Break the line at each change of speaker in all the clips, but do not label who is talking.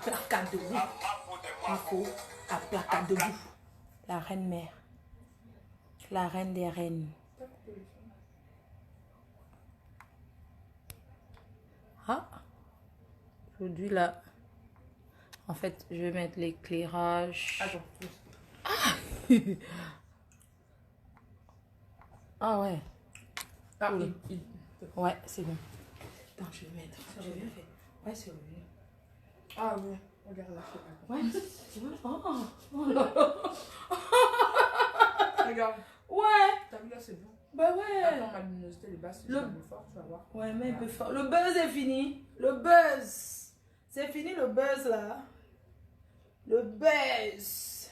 placard debout. Mafo, à placard debout. La reine mère. La reine des reines. Ah. Aujourd'hui là. En fait, je vais mettre l'éclairage.
Attends.
Ah ouais.
Ah,
Oui. Ouais, c'est bon.
Attends, je vais mettre.
J'ai bien fait. Ouais, c'est revenu.
Ah ouais, regarde là.
Ouais, tu vois. Oh là là.
Regarde.
Ouais.
T'as vu là, c'est bon.
Bah ouais.
Attends, ma luminosité est basse. Je vais un peu fort, tu vas voir.
Ouais, mais un peu fort. Le buzz est fini. Le buzz. C'est fini le buzz là. Le buzz.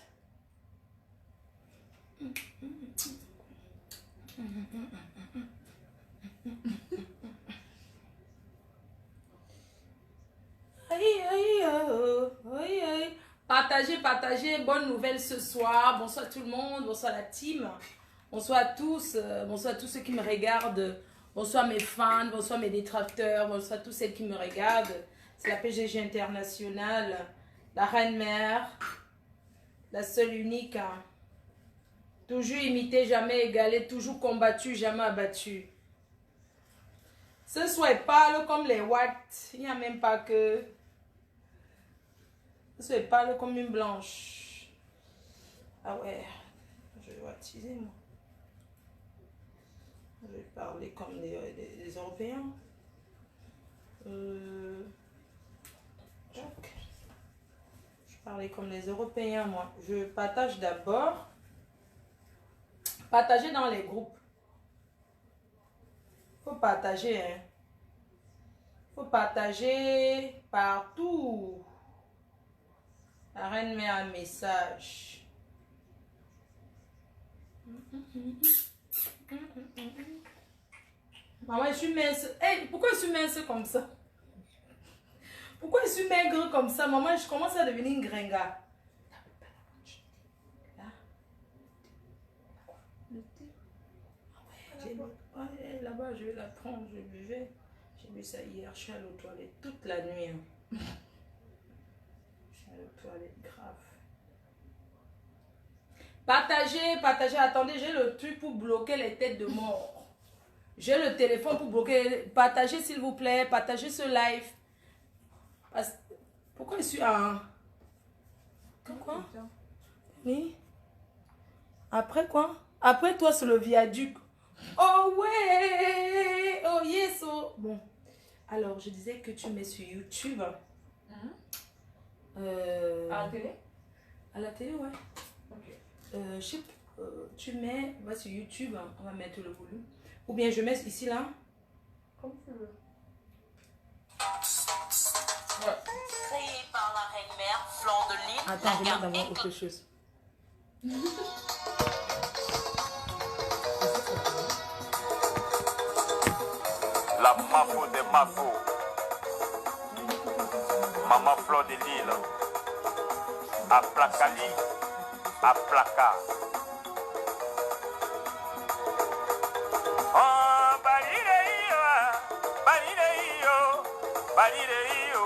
Aïe, aïe, aïe, aïe. Partagez, partagez. Bonne nouvelle ce soir. Bonsoir tout le monde. Bonsoir la team. Bonsoir à tous. Bonsoir à tous ceux qui me regardent. Bonsoir mes fans. Bonsoir mes détracteurs. Bonsoir à tous celles qui me regardent. C'est la PGG internationale. La reine mère. La seule unique. Hein. Toujours imité, jamais égalé. Toujours combattu, jamais abattu. Ce soir, parle comme les watts. Il n'y a même pas que... Ce soir, parle comme une blanche. Ah ouais. Je vais attiser, moi. Je vais parler comme les Européens. Donc, je parlais comme les Européens, moi. Je partage d'abord. Partager dans les groupes. Faut partager, hein. Faut partager partout. La reine met un message. Maman, je suis mince. Hey, pourquoi je suis mince comme ça? Pourquoi je suis maigre comme ça? Maman, je commence à devenir une gringa. Ouais, là-bas, je vais la prendre, je buvais. J'ai bu ça hier, je suis allée aux toilettes toute la nuit. Hein. Je suis allée aux toilettes, grave. Partagez, partagez. Attendez, j'ai le truc pour bloquer les têtes de mort. J'ai le téléphone pour bloquer. Partagez, s'il vous plaît. Partagez ce live. Pourquoi je suis en... Quoi? Oui. Après quoi? Après toi, c'est le viaduc. Oh ouais! Oh yes! Oh. Bon. Alors, je disais que tu mets sur YouTube.
À la télé?
À la télé, ouais.
Ok.
Tu mets, va sur YouTube, on va mettre le volume. Ou bien je mets ici, là.
Comme tu veux.
Ouais.
Créé par la reine mère, flanc de l'île.
Attends, je vais d'avoir autre chose.
La Mafo de Mafo. Maman Fleur de Lille. À Placali, à Placa. Oh, Balireio, Balireio, Balireio.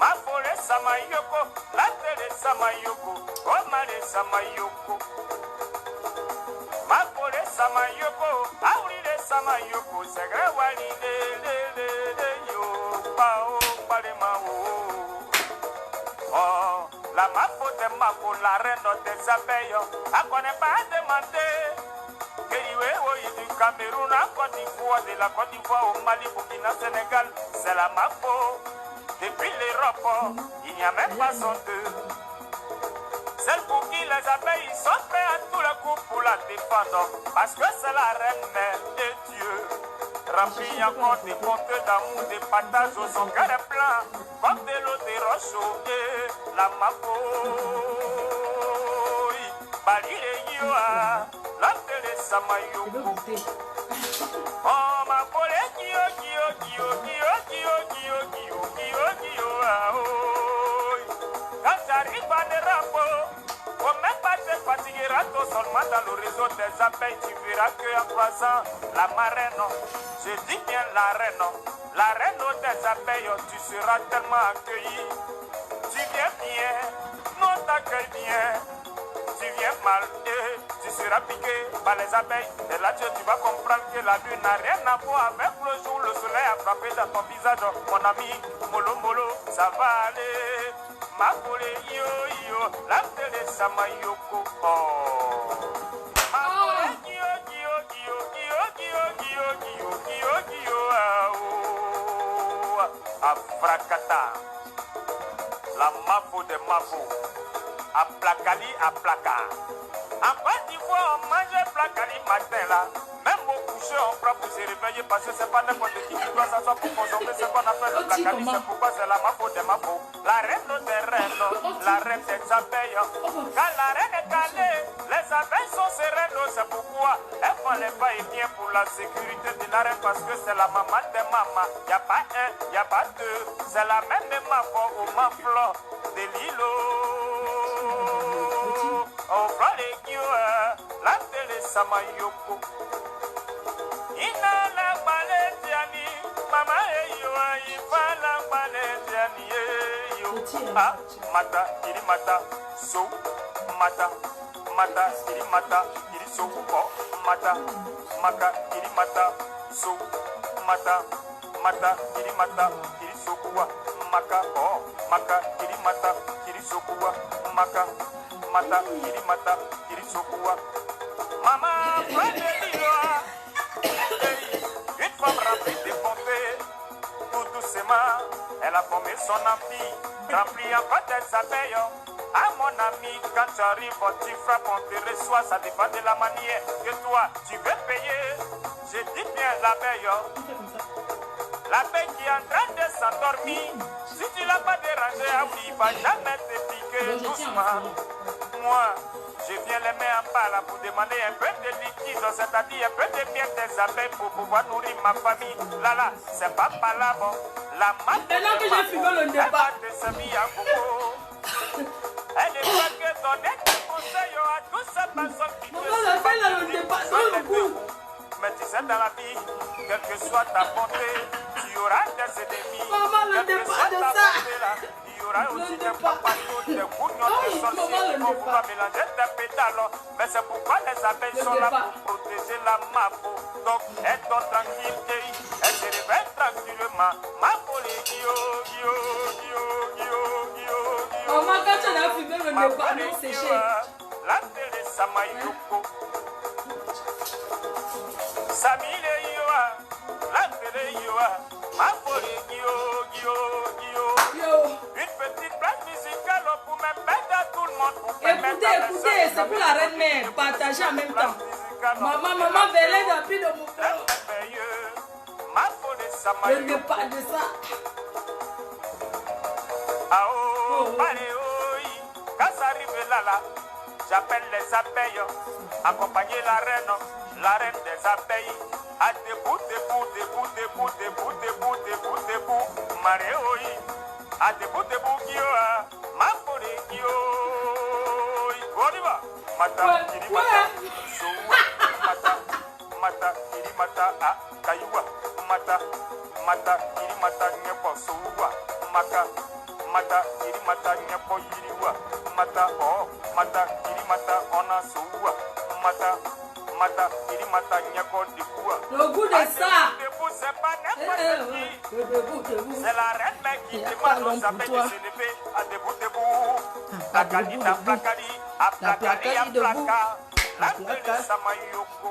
Mafole Samayoko, la tele Samayoko, Omare Samayoko. Mafole Samayoko, Aurire Samayoko, Segre Walide, yo, Pao, Palemao. Oh, la Mafo de Mafo, la reine des abeilles, a connaît pas demandé. Du Cameroun à Côte d'Ivoire, de la Côte d'Ivoire au Mali, Burkina, Sénégal, c'est la Mafo. Depuis l'Europe, il n'y a même pas son deux. Celle pour qui les abeilles sont prêts à tout le coup pour la défendre, parce que c'est la reine mère de Dieu. Remplie encore des comptes d'amour, des partages au son cœur plein, comme de l'eau des roches et la Mafo. Balireyoa. La télé Samayoko. Oh ma pole kio kio kio kio kio kio kio kio kio ah. Quand j'arrive à des rameaux, faut même pas te fatiguer seulement dans le réseau des abeilles. Tu verras que en croisant la marraine, Je dis bien la reine des abeilles, tu seras tellement accueilli. Tu viens bien, non t'accueille bien. Tu viens mal et tu seras piqué par les abeilles. Et là tu vas comprendre que la lune n'a rien à voir avec le jour. Le soleil a frappé dans ton visage. Mon ami, mollo mollo, ça va aller. Ma boule yo yo, la télé samayoko. Oh. Ma boule yo yo yo yo yo yo yo yo yo yo. Afrakata, la mafo de mafo. À Placali, à Placa. En Côte d'Ivoire, on mange Placali matin là. Même au coucher, on prend pour se réveiller parce que c'est pas n'importe qui doit s'asseoir pour consommer ce qu'on appelle le Placali. C'est pourquoi c'est la mafo des mafos. La reine des reines, la reine des abeilles. Quand la reine est calée, les abeilles sont sereines. C'est pourquoi elles font les va-et-vient pour la sécurité de la reine parce que c'est la maman des mamans. Il n'y a pas un, il n'y a pas deux. C'est la même des mafos au maflon de l'îlot. Oh, Flalegio, la télé Samayoko. Ina la baletiani, mama eyo, ifa la baletiani eyo. Ah, mata, iri mata, so, mata, mata, iri mata, iri so, oh, mata, maka, iri mata, so, mata, mata, iri mata, iri so, maka, oh, maka, iri mata, iri so, maka. Mata, kiri mata, kiri sokua. Maman, prenez l'île. Une femme remplie de bonté. Tout doucement, elle a formé son ampli. Rempli encore des abeilles. Ah mon ami, quand tu arrives, tu frappes, on te reçoit. Ça dépend de la manière que toi, tu veux payer. Je dis bien l'abeille. L'abeille qui est en train de s'endormir. Si tu ne l'as pas dérangé, ah oui, il ne va jamais te piquer doucement. Moi, je viens les mains en bas là pour demander un peu de liquide, c'est-à-dire un peu de miel des abeilles pour pouvoir nourrir ma famille. Là, là, c'est pas là, bon. La main de
maintenant que j'ai fumé le départ.
Elle va te servir à gogo. Elle est prête que donner des conseils à toutes ces personnes qui te mais tu sais, dans la vie, quelle que soit ta bonté, tu auras des ennemis.
Maman, le départ de ça.
Il y aura aussi des papayos, des bougnons, des sorciers qui vont pouvoir mélanger des pétales. Mais c'est pourquoi les abeilles sont là pour protéger la mapo. Donc, elles sont tranquilles, elles se réveillent tranquillement. Mapo, les guio.
Maman, quand tu as fumé le départ, non, c'est séché.
La télé Samayoko. Samile yoa, la télé yoa, ma folie yo. Une petite place musicale pour me mettre à tout le monde.
Écoutez, c'est pour la reine mère, partagez en même temps. Maman, venez d'appuyer de mon frère. Le départ de ça.
Ah oh, quand ça arrive là, j'appelle les abeilles, accompagner la reine des abeilles. À debout, Maréoi. À debout, Kioa, ma forêt, Kio. Goriba, Mata, Kirimata, Soua, Mata, Kirimata, Kayua, Mata, Kirimata, Nyapo, Soua, Mata, Kirimata, Nyapo, Yiriwa, Mata, Kirimata, Ona, Soua, Mata, Kirimata, Nyako, Dikua.
Le goût de ça.
C'est pas n'importe qui. C'est la reine qui demande aux abeilles de se lever à debout. Placali, à Placali, à Placa. La télé Samayoko.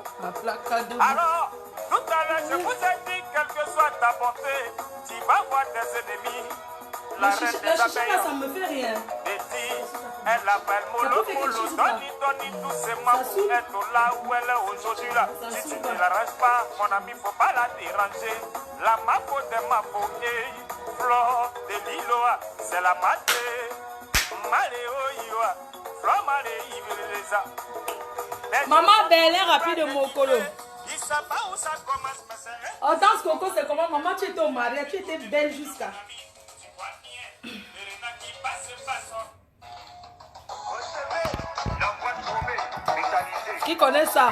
Alors, tout à l'heure, je vous ai dit, quelle que soit ta bonté, tu vas voir tes ennemis. La reine des abeilles,
ça me fait rien.
elle appelle Molo, Doni, tous ces mamans pour être là où elle est aujourd'hui là. Si tu ne l'arranges pas, mon ami, faut pas la déranger. La mapo de mapo, Flore de l'îloa, c'est la maté. Maléo, Flore, Maléo,
Maman Belle est rapide de mon colo.
Il sait pas où ça commence, mais c'est vrai.
Oh, dans ce coco, c'est comment maman, tu étais au mariage, tu étais belle jusqu'à. Qui connaît ça?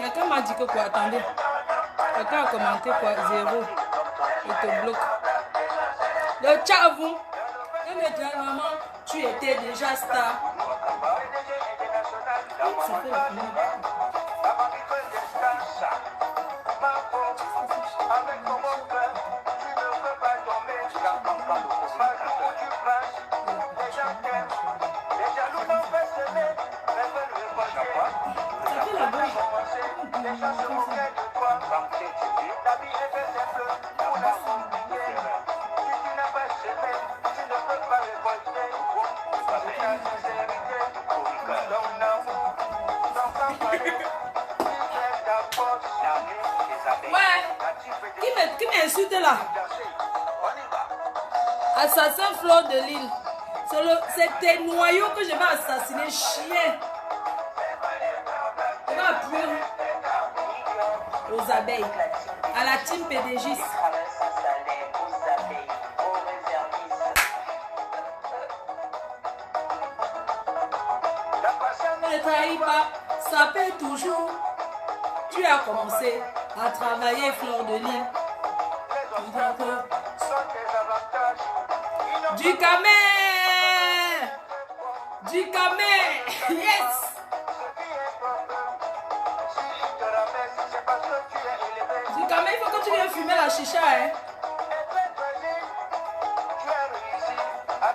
Quelqu'un m'a dit que quoi? Attendez. Quelqu'un a commenté quoi? 0. Il te bloque. Le Tchavou. Et maintenant, maman, tu étais déjà star. Ça fait la première. Ouais, qui m'insulte là? Assassin Fleur de Lille. C'est tes noyaux que je vais assassiner, chien. On va appuyer aux abeilles. À la team PDG. Ne trahis pas, ça paie toujours. Tu as commencé à travailler Fleur de Lille. Du camé. Du camé. Yes. Du camé, il faut que tu viennes fumer la chicha, hein.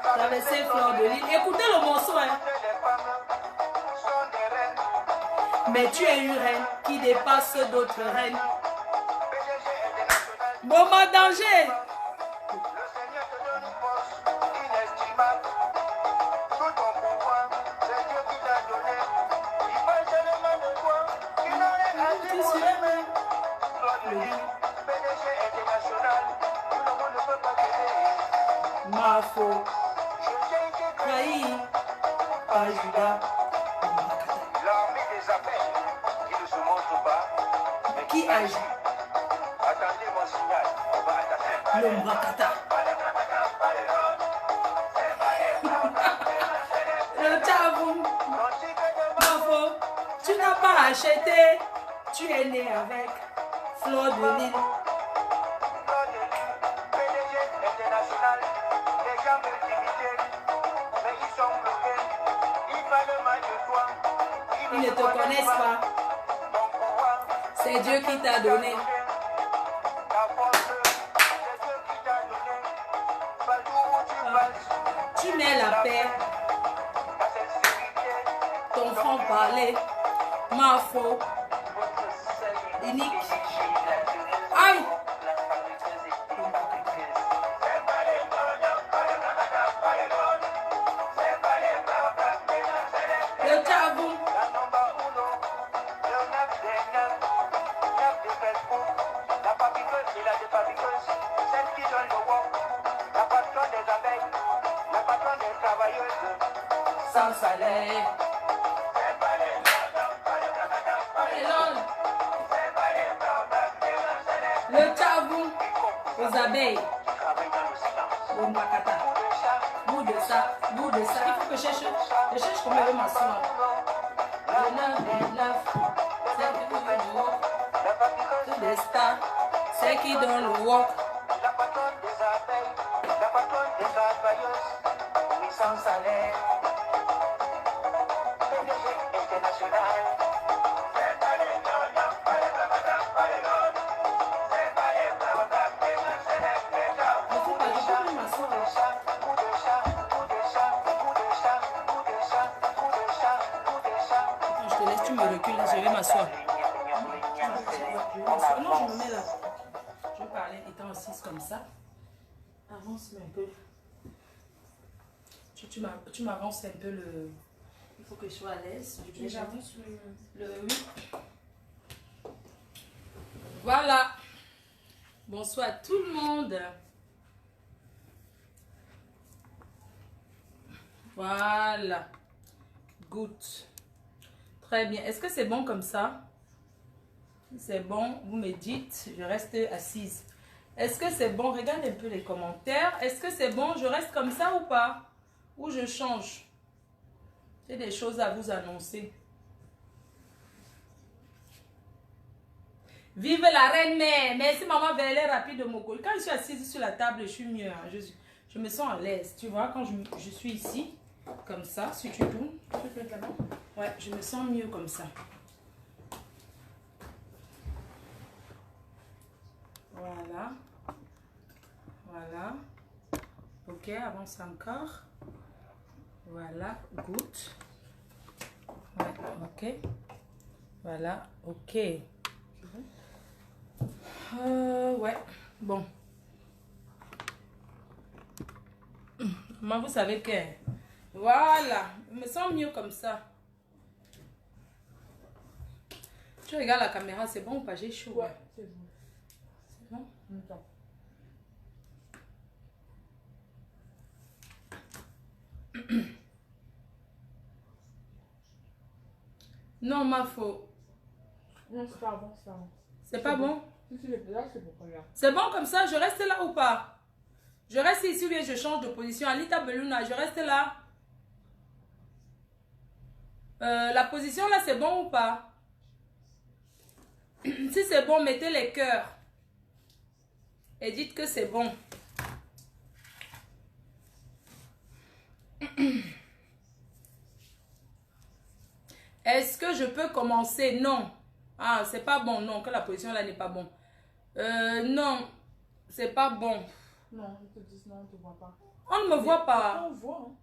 Traverser Fleur de Lille. Écoutez le morceau, hein. Mais tu es une reine qui dépasse d'autres reines. Moment danger. Ma faute. Trahi par Judas.
L'armée des appels qui ne se montre pas.
Qui agit?
Attendez mon signal, on va attaquer.
Le Mbrakata. Le Tchavou. Bravo. Tu n'as pas acheté. Tu es né avec Fleur de Lille.
PDG international, les gens veulent t'imiter, mais ils sont bloqués. Ils parlent mal de toi.
Ils ne te connaissent pas.
Ton pouvoir,
C'est Dieu qui t'a donné.
ta force, c'est Dieu qui t'a donné. Partout où tu passes,
Tu mets la paix.
ta sincérité,
Ton franc-parler. Ma faute. Unique. Aïe. Le Tchavou.
la number uno, le 9 des 9 de Facebook, la fabriqueuse et la défabriqueuse, celle qui donne le work, la patronne des abeilles, la patronne des travailleuses.
Sans salaire. Le Tchavou. Aux abeilles. Le Mbrakata. Bout de ça. Bout de ça. Il faut que je cherche. Je cherche comment je m'assois. Le 9 des 9. C'est qui donne le walk. Tous les stars. C'est qui donne le walk.
La patronne des abeilles, la patronne des travailleuses, oui sans salaire. PDG international.
Je ne sais pas, je peux plus m'asseoir. Attends, je te laisse, tu me recules là, je vais m'asseoir. Non, je me mets là. Je vais parler étant assise comme ça. Avance un peu. Tu m'avances un peu le... Il faut que je sois à l'aise.
J'avance
Le oui. Voilà. Bonsoir à tout le monde. Voilà. Good. Très bien. Est-ce que c'est bon comme ça? C'est bon. Vous me dites. Je reste assise. Est-ce que c'est bon? Regarde un peu les commentaires. Est-ce que c'est bon? Je reste comme ça ou pas? Ou je change? J'ai des choses à vous annoncer. Vive la reine mère. Merci maman Vélé rapide de Mokolo. Quand je suis assise sur la table, je suis mieux. Hein. Je me sens à l'aise. Tu vois, quand je suis ici, comme ça, si tu tournes.
Tu peux mettre la main?
Ouais, je me sens mieux comme ça. Voilà. Voilà. Ok, avance encore. Voilà, good. Ouais, ok. Voilà, ok. Ouais, bon. Moi, vous savez que... Voilà, je me sens mieux comme ça. Tu regardes la caméra, c'est bon ou pas? J'ai chaud.
Ouais, c'est bon.
C'est bon?
Attends.
Non, ma faute.
Non, c'est pas bon, c'est pas bon.
C'est pas bon?
Si, là, c'est bon, regarde.
C'est bon comme ça? Je reste là ou pas? Je reste ici ou bien je change de position? Anita Beluna, je reste là. La position là, c'est bon ou pas? Si c'est bon, mettez les cœurs. Et dites que c'est bon. Est-ce que je peux commencer? Non. Ah, c'est pas bon. Non, que la position là n'est pas bon. Non, c'est pas bon.
Non, je te dis non, on ne te voit pas.
On ne me voit pas.
On voit, hein.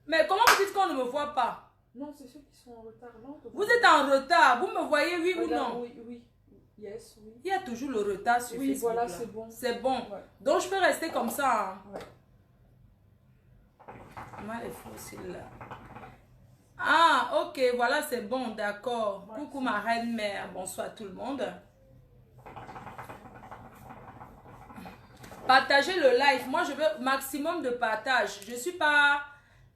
Mais comment vous dites qu'on ne me voit pas?
Non, c'est ceux qui sont en retard. Non,
Vous êtes en retard. Vous me voyez, oui ou non?
Oui, oui. Yes, oui.
Il y a toujours le retard sur
Oui,
Facebook.
voilà,
là.
c'est bon.
C'est bon.
Ouais.
Donc, je peux rester comme ça. Hein.
Ouais.
Moi, les fossiles là. Ah, ok, voilà, c'est bon, d'accord.
Ouais,
Coucou ma reine mère. Bonsoir tout le monde. Partagez le live. Moi, je veux maximum de partage. Je ne suis pas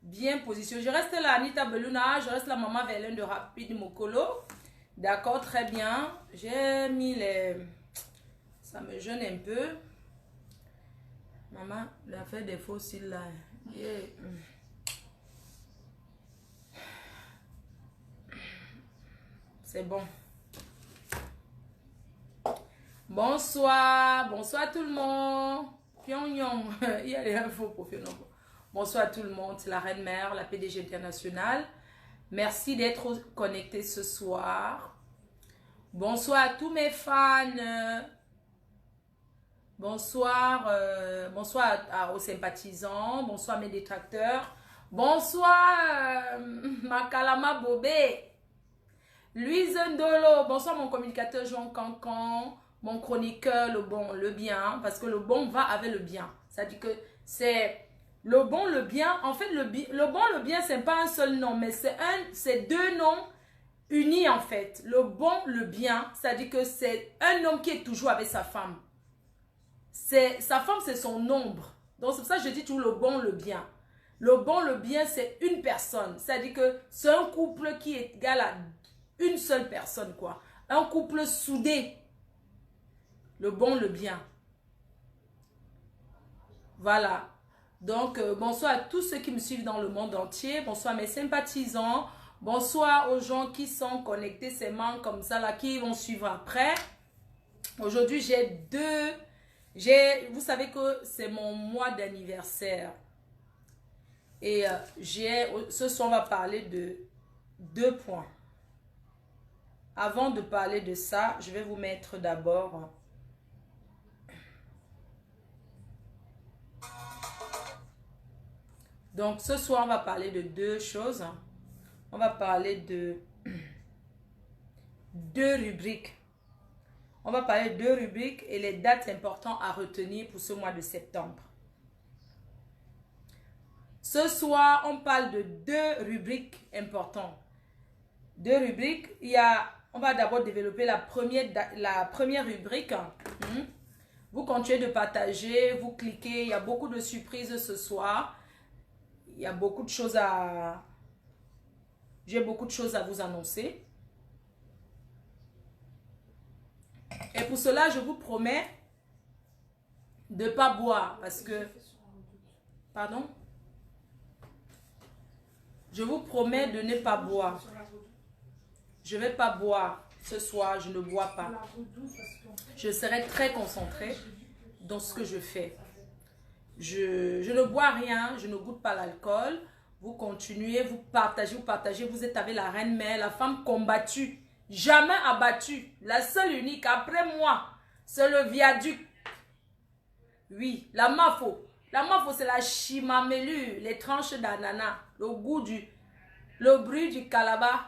bien positionnée. Je reste là, Anita Beluna. Je reste là, maman Vélène de Rapide Mokolo. D'accord, très bien. J'ai mis les... Ça me gêne un peu. Maman, elle a fait des fossiles là. Yeah. C'est bon. Bonsoir. Bonsoir tout le monde. Pyongyang. Il y a des infos pour faire. Bonsoir tout le monde. C'est la reine mère, la PDG internationale. Merci d'être connectés ce soir. Bonsoir à tous mes fans. Bonsoir, bonsoir aux sympathisants. Bonsoir mes détracteurs. Bonsoir Makalama Bobé. Louise Ndolo. Bonsoir mon communicateur Jean Cancan. Mon chroniqueur, le bon, le bien. Parce que le bon va avec le bien. C'est-à-dire que c'est... Le bon, le bien, en fait, le bon, le bien, c'est pas un seul nom, mais c'est deux noms unis, en fait. Le bon, le bien, c'est-à-dire que c'est un homme qui est toujours avec sa femme. Sa femme, c'est son ombre. Donc, c'est pour ça que je dis toujours le bon, le bien. Le bon, le bien, c'est une personne. C'est-à-dire que c'est un couple qui est égal à une seule personne, quoi. Un couple soudé. Le bon, le bien. Voilà. Donc, bonsoir à tous ceux qui me suivent dans le monde entier. Bonsoir à mes sympathisants. Bonsoir aux gens qui sont connectés, ces membres comme ça, là, qui vont suivre après. Aujourd'hui, vous savez que c'est mon mois d'anniversaire. Et ce soir, on va parler de 2 points. Avant de parler de ça, je vais vous mettre d'abord... Donc, ce soir, on va parler de 2 choses. On va parler de 2 rubriques. On va parler de 2 rubriques et les dates importantes à retenir pour ce mois de septembre. Ce soir, on parle de 2 rubriques importantes. 2 rubriques. On va d'abord développer la première rubrique. Vous continuez de partager, vous cliquez. Il y a beaucoup de surprises ce soir. Il y a beaucoup de choses à... J'ai beaucoup de choses à vous annoncer. Et pour cela, je vous promets de ne pas boire. Parce que... Pardon? Je vous promets de ne pas boire. Je ne vais pas boire. Ce soir, je ne bois pas. Je serai très concentrée dans ce que je fais. Je ne bois rien, je ne goûte pas l'alcool. Vous continuez, vous partagez. Vous êtes avec la reine mère, la femme combattue, jamais abattue. La seule unique, après moi, c'est le viaduc. Oui, la mafo. La mafo, c'est la chimamelu, les tranches d'ananas, le bruit du calabat.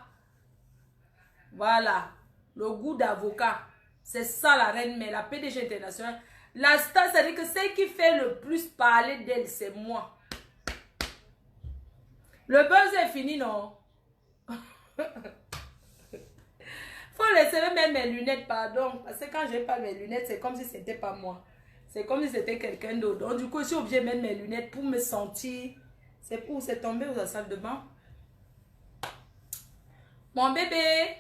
Voilà, le goût d'avocat. C'est ça la reine mère, la PDG internationale. La star, c'est-à-dire que celle qui fait le plus parler d'elle, c'est moi. Le buzz est fini, non? Faut laisser même mes lunettes, pardon. Parce que quand je pas mes lunettes, c'est comme si c'était pas moi. C'est comme si c'était quelqu'un d'autre. Donc du coup, je suis obligée de mettre mes lunettes pour me sentir. C'est tombé dans la salle de bain. Mon bébé.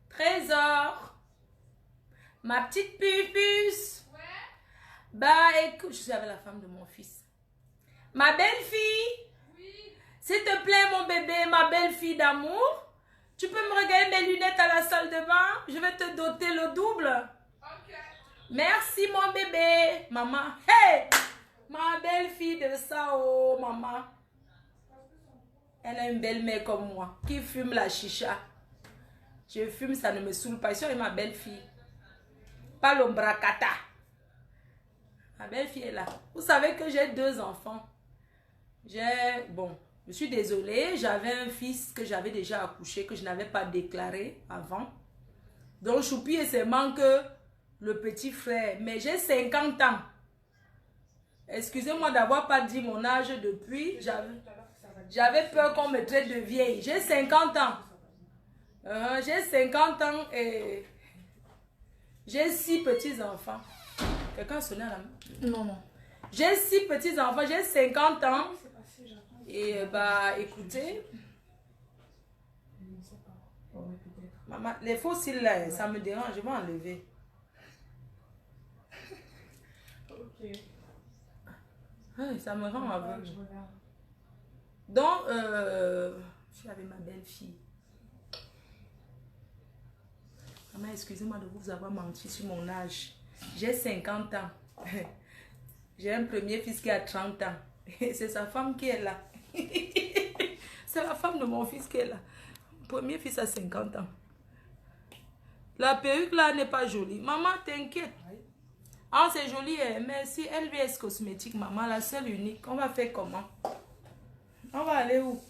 Trésor. Ma petite puce. Ouais. Bah écoute, je suis avec la femme de mon fils. Ma belle-fille. Oui. S'il te plaît, mon bébé, ma belle-fille d'amour. Tu peux me regarder mes lunettes à la salle de bain? Je vais te doter le double. Ok. Merci, mon bébé. Maman. Hey! Ma belle-fille de Sao, maman. Elle a une belle-mère comme moi qui fume la chicha. Je fume, ça ne me saoule pas. Je suis avec ma belle-fille. Pas l'ombracata. Ma belle-fille est là. Vous savez que j'ai 2 enfants. Bon, je suis désolée. J'avais un fils que j'avais déjà accouché, que je n'avais pas déclaré avant. Donc, Choupi et c'est manque le petit frère. Mais j'ai 50 ans. Excusez-moi d'avoir pas dit mon âge depuis. J'avais peur qu'on me traite de vieille. J'ai 50 ans. J'ai 50 ans et j'ai 6 petits-enfants. Quelqu'un a sonné à la main?
Non, non.
J'ai 6 petits-enfants, j'ai 50 ans. Et bah écoutez, maman, les faux cils là, ça me dérange, je vais enlever.
Ok.
Ça me rend aveugle.
Je regarde.
Donc, je suis avec ma belle-fille. Maman, excusez-moi de vous avoir menti sur mon âge. J'ai 50 ans. J'ai un premier fils qui a 30 ans. C'est sa femme qui est là. C'est la femme de mon fils qui est là. Mon premier fils a 50 ans. La perruque là n'est pas jolie. Maman, t'inquiète. Ah, c'est joli, hein? Merci. LVS Cosmétique, maman, la seule unique. On va faire comment? On va aller où?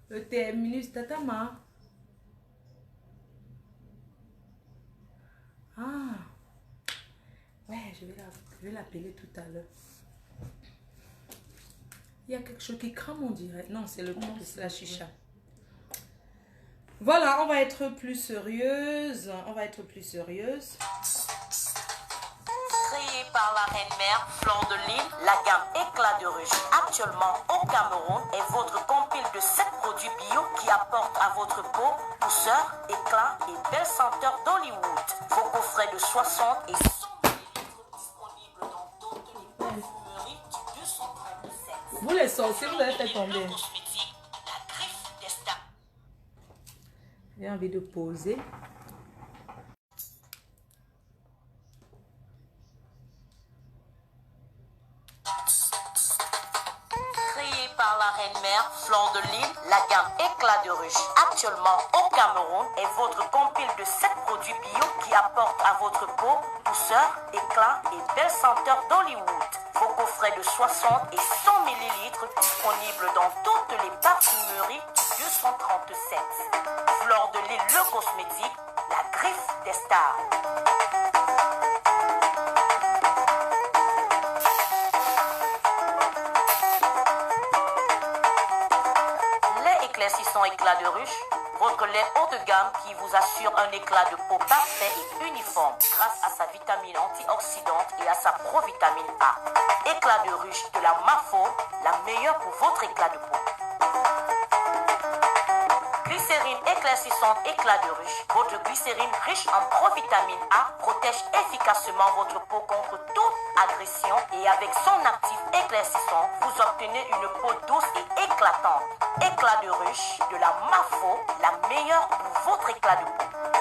Le terminus, tatama. Ah. Ouais, je vais l'appeler tout à l'heure. Il y a quelque chose qui crame, on dirait. Non, c'est le truc, c'est la chicha. Voilà, on va être plus sérieuse. On va être plus sérieuse.
Créée par la reine-mère Flan de Lille, la gamme Éclat de Ruche, actuellement au Cameroun, est votre compile de 7 produits bio qui apportent à votre peau douceur, éclat et belle senteur d'Hollywood. Vos coffrets de 60 et 100 ml disponibles dans toutes les parfumeries du 237.
Vous les sorciers, vous avez fait tomber.
Le cosmétique, la griffe des stars.
J'ai envie de poser.
Créée par la reine-mère Flan de Lille, la gamme Éclat de Ruche, actuellement au Cameroun, est votre compile de 7 produits bio qui apportent à votre peau douceur, éclat et belle senteur d'Hollywood. Vos coffrets de 60 et 100 ml disponibles dans toutes les parfumeries du 237. Fleur de Lille, le cosmétique, la griffe des stars. Éclaircissant éclat de ruche, votre lait haut de gamme qui vous assure un éclat de peau parfait et uniforme grâce à sa vitamine antioxydante et à sa provitamine A. Éclat de ruche de la Mafo, la meilleure pour votre éclat de peau. Glycérine éclaircissante éclat de ruche. Votre glycérine riche en provitamine A protège efficacement votre peau contre toute agression et avec son actif éclaircissant, vous obtenez une peau douce et éclatante. Éclat de ruche de la Mafo, la meilleure pour votre éclat de peau.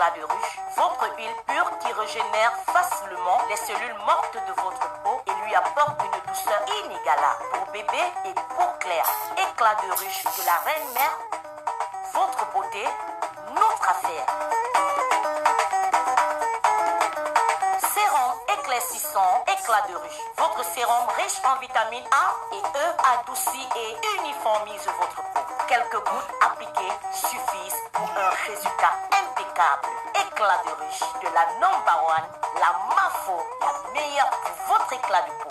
éclat de ruche, votre huile pure qui régénère facilement les cellules mortes de votre peau et lui apporte une douceur inégalable pour bébé et peau claire. Éclat de ruche de la reine-mère, votre beauté, notre affaire. Sérum éclaircissant, éclat de ruche. Votre sérum riche en vitamines A et E adoucit et uniformise votre peau. Quelques gouttes appliquées suffisent pour un résultat impeccable. Éclat de ruche de la number one, la Mafo, la meilleure pour votre éclat de peau.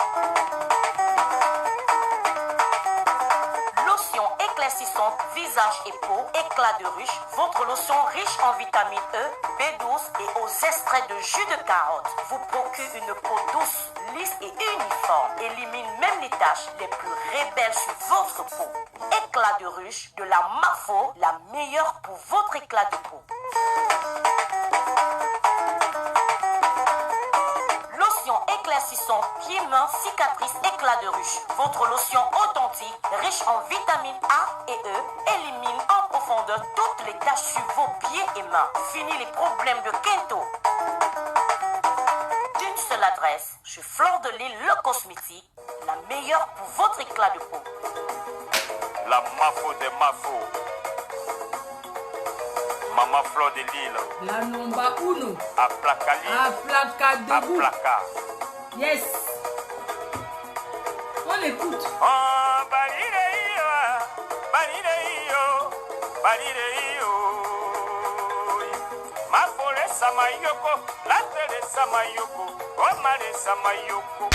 Lotion éclaircissante visage et peau, éclat de ruche. Votre lotion riche en vitamine E, B12 et aux extraits de jus de carotte vous procure une peau douce, lisse et uniforme. Élimine même les taches les plus rebelles sur votre peau. Éclat de ruche de la Mafo, la meilleure pour votre éclat de peau. Lotion éclaircissante pieds, mains, cicatrices, éclat de ruche. Votre lotion authentique, riche en vitamines A et E, élimine en profondeur toutes les taches sur vos pieds et mains. Fini les problèmes de Kento. D'une seule adresse, chez Fleur de Lille, le cosmétique, la meilleure pour votre éclat de peau.
La Mafo de Mafo. Maman Fleur de Lille.
La number uno.
À Placali.
À placa
À
debout.
Placa.
Yes. On écoute.
Oh, balireio, balireio, balireio. Mafole samayoko, latele samayoko, omale samayoko.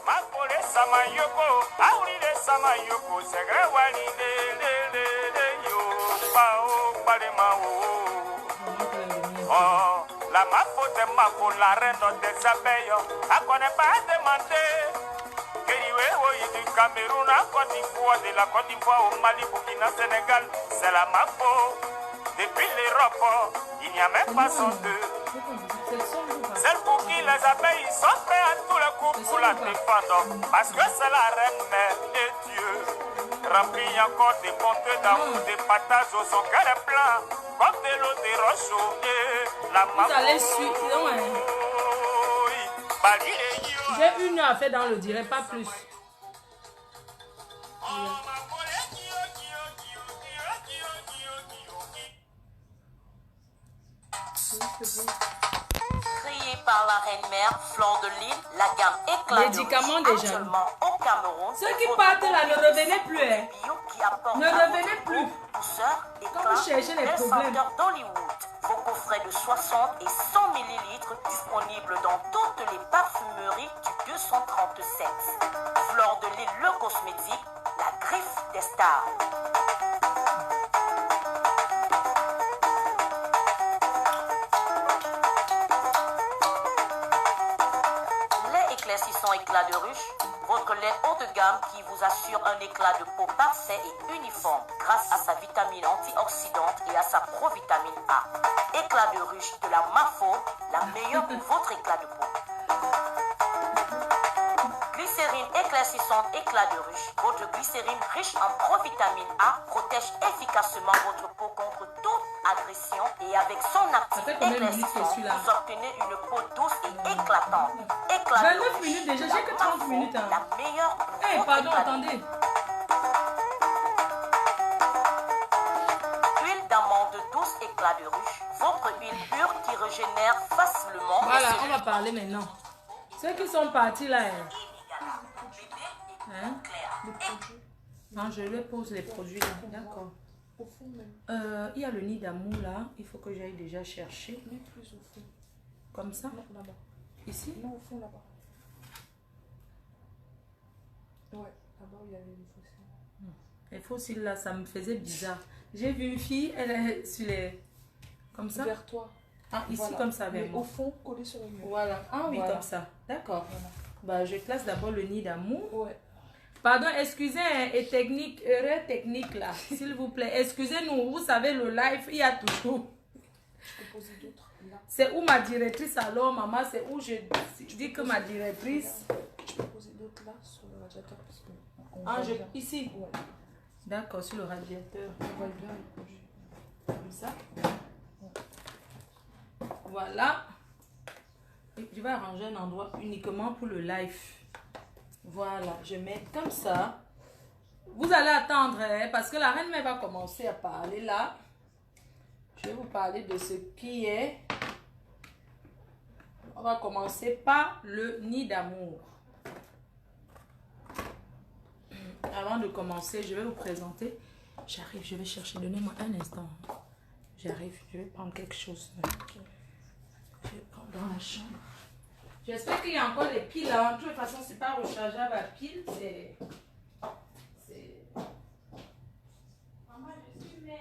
Mafole samayoko, aurire samayoko, segre walide le yo, pao palemao. Oh, la Mafo de Mafo, la reine des abeilles, elle connaît pas demander. Du Cameroun à Côte d'Ivoire, de la Côte d'Ivoire au Mali, Burkina, Sénégal, c'est la Mafo. Depuis l'Europe, il n'y a même pas son deux. Celle pour qui les abeilles sont prêts à tous les coups pour la défendre. Parce que c'est la reine mère de Dieu. Remplie encore des bontés d'amour, des patates au son cœur est plein. Comme de l'eau des rochers et la Mafo.
Vous allez suivre. J'ai 1 heure à faire dans le direct, pas plus.
Créée par la reine-mère Fleur de Lille, la gamme éclat de
Médicaments
ruche,
déjà.
actuellement au Cameroun.
Ceux qui partent là, ne revenez plus. Hein.
Bio qui apporte
Ne
à
revenez
votre
plus.
peau douceur,
Quand vous cherchez les problèmes.
d'Hollywood. Vos coffrets de 60 et 100 ml disponibles dans toutes les parfumeries du 237. Fleur de Lille, le cosmétique, la griffe des stars. Lait éclaircissant éclat de ruche, votre lait haut de gamme qui vous assure un éclat de peau parfait et uniforme grâce à sa vitamine antioxydante et à sa provitamine A. Éclat de ruche de la Mafo, la meilleure pour votre éclat de peau. Glycérine éclaircissante éclat de ruche. Votre glycérine riche en provitamine A protège efficacement votre peau contre toute agression et avec son actif
fait combien de minutes que je
éclaircissant,
suis là?
vous obtenez une peau douce et éclatante. Éclat de
29
ruche
minutes déjà,
de
j'ai
la
que 30
Mafo,
minutes, hein.
La meilleure pour
Eh,
votre
pardon,
éclat de
attendez.
Huile d'amande douce éclat de ruche. Votre huile pure qui régénère facilement.
Voilà, on va parler maintenant. Ceux qui sont partis là. Hein? Non, je lui pose les produits là. D'accord.
Au fond même.
Il y a le nid d'amour là. Il faut que j'aille déjà chercher.
Mais plus au fond.
Comme ça.
Non, là-bas.
Ici.
Non, au fond là-bas. Ouais, là-bas il y avait les fossiles.
Les fossiles là, ça me faisait bizarre. J'ai vu une fille, elle est sur les. Comme ça.
Vers toi.
Ah, ici
Voilà.
comme ça, vers
Mais
moi.
au fond, collé sur le mur.
Voilà. Ah oui,
Voilà.
comme ça. D'accord.
Voilà.
Bah, je classe d'abord le nid d'amour.
Ouais.
Pardon, excusez, hein, et technique, erreur technique là, s'il vous plaît. Excusez-nous, vous savez, le live, il y a toujours.
Je peux poser d'autres là.
C'est où ma directrice alors, maman, c'est où je dis que ma directrice.
Je peux poser d'autres là sur le radiateur parce que. on
Ah,
voit
je,
bien.
ici.
Ouais.
D'accord, sur le radiateur.
On voit bien les produits.
Comme ça. Voilà. Et je vais arranger un endroit uniquement pour le live. Voilà, je mets comme ça. Vous allez attendre, hein, parce que la reine mère va commencer à parler là. Je vais vous parler de ce qui est. On va commencer par le nid d'amour. Avant de commencer, je vais vous présenter. J'arrive, je vais chercher. Donnez-moi un instant. J'arrive, je vais prendre quelque chose. Je vais prendre dans la chambre. J'espère qu'il y a encore les piles là. De toute façon, c'est pas rechargeable à pile. C'est. Maman, je suis mince.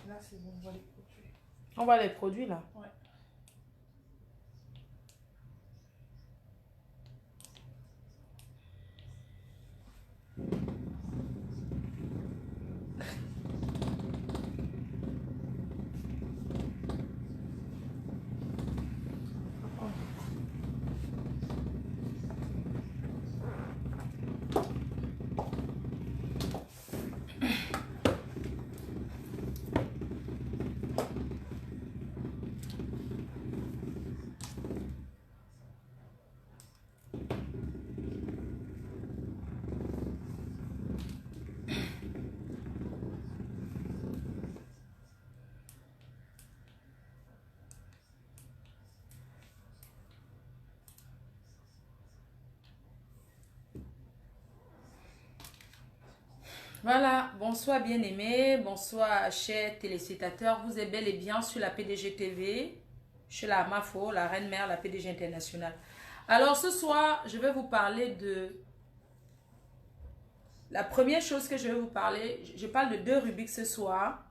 Là, c'est bon, on voit les produits.
On voit les produits là.
Ouais.
Voilà, bonsoir bien-aimés, bonsoir chers téléspectateurs. Vous êtes bel et bien sur la PDG TV, chez la Mafo, la reine mère, la PDG internationale. Alors ce soir, je vais vous parler de... La première chose que je vais vous parler, je parle de 2 rubriques ce soir.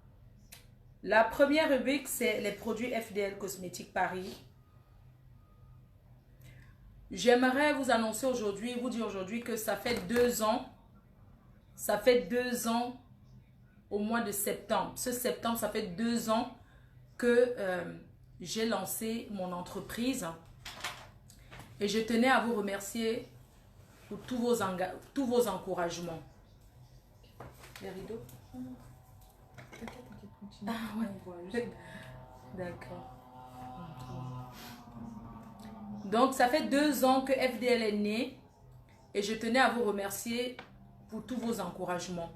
La première rubrique, c'est les produits FDL Cosmétiques Paris. J'aimerais vous annoncer aujourd'hui, vous dire aujourd'hui que ça fait 2 ans. Ça fait 2 ans au mois de septembre. Ce septembre, ça fait 2 ans que j'ai lancé mon entreprise. Et je tenais à vous remercier pour tous vos encouragements. Les rideaux? Ah ouais. D'accord. Donc, ça fait 2 ans que FDL est né. Et je tenais à vous remercier pour tous vos encouragements.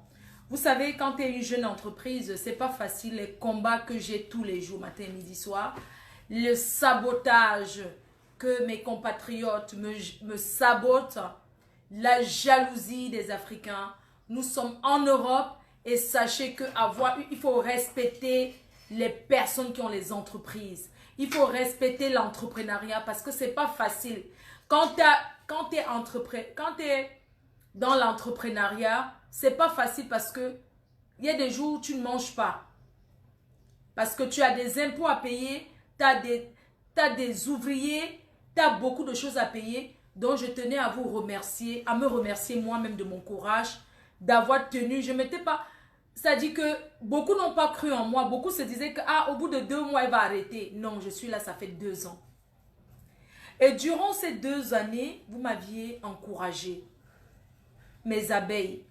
Vous savez, quand tu es une jeune entreprise, c'est pas facile les combats que j'ai tous les jours, matin, midi, soir. Le sabotage que mes compatriotes me sabotent. La jalousie des Africains. Nous sommes en Europe et sachez que il faut respecter les personnes qui ont les entreprises. Il faut respecter l'entrepreneuriat parce que c'est pas facile. Quand tu es dans l'entrepreneuriat, c'est pas facile parce que il y a des jours où tu ne manges pas. Parce que tu as des impôts à payer, tu as des ouvriers, tu as beaucoup de choses à payer. Donc je tenais à vous remercier, à me remercier moi-même de mon courage, d'avoir tenu. Je m'étais pas... C'est-à-dire que beaucoup n'ont pas cru en moi. Beaucoup se disaient que au bout de 2 mois, il va arrêter. Non, je suis là, ça fait 2 ans. Et durant ces 2 années, vous m'aviez encouragé. Mes abeilles,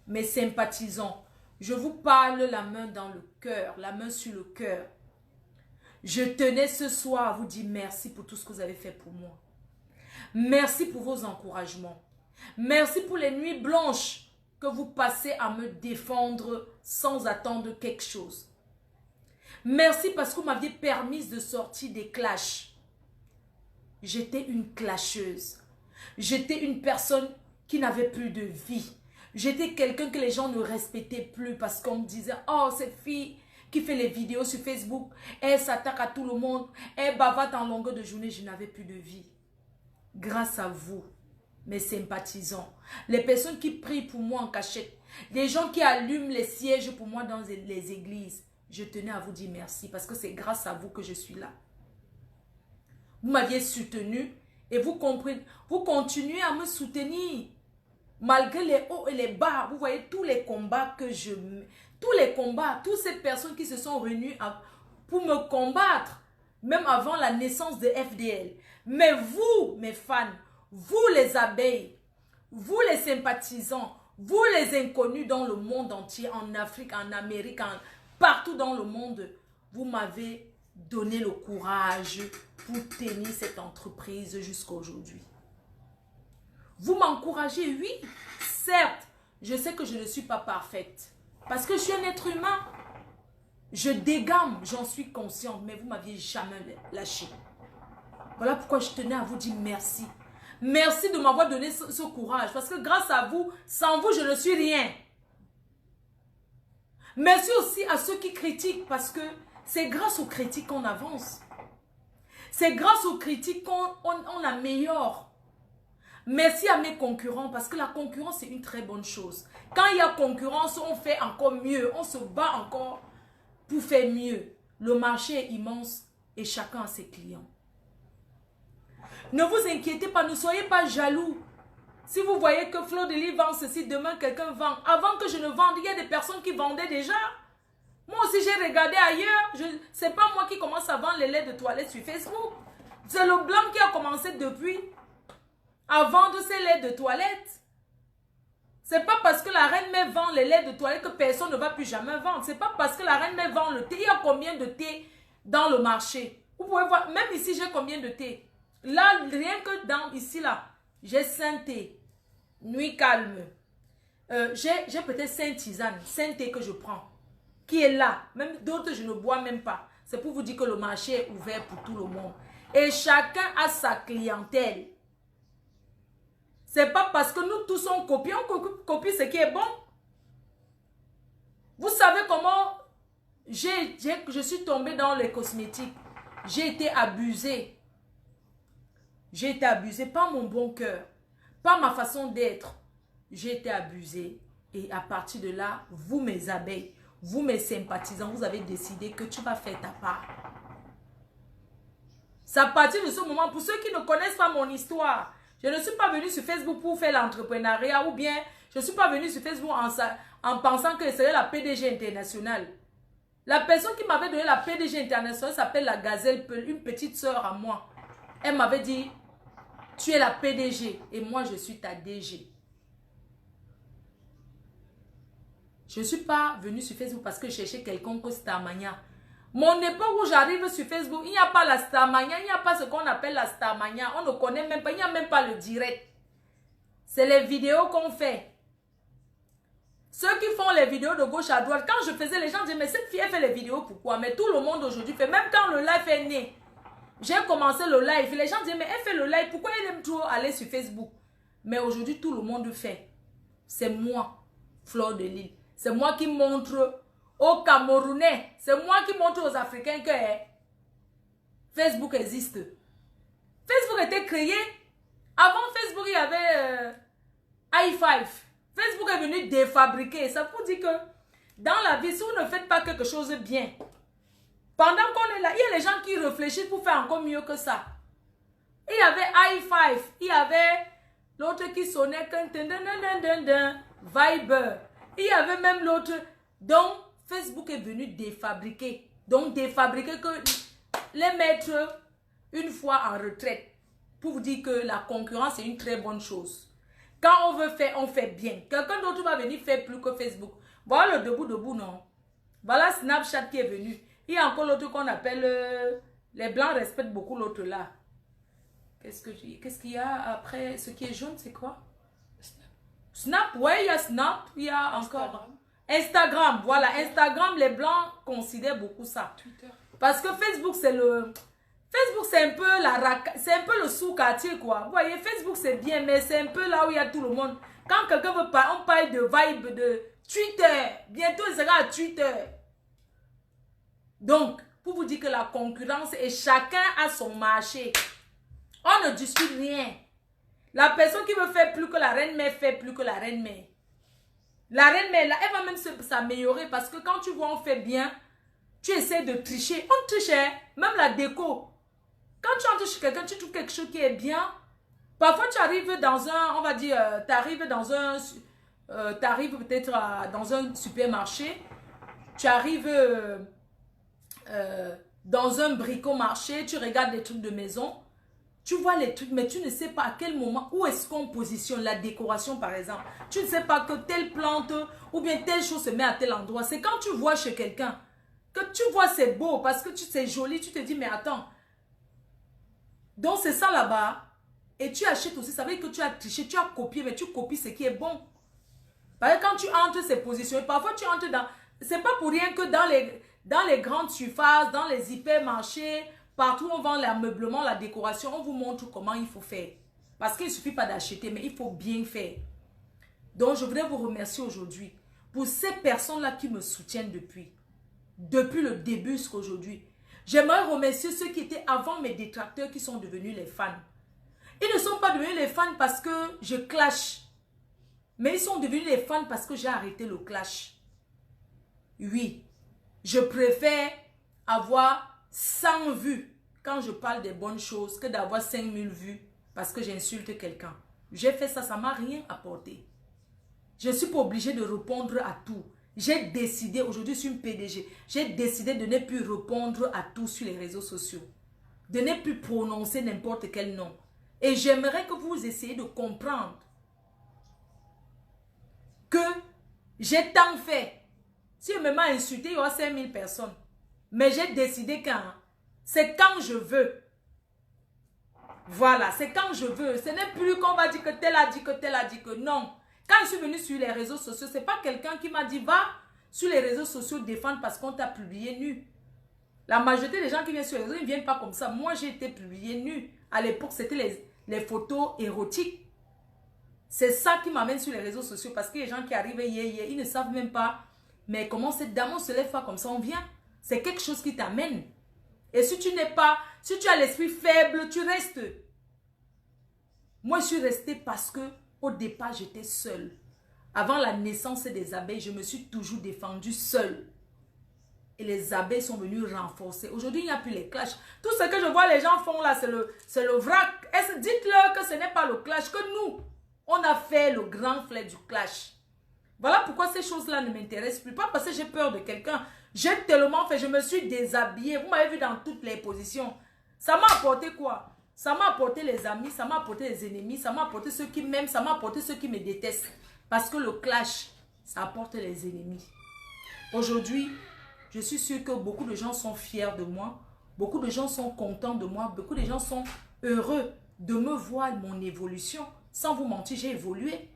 mes sympathisants, je vous parle la main dans le cœur, la main sur le cœur. Je tenais ce soir à vous dire merci pour tout ce que vous avez fait pour moi. Merci pour vos encouragements. Merci pour les nuits blanches que vous passez à me défendre sans attendre quelque chose. Merci parce que vous m'aviez permis de sortir des clashs. J'étais une clasheuse. J'étais une personne qui n'avait plus de vie. J'étais quelqu'un que les gens ne respectaient plus parce qu'on me disait « Oh, cette fille qui fait les vidéos sur Facebook, elle s'attaque à tout le monde, elle bavate en longueur de journée. » Je n'avais plus de vie. Grâce à vous, mes sympathisants, les personnes qui prient pour moi en cachette, les gens qui allument les sièges pour moi dans les églises, je tenais à vous dire merci parce que c'est grâce à vous que je suis là. Vous m'aviez soutenu et vous continuez à me soutenir. Malgré les hauts et les bas, vous voyez tous les combats que je... Tous les combats, toutes ces personnes qui se sont réunies pour me combattre, même avant la naissance de FDL, Mais vous, mes fans, vous les abeilles, vous les sympathisants, vous les inconnus dans le monde entier, en Afrique, en Amérique, partout dans le monde, vous m'avez donné le courage pour tenir cette entreprise jusqu'à aujourd'hui. Vous m'encouragez, oui, certes, je sais que je ne suis pas parfaite, parce que je suis un être humain. Je dégamme, j'en suis consciente, mais vous ne m'aviez jamais lâché. Voilà pourquoi je tenais à vous dire merci. Merci de m'avoir donné ce courage, parce que grâce à vous, sans vous, je ne suis rien. Merci aussi à ceux qui critiquent, parce que c'est grâce aux critiques qu'on avance. C'est grâce aux critiques qu'on améliore. Merci à mes concurrents, parce que la concurrence, c'est une très bonne chose. Quand il y a concurrence, on fait encore mieux, on se bat encore pour faire mieux. Le marché est immense et chacun a ses clients. Ne vous inquiétez pas, ne soyez pas jaloux. Si vous voyez que Fleur de Lys vend ceci, demain quelqu'un vend. Avant que je ne vende, il y a des personnes qui vendaient déjà. Moi aussi, j'ai regardé ailleurs. Ce n'est pas moi qui commence à vendre les laits de toilette sur Facebook. C'est le blanc qui a commencé depuis à vendre ses laits de toilette. C'est pas parce que la reine mère vend les laits de toilette que personne ne va plus jamais vendre. C'est pas parce que la reine mère vend le thé. Il y a combien de thé dans le marché? Vous pouvez voir, même ici, j'ai combien de thé? Là, rien que dans ici, là, j'ai 5 thés. Nuit calme. J'ai peut-être 5 tisanes, 5 thés que je prends. Qui est là. Même d'autres, je ne bois même pas. C'est pour vous dire que le marché est ouvert pour tout le monde. Et chacun a sa clientèle. C'est pas parce que nous tous on copie ce qui est bon. Vous savez comment je suis tombée dans les cosmétiques. J'ai été abusée. J'ai été abusée par mon bon cœur, par ma façon d'être. J'ai été abusée. Et à partir de là, vous mes abeilles, vous mes sympathisants, vous avez décidé que tu vas faire ta part. C'est à partir de ce moment, pour ceux qui ne connaissent pas mon histoire, je ne suis pas venue sur Facebook pour faire l'entrepreneuriat ou bien je ne suis pas venue sur Facebook en pensant que c'était la PDG internationale. La personne qui m'avait donné la PDG internationale s'appelle la Gazelle Peul, une petite sœur à moi. Elle m'avait dit, tu es la PDG et moi je suis ta DG. Je ne suis pas venue sur Facebook parce que je cherchais quelqu'un que Starmania. Mon époque où j'arrive sur Facebook, il n'y a pas la Starmania, il n'y a pas ce qu'on appelle la Starmania. On ne connaît même pas, il n'y a même pas le direct. C'est les vidéos qu'on fait. Ceux qui font les vidéos de gauche à droite, quand je faisais, les gens disaient, mais cette fille, elle fait les vidéos, pourquoi? Mais tout le monde aujourd'hui fait, même quand le live est né. J'ai commencé le live, les gens disaient, mais elle fait le live, pourquoi elle aime trop aller sur Facebook? Mais aujourd'hui, tout le monde fait. C'est moi, Fleur de Lys. C'est moi qui montre aux Camerounais, c'est moi qui montre aux Africains que Facebook existe. Facebook était créé. Avant Facebook, il y avait i5. Facebook est venu défabriquer. Ça vous dit que dans la vie, si vous ne faites pas quelque chose de bien, pendant qu'on est là, il y a les gens qui réfléchissent pour faire encore mieux que ça. Il y avait i5. Il y avait l'autre qui sonnait Viber. Il y avait même l'autre. Donc, Facebook est venu défabriquer. Donc, défabriquer que les mettre une fois en retraite. Pour vous dire que la concurrence est une très bonne chose. Quand on veut faire, on fait bien. Quelqu'un d'autre va venir faire plus que Facebook. Voilà le debout, non. Voilà Snapchat qui est venu. Il y a encore l'autre qu'on appelle... les Blancs respectent beaucoup l'autre là. Qu'est-ce qu'il y a après? Ce qui est jaune, c'est quoi? Snap, ouais, il y a Snap. Il y a encore... Instagram, voilà. Instagram, les Blancs considèrent beaucoup ça.
Twitter.
Parce que Facebook, c'est le... Facebook, c'est un peu c'est un peu le sous-quartier, quoi. Vous voyez, Facebook, c'est bien, mais c'est un peu là où il y a tout le monde. Quand quelqu'un veut parler, on parle de vibe, de Twitter. Bientôt, il sera à Twitter. Donc, pour vous dire que la concurrence, et chacun a son marché. On ne discute rien. La personne qui veut faire plus que la reine-mère fait plus que la reine-mère. La reine-mère, là, elle va même s'améliorer parce que quand tu vois, on fait bien, tu essaies de tricher. On triche, hein? Même la déco. Quand tu entres chez quelqu'un, tu trouves quelque chose qui est bien. Parfois, tu arrives dans un, on va dire, tu arrives dans un, tu arrives peut-être dans un supermarché. Tu arrives dans un bricomarché, tu regardes des trucs de maison. Tu vois les trucs, mais tu ne sais pas à quel moment, où est-ce qu'on positionne la décoration par exemple. Tu ne sais pas que telle plante ou bien telle chose se met à tel endroit. C'est quand tu vois chez quelqu'un, que tu vois c'est beau parce que c'est joli, tu te dis mais attends. Donc c'est ça là-bas. Et tu achètes aussi, ça veut dire que tu as triché, tu as copié, mais tu copies ce qui est bon. Parce que quand tu entres ces positions, parfois tu entres dans... C'est pas pour rien que dans les grandes surfaces, dans les hypermarchés, partout où on vend l'ameublement, la décoration, on vous montre comment il faut faire. Parce qu'il ne suffit pas d'acheter, mais il faut bien faire. Donc je voudrais vous remercier aujourd'hui pour ces personnes-là qui me soutiennent depuis le début jusqu'à aujourd'hui. J'aimerais remercier ceux qui étaient avant mes détracteurs qui sont devenus les fans. Ils ne sont pas devenus les fans parce que je clash. Mais ils sont devenus les fans parce que j'ai arrêté le clash. Oui, je préfère avoir 100 vues quand je parle des bonnes choses que d'avoir 5000 vues parce que j'insulte quelqu'un. J'ai fait ça, ça ne m'a rien apporté. Je ne suis pas obligée de répondre à tout. J'ai décidé, aujourd'hui je suis une PDG, j'ai décidé de ne plus répondre à tout sur les réseaux sociaux. De ne plus prononcer n'importe quel nom. Et j'aimerais que vous essayiez de comprendre que j'ai tant fait. Si je me mets à insulter, il y aura 5000 personnes. Mais j'ai décidé quand. C'est quand je veux. Voilà, c'est quand je veux. Ce n'est plus qu'on va dire que tel a dit que tel a dit que non. Quand je suis venue sur les réseaux sociaux, ce n'est pas quelqu'un qui m'a dit va sur les réseaux sociaux défendre parce qu'on t'a publié nu. La majorité des gens qui viennent sur les réseaux, ils ne viennent pas comme ça. Moi, j'ai été publié nu. À l'époque, c'était les photos érotiques. C'est ça qui m'amène sur les réseaux sociaux parce que les gens qui arrivent hier, ils ne savent même pas. Mais comment cette dame, on se lève pas comme ça, on vient. C'est quelque chose qui t'amène. Et si tu n'es pas, si tu as l'esprit faible, tu restes. Moi, je suis restée parce que au départ, j'étais seule. Avant la naissance des abeilles, je me suis toujours défendue seule. Et les abeilles sont venues renforcer. Aujourd'hui, il n'y a plus les clashs. Tout ce que je vois les gens font là, c'est le vrac. Dites-leur que ce n'est pas le clash, que nous, on a fait le grand flair du clash. Voilà pourquoi ces choses-là ne m'intéressent plus. Pas parce que j'ai peur de quelqu'un. J'ai tellement fait, je me suis déshabillée. Vous m'avez vu dans toutes les positions. Ça m'a apporté quoi? Ça m'a apporté les amis, ça m'a apporté les ennemis, ça m'a apporté ceux qui m'aiment, ça m'a apporté ceux qui me détestent. Parce que le clash, ça apporte les ennemis. Aujourd'hui, je suis sûre que beaucoup de gens sont fiers de moi. Beaucoup de gens sont contents de moi. Beaucoup de gens sont heureux de me voir mon évolution. Sans vous mentir, j'ai évolué.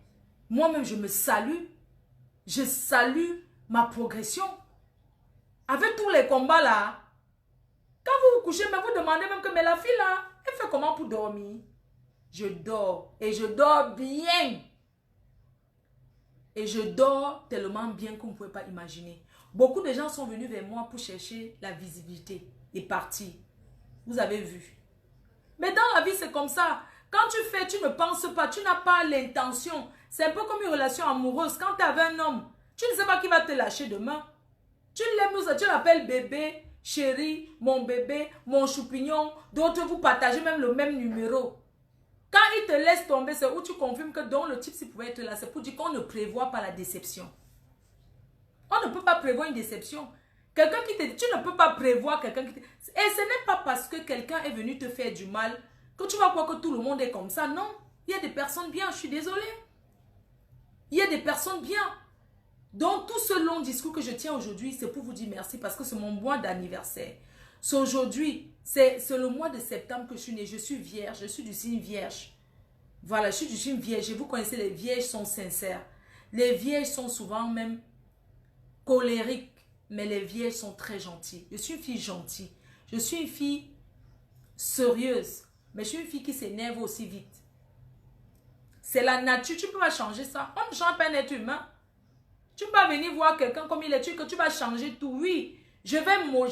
Moi-même, je me salue. Je salue ma progression. Avec tous les combats là, quand vous vous couchez, mais vous demandez même que mais la fille là, elle fait comment pour dormir? Je dors et je dors bien. Et je dors tellement bien que vous ne pouvez pas imaginer. Beaucoup de gens sont venus vers moi pour chercher la visibilité et partir. Vous avez vu. Mais dans la vie, c'est comme ça. Quand tu fais, tu ne penses pas, tu n'as pas l'intention. C'est un peu comme une relation amoureuse. Quand tu es avec un homme, tu ne sais pas qui va te lâcher demain. Tu l'aimes, tu l'appelles bébé, chéri, mon bébé, mon choupignon. D'autres, vous partagez même le même numéro. Quand il te laisse tomber, c'est où tu confirmes que donc le type, s'il pouvait être là, c'est pour dire qu'on ne prévoit pas la déception. On ne peut pas prévoir une déception. Quelqu'un qui te dit, tu ne peux pas prévoir quelqu'un qui te... Et ce n'est pas parce que quelqu'un est venu te faire du mal que tu vas croire que tout le monde est comme ça. Non, il y a des personnes bien, je suis désolée. Il y a des personnes bien. Donc, tout ce long discours que je tiens aujourd'hui, c'est pour vous dire merci parce que c'est mon mois d'anniversaire. C'est aujourd'hui, c'est le mois de septembre que je suis née. Je suis vierge, je suis du signe vierge. Voilà, je suis du signe vierge. Et vous connaissez, les vierges sont sincères. Les vierges sont souvent même colériques, mais les vierges sont très gentilles. Je suis une fille gentille. Je suis une fille sérieuse, mais je suis une fille qui s'énerve aussi vite. C'est la nature, tu ne peux pas changer ça. On ne change pas un être humain. Tu ne peux pas venir voir quelqu'un comme il est, que tu vas changer tout. Oui, je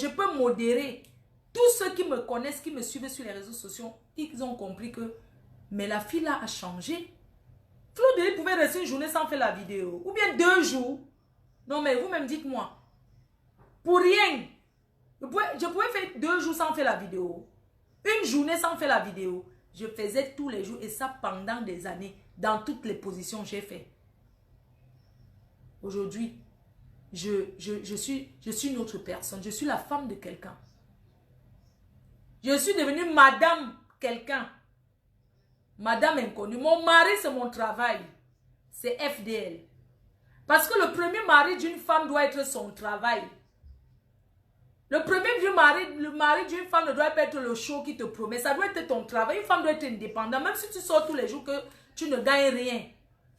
peux modérer. Tous ceux qui me connaissent, qui me suivent sur les réseaux sociaux, ils ont compris que, mais la fille là a changé. Claude pouvait rester une journée sans faire la vidéo. Ou bien 2 jours. Non mais vous-même dites-moi. Pour rien. Je pouvais faire 2 jours sans faire la vidéo. Une journée sans faire la vidéo. Je faisais tous les jours et ça pendant des années. Dans toutes les positions j'ai fait. Aujourd'hui, je suis une autre personne. Je suis la femme de quelqu'un. Je suis devenue madame quelqu'un. Madame inconnue, mon mari, c'est mon travail. C'est FDL. Parce que le premier mari d'une femme doit être son travail. Le mari d'une femme ne doit pas être le show qui te promet. Ça doit être ton travail. Une femme doit être indépendante. Même si tu sors tous les jours que tu ne gagnes rien.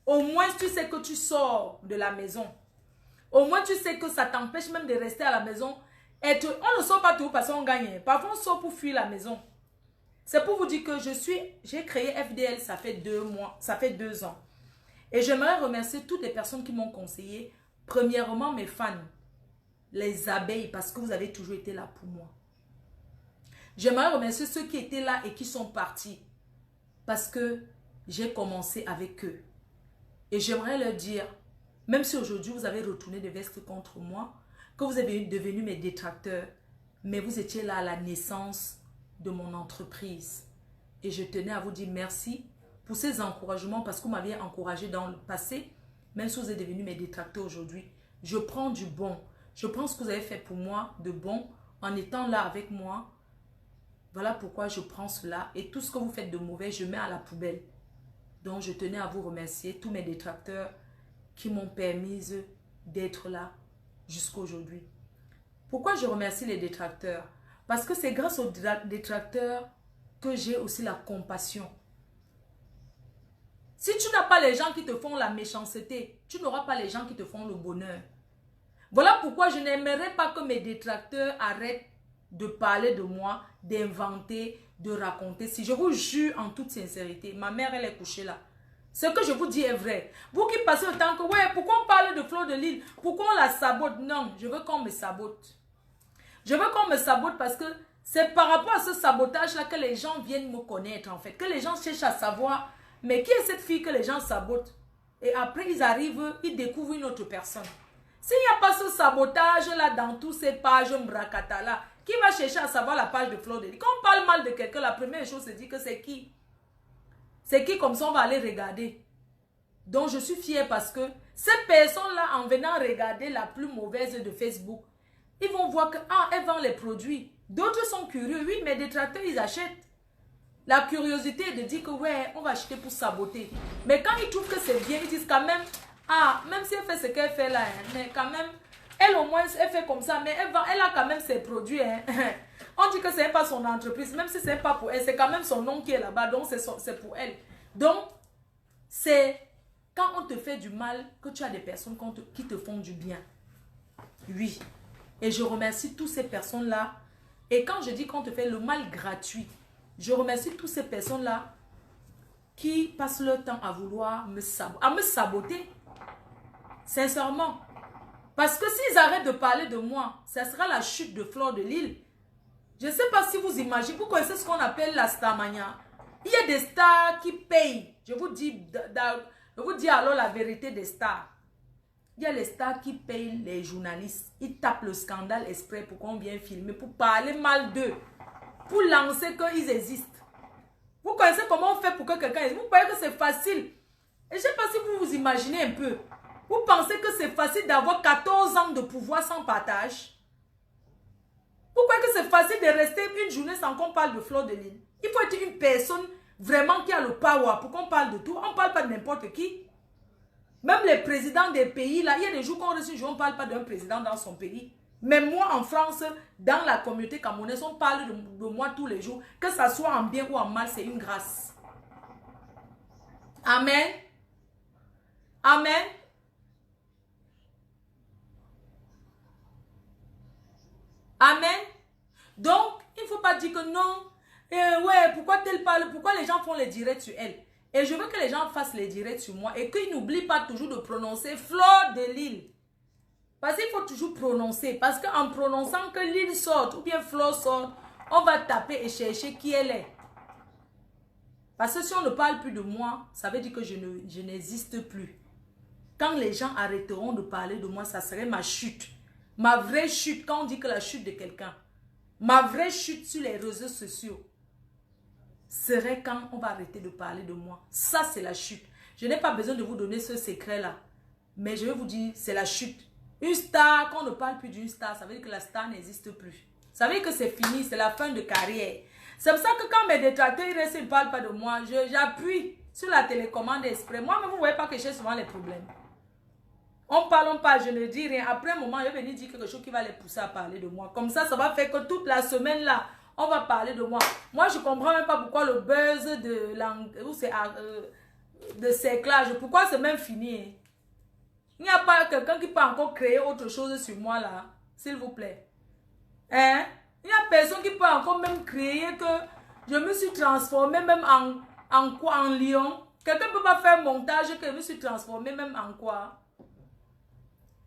Au moins, tu sais que tu sors de la maison. Au moins, tu sais que ça t'empêche même de rester à la maison. On ne sort pas toujours parce qu'on gagne. Parfois, on sort pour fuir la maison. C'est pour vous dire que j'ai créé FDL, ça fait 2 mois, ça fait 2 ans. Et j'aimerais remercier toutes les personnes qui m'ont conseillé. Premièrement, mes fans, les abeilles, parce que vous avez toujours été là pour moi. J'aimerais remercier ceux qui étaient là et qui sont partis. Parce que j'ai commencé avec eux. Et j'aimerais leur dire, même si aujourd'hui vous avez retourné des vestes contre moi, que vous êtes devenus mes détracteurs, mais vous étiez là à la naissance de mon entreprise. Et je tenais à vous dire merci pour ces encouragements parce que vous m'aviez encouragé dans le passé, même si vous êtes devenus mes détracteurs aujourd'hui. Je prends du bon. Je prends ce que vous avez fait pour moi de bon en étant là avec moi. Voilà pourquoi je prends cela. Et tout ce que vous faites de mauvais, je mets à la poubelle. Donc je tenais à vous remercier, tous mes détracteurs qui m'ont permis d'être là jusqu'à aujourd'hui. Pourquoi je remercie les détracteurs? Parce que c'est grâce aux détracteurs que j'ai aussi la compassion. Si tu n'as pas les gens qui te font la méchanceté, tu n'auras pas les gens qui te font le bonheur. Voilà pourquoi je n'aimerais pas que mes détracteurs arrêtent de parler de moi, d'inventer, de raconter. Si je vous jure en toute sincérité, ma mère elle est couchée là. Ce que je vous dis est vrai. Vous qui passez le temps que, ouais, pourquoi on parle de Fleur de Lys? Pourquoi on la sabote? Non, je veux qu'on me sabote. Je veux qu'on me sabote parce que c'est par rapport à ce sabotage-là que les gens viennent me connaître en fait. Que les gens cherchent à savoir, mais qui est cette fille que les gens sabotent? Et après, ils arrivent, ils découvrent une autre personne. S'il n'y a pas ce sabotage-là dans tous ces pages Mbrakata-là, qui va chercher à savoir la page de Fleur de Lys? Quand on parle mal de quelqu'un, la première chose, c'est dire que c'est qui? C'est qui, comme ça, on va aller regarder. Donc, je suis fière parce que ces personnes-là, en venant regarder la plus mauvaise de Facebook, ils vont voir que, ah, elle vend les produits. D'autres sont curieux. Oui, mais des détracteurs, ils achètent. La curiosité est de dire que, ouais, on va acheter pour saboter. Mais quand ils trouvent que c'est bien, ils disent quand même, ah, même si elle fait ce qu'elle fait là, hein, mais quand même, elle au moins, elle fait comme ça, mais elle a quand même ses produits. Hein. On dit que ce n'est pas son entreprise, même si ce n'est pas pour elle, c'est quand même son nom qui est là-bas, donc c'est pour elle. Donc, c'est quand on te fait du mal que tu as des personnes qui te font du bien. Oui. Et je remercie toutes ces personnes-là. Et quand je dis qu'on te fait le mal gratuit, je remercie toutes ces personnes-là qui passent leur temps à vouloir me saboter. Sincèrement. Parce que s'ils arrêtent de parler de moi, ça sera la chute de Fleur de Lys. Je ne sais pas si vous imaginez, vous connaissez ce qu'on appelle la starmania. Il y a des stars qui payent. Je vous dis alors la vérité des stars. Il y a les stars qui payent les journalistes. Ils tapent le scandale exprès pour qu'on vienne filmer, pour parler mal d'eux, pour lancer qu'ils existent. Vous connaissez comment on fait pour que quelqu'un existe? Vous croyez que c'est facile? Et je ne sais pas si vous vous imaginez un peu. Vous pensez que c'est facile d'avoir 14 ans de pouvoir sans partage? Vous croyez que c'est facile de rester une journée sans qu'on parle de Fleur de Lys? Il faut être une personne vraiment qui a le power pour qu'on parle de tout. On ne parle pas de n'importe qui. Même les présidents des pays, là, il y a des jours qu'on reçoit un jour, on ne parle pas d'un président dans son pays. Mais moi, en France, dans la communauté camerounaise, on parle de moi tous les jours. Que ça soit en bien ou en mal, c'est une grâce. Amen. Amen. Amen. Donc, il ne faut pas dire que non. Ouais, pourquoi tel parle? Pourquoi les gens font les directs sur elle? Et je veux que les gens fassent les directs sur moi et qu'ils n'oublient pas toujours de prononcer Fleur de Lys. Parce qu'il faut toujours prononcer. Parce qu'en prononçant que Lys sorte ou bien Fleur sorte, on va taper et chercher qui elle est. Parce que si on ne parle plus de moi, ça veut dire que je n'existe plus. Quand les gens arrêteront de parler de moi, ça serait ma chute. Ma vraie chute, quand on dit que la chute de quelqu'un, ma vraie chute sur les réseaux sociaux, serait quand on va arrêter de parler de moi. Ça, c'est la chute. Je n'ai pas besoin de vous donner ce secret-là. Mais je vais vous dire, c'est la chute. Une star, quand on ne parle plus d'une star, ça veut dire que la star n'existe plus. Ça veut dire que c'est fini, c'est la fin de carrière. C'est pour ça que quand mes détracteurs ils restent, ils ne parlent pas de moi, j'appuie sur la télécommande exprès. Moi, mais vous ne voyez pas que j'ai souvent les problèmes. On parle, je ne dis rien. Après un moment, je vais venir dire quelque chose qui va les pousser à parler de moi. Comme ça va faire que toute la semaine là, on va parler de moi. Moi, je ne comprends même pas pourquoi le buzz de cerclage, pourquoi c'est même fini. Hein? Il n'y a pas quelqu'un qui peut encore créer autre chose sur moi là, s'il vous plaît. Hein? Il n'y a personne qui peut encore même créer que je me suis transformée même en quoi? En lion. Quelqu'un ne peut pas faire un montage que je me suis transformée même en quoi?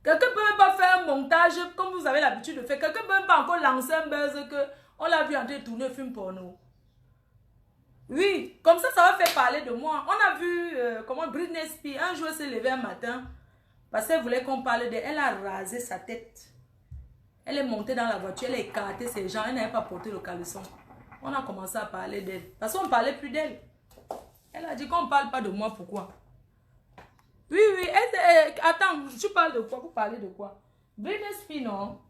Quelqu'un ne peut même pas faire un montage comme vous avez l'habitude de faire. Quelqu'un ne peut même pas encore lancer un buzz que on l'a vu en train de tourner un film porno. Oui, comme ça va faire parler de moi. On a vu comment Britney Spears, un jour, s'est levée un matin parce qu'elle voulait qu'on parle d'elle. Elle a rasé sa tête. Elle est montée dans la voiture, elle a écarté ses jambes, elle n'avait pas porté le caleçon. On a commencé à parler d'elle. Parce qu'on ne parlait plus d'elle. Elle a dit qu'on ne parle pas de moi, pourquoi? Oui, attends, tu parles de quoi? Vous parlez de quoi? Britney Spears, non?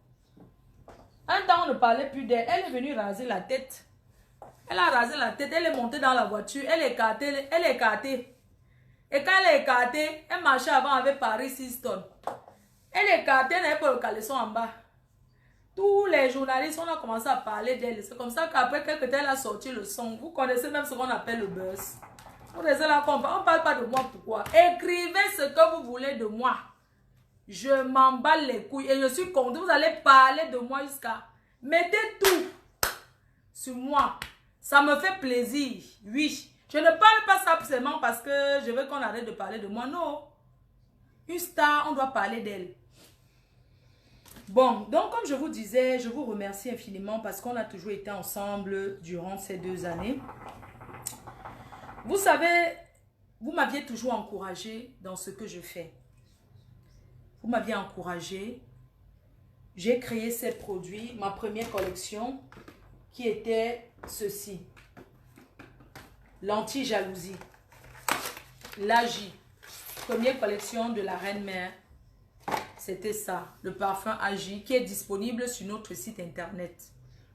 Un temps, on ne parlait plus d'elle. Elle est venue raser la tête. Elle a rasé la tête, elle est montée dans la voiture, elle est écartée, elle est écartée. Et quand elle est écartée, elle marchait avant avec Paris Hilton. Elle est écartée, elle n'avait pas le caleçon en bas. Tous les journalistes, on a commencé à parler d'elle. C'est comme ça qu'après quelques temps, elle a sorti le son. Vous connaissez même ce qu'on appelle le buzz. Vous connaissez la compagnie. On ne parle pas de moi, pourquoi? Écrivez ce que vous voulez de moi. Je m'emballe les couilles et je suis contente. Vous allez parler de moi jusqu'à... Mettez tout sur moi. Ça me fait plaisir. Oui. Je ne parle pas ça seulement parce que je veux qu'on arrête de parler de moi. Non. Une star, on doit parler d'elle. Bon, donc comme je vous disais, je vous remercie infiniment parce qu'on a toujours été ensemble durant ces 2 années. Vous savez, vous m'aviez toujours encouragé dans ce que je fais. Vous m'aviez encouragé. J'ai créé ces produits, ma première collection qui était ceci. L'anti-jalousie. L'Agi. Première collection de la Reine-Mère. C'était ça, le parfum Agi qui est disponible sur notre site internet.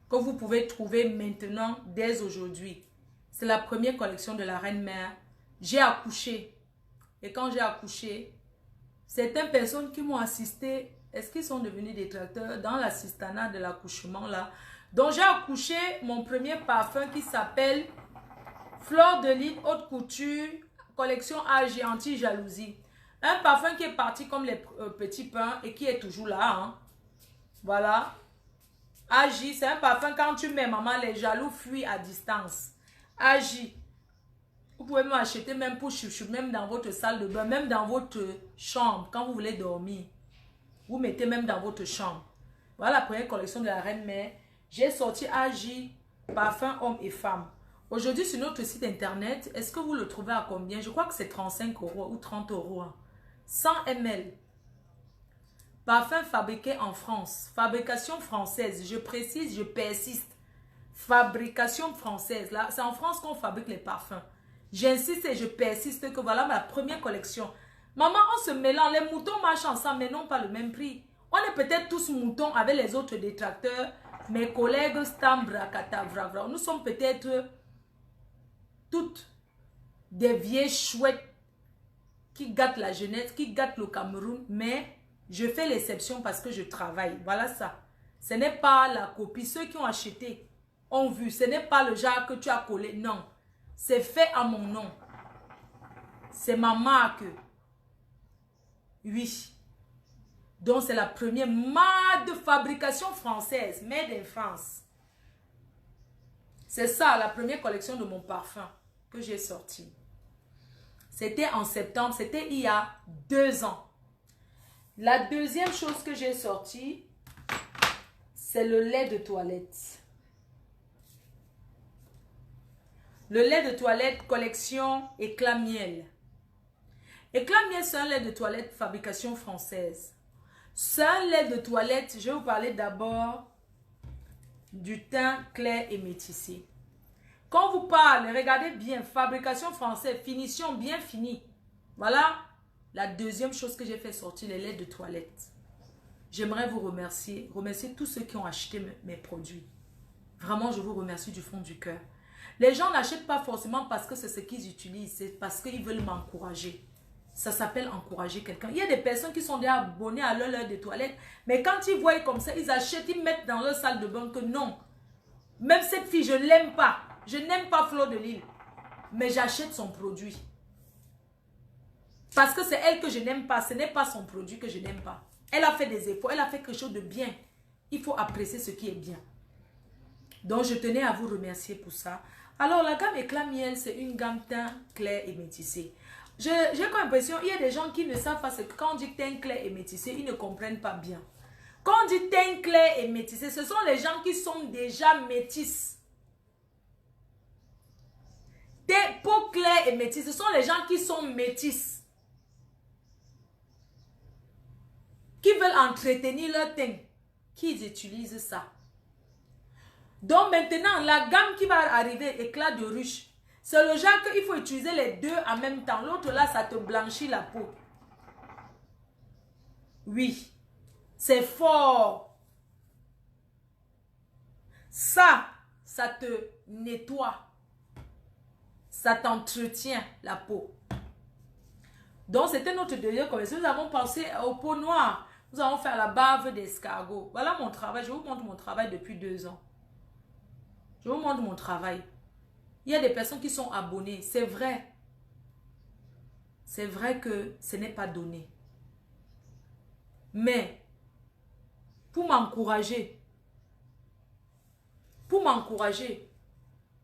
Que vous pouvez trouver maintenant, dès aujourd'hui. C'est la première collection de la Reine-Mère. J'ai accouché. Et quand j'ai accouché, certaines personnes qui m'ont assisté, est-ce qu'ils sont devenus détracteurs dans l'assistanat de l'accouchement là? Donc j'ai accouché mon premier parfum qui s'appelle Fleur de Lys Haute Couture, collection Agi anti-jalousie. Un parfum qui est parti comme les petits pains et qui est toujours là. Hein. Voilà. Agi, c'est un parfum quand tu mets maman, les jaloux fuient à distance. Agi. Vous pouvez même acheter même pour chouchou, même dans votre salle de bain, même dans votre chambre, quand vous voulez dormir. Vous mettez même dans votre chambre. Voilà la première collection de la Reine-Mère. J'ai sorti Agi, parfum homme et femme. Aujourd'hui, sur notre site internet, est-ce que vous le trouvez à combien? Je crois que c'est 35 € ou 30 €. Hein. 100 ml. Parfum fabriqué en France. Fabrication française. Je précise, je persiste. Fabrication française. Là, c'est en France qu'on fabrique les parfums. J'insiste et je persiste que voilà ma première collection. Maman, on se mélange. Les moutons marchent ensemble, mais non pas le même prix. On est peut-être tous moutons avec les autres détracteurs. Mes collègues Stam, Brakata, Vravra. Nous sommes peut-être toutes des vieilles chouettes qui gâtent la jeunesse, qui gâtent le Cameroun, mais je fais l'exception parce que je travaille. Voilà ça. Ce n'est pas la copie. Ceux qui ont acheté ont vu. Ce n'est pas le genre que tu as collé. Non. C'est fait à mon nom. C'est ma marque. Oui. Donc c'est la première marque de fabrication française. Made in France. C'est ça, la première collection de mon parfum que j'ai sorti. C'était en septembre, c'était il y a 2 ans. La deuxième chose que j'ai sortie, c'est le lait de toilette. Le lait de toilette collection Éclat Miel. Éclat Miel, c'est un lait de toilette fabrication française. C'est un lait de toilette, je vais vous parler d'abord du teint clair et métissé. Quand vous parlez, regardez bien, fabrication française, finition bien finie. Voilà la deuxième chose que j'ai fait sortir, les laits de toilette. J'aimerais vous remercier tous ceux qui ont acheté mes produits. Vraiment, je vous remercie du fond du cœur. Les gens n'achètent pas forcément parce que c'est ce qu'ils utilisent, c'est parce qu'ils veulent m'encourager. Ça s'appelle encourager quelqu'un. Il y a des personnes qui sont déjà abonnées à leur de toilette, mais quand ils voient comme ça, ils achètent, ils mettent dans leur salle de bain que non. Même cette fille, je ne l'aime pas. Je n'aime pas Fleur de Lys, mais j'achète son produit. Parce que c'est elle que je n'aime pas, ce n'est pas son produit que je n'aime pas. Elle a fait des efforts, elle a fait quelque chose de bien. Il faut apprécier ce qui est bien. Donc, je tenais à vous remercier pour ça. Alors, la gamme Éclat Miel, c'est une gamme teint clair et métissé. J'ai comme l'impression, il y a des gens qui ne savent pas ce que quand on dit teint clair et métissé, ils ne comprennent pas bien. Quand on dit teint clair et métissé, ce sont les gens qui sont déjà métisses. Peau claire et métisse, ce sont les gens qui sont métisses. Qui veulent entretenir leur teint. Qui utilisent ça. Donc maintenant, la gamme qui va arriver, Éclat de ruche, c'est le genre qu'il faut utiliser les deux en même temps. L'autre là, ça te blanchit la peau. Oui, c'est fort. Ça te nettoie. Ça t'entretient la peau. Donc, c'était notre deuxième conversation. Nous avons pensé aux peaux noires. Nous allons faire la bave d'escargot. Voilà mon travail. Je vous montre mon travail depuis 2 ans. Je vous montre mon travail. Il y a des personnes qui sont abonnées. C'est vrai. C'est vrai que ce n'est pas donné. Mais, pour m'encourager,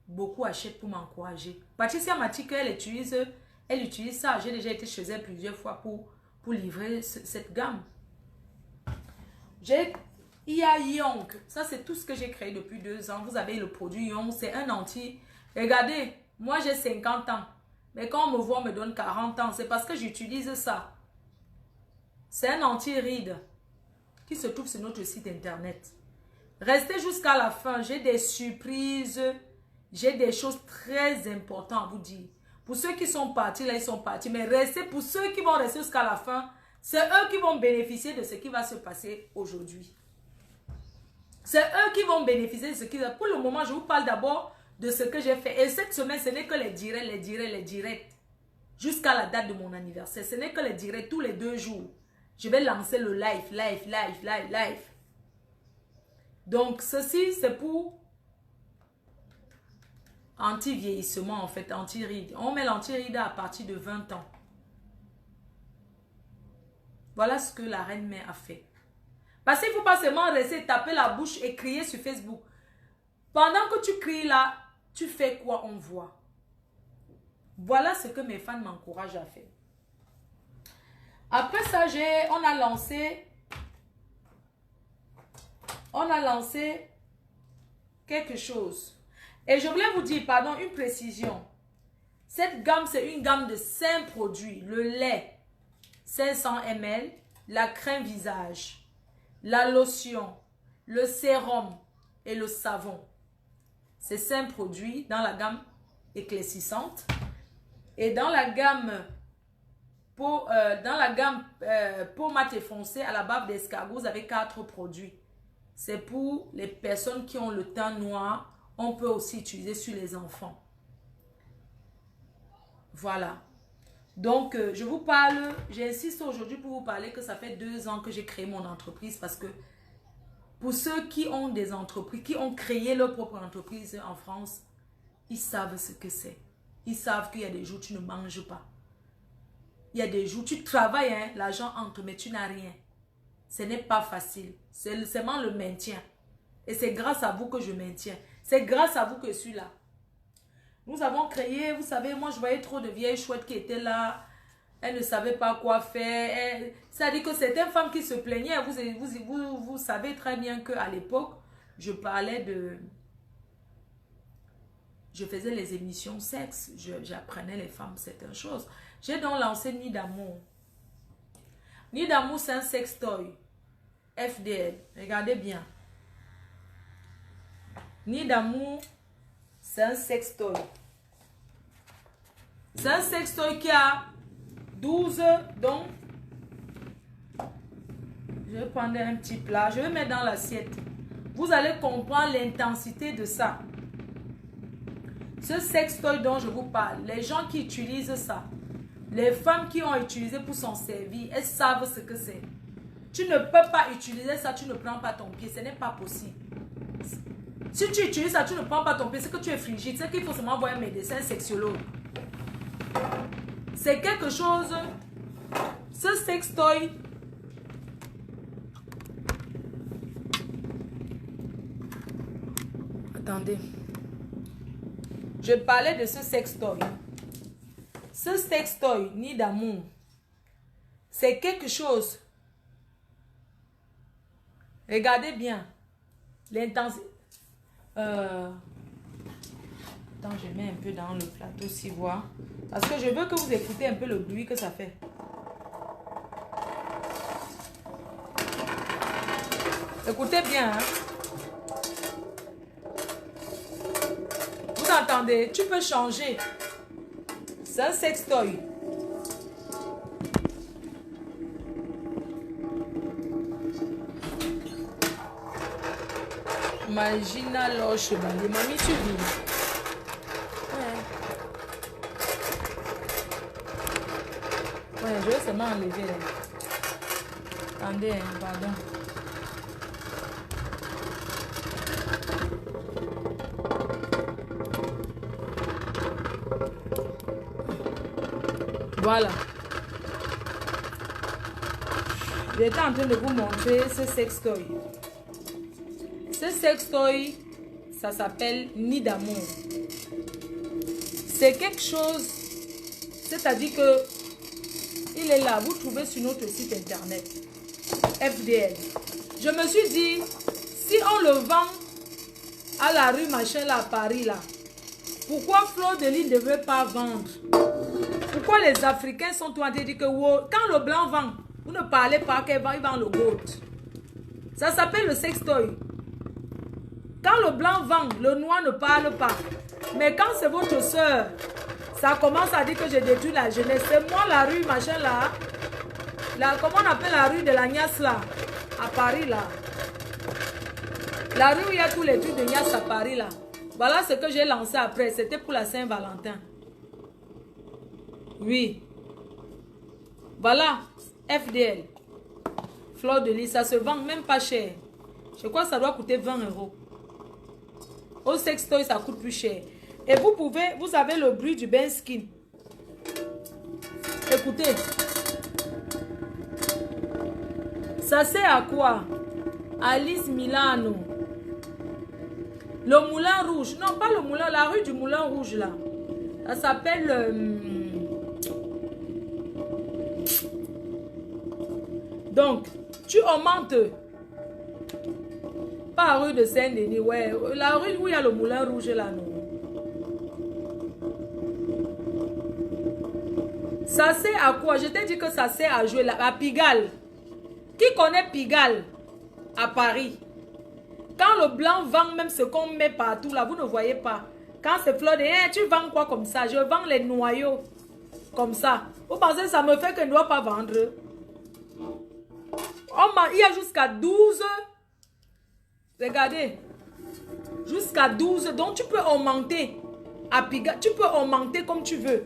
beaucoup achètent pour m'encourager. Patricia m'a dit qu'elle utilise ça. J'ai déjà été chez elle plusieurs fois pour livrer cette gamme. Il y a Young. Ça, c'est tout ce que j'ai créé depuis 2 ans. Vous avez le produit Young. C'est un anti. Regardez, moi j'ai 50 ans. Mais quand on me voit, on me donne 40 ans. C'est parce que j'utilise ça. C'est un anti-ride qui se trouve sur notre site internet. Restez jusqu'à la fin. J'ai des surprises. J'ai des choses très importantes à vous dire. Pour ceux qui sont partis, là, ils sont partis. Mais restez, pour ceux qui vont rester jusqu'à la fin, c'est eux qui vont bénéficier de ce qui va se passer aujourd'hui. C'est eux qui vont bénéficier de ce qui va... Pour le moment, je vous parle d'abord de ce que j'ai fait. Et cette semaine, ce n'est que les directs. Jusqu'à la date de mon anniversaire. Ce n'est que les directs tous les 2 jours. Je vais lancer le live. Donc, ceci, c'est pour anti-vieillissement, en fait, anti-ride. On met l'anti-ride à partir de 20 ans. Voilà ce que la reine mère a fait. Parce qu'il ne faut pas seulement rester, taper la bouche et crier sur Facebook. Pendant que tu cries là, tu fais quoi? On voit. Voilà ce que mes fans m'encouragent à faire. Après ça, on a lancé quelque chose. Et je voulais vous dire, pardon, une précision. Cette gamme, c'est une gamme de 5 produits. Le lait, 500 ml, la crème visage, la lotion, le sérum et le savon. C'est 5 produits dans la gamme éclaircissante. Et dans la gamme peau mat et foncé à la bave d'escargot, vous avez 4 produits. C'est pour les personnes qui ont le teint noir. On peut aussi utiliser sur les enfants. Voilà. Donc, je vous parle, j'insiste aujourd'hui pour vous parler que ça fait 2 ans que j'ai créé mon entreprise parce que pour ceux qui ont des entreprises, qui ont créé leur propre entreprise en France, ils savent ce que c'est. Ils savent qu'il y a des jours où tu ne manges pas. Il y a des jours où tu travailles, hein, l'argent entre, mais tu n'as rien. Ce n'est pas facile. C'est seulement le maintien. Et c'est grâce à vous que je maintiens. C'est grâce à vous que je suis là. Nous avons créé, vous savez, moi je voyais trop de vieilles chouettes qui étaient là. Elles ne savaient pas quoi faire. C'est-à-dire que certaines femmes qui se plaignaient. Vous savez très bien qu'à l'époque, je parlais de... Je faisais les émissions sexe. J'apprenais les femmes certaines choses. J'ai donc lancé Nid d'amour. Nid d'amour, c'est un sextoy. FDL. Regardez bien. Nid d'amour, c'est un sextoy. C'est un sextoy qui a 12, donc je vais prendre un petit plat. Je vais mettre dans l'assiette. vous allez comprendre l'intensité de ça. Ce sextoy dont je vous parle, les gens qui utilisent ça, les femmes qui ont utilisé pour s'en servir, elles savent ce que c'est. Tu ne peux pas utiliser ça, tu ne prends pas ton pied, ce n'est pas possible. Si tu utilises ça, tu ne prends pas ton pied, c'est que tu es frigide, c'est qu'il faut seulement voir un médecin sexologue. C'est quelque chose, ce sextoy, attendez, je parlais de ce sextoy. Ce sextoy, ni d'amour, c'est quelque chose. Regardez bien l'intensité. Attends, je mets un peu dans le plateau si voir. Parce que je veux que vous écoutez un peu le bruit que ça fait. Écoutez bien. Hein? Vous entendez? Tu peux changer. C'est un sextoy. Magina loche, mamie, tu vis. Ouais, je vais seulement enlever là. Attendez, hein, pardon. Voilà. J'étais en train de vous montrer ce sextoy. Ce sextoy, ça s'appelle Nid d'amour. C'est quelque chose, c'est-à-dire que il est là, vous trouvez sur notre site internet FDL. Je me suis dit, si on le vend à la rue machin là à Paris là, pourquoi Fleur de Lys ne veut pas vendre? Pourquoi les Africains sont en train de dire que wow, quand le blanc vend, vous ne parlez pas qu'il vend le gold. Ça s'appelle le sextoy. Quand le blanc vend, le noir ne parle pas. Mais quand c'est votre soeur, ça commence à dire que je détruis la jeunesse. C'est moi la rue, machin là. Comment on appelle la rue de la Niasse là? À Paris là. La rue où il y a tous les trucs de Niasse à Paris là. Voilà ce que j'ai lancé après. C'était pour la Saint-Valentin. Oui. Voilà. FDL. Fleur de Lys. Ça se vend même pas cher. Je crois que ça doit coûter 20 €. Au sextoy, ça coûte plus cher. Et vous avez le bruit du bain skin. Écoutez. Ça sert à quoi? Alice Milano. Le Moulin Rouge. Non, pas le moulin, la rue du Moulin Rouge là. Ça s'appelle... Donc, tu augmentes... Pas rue de Saint-Denis, ouais. La rue où il y a le Moulin Rouge là, non. Ça sert à quoi? Je t'ai dit que ça sert à jouer là, à Pigalle. Qui connaît Pigalle à Paris? Quand le blanc vend même ce qu'on met partout là, vous ne voyez pas. Quand c'est Fleur de Lys, tu vends quoi comme ça? Je vends les noyaux comme ça. Vous pensez que ça me fait que je ne dois pas vendre? Il y a jusqu'à 12. Regardez. Jusqu'à 12. Donc tu peux augmenter. À Pigalle, tu peux augmenter comme tu veux.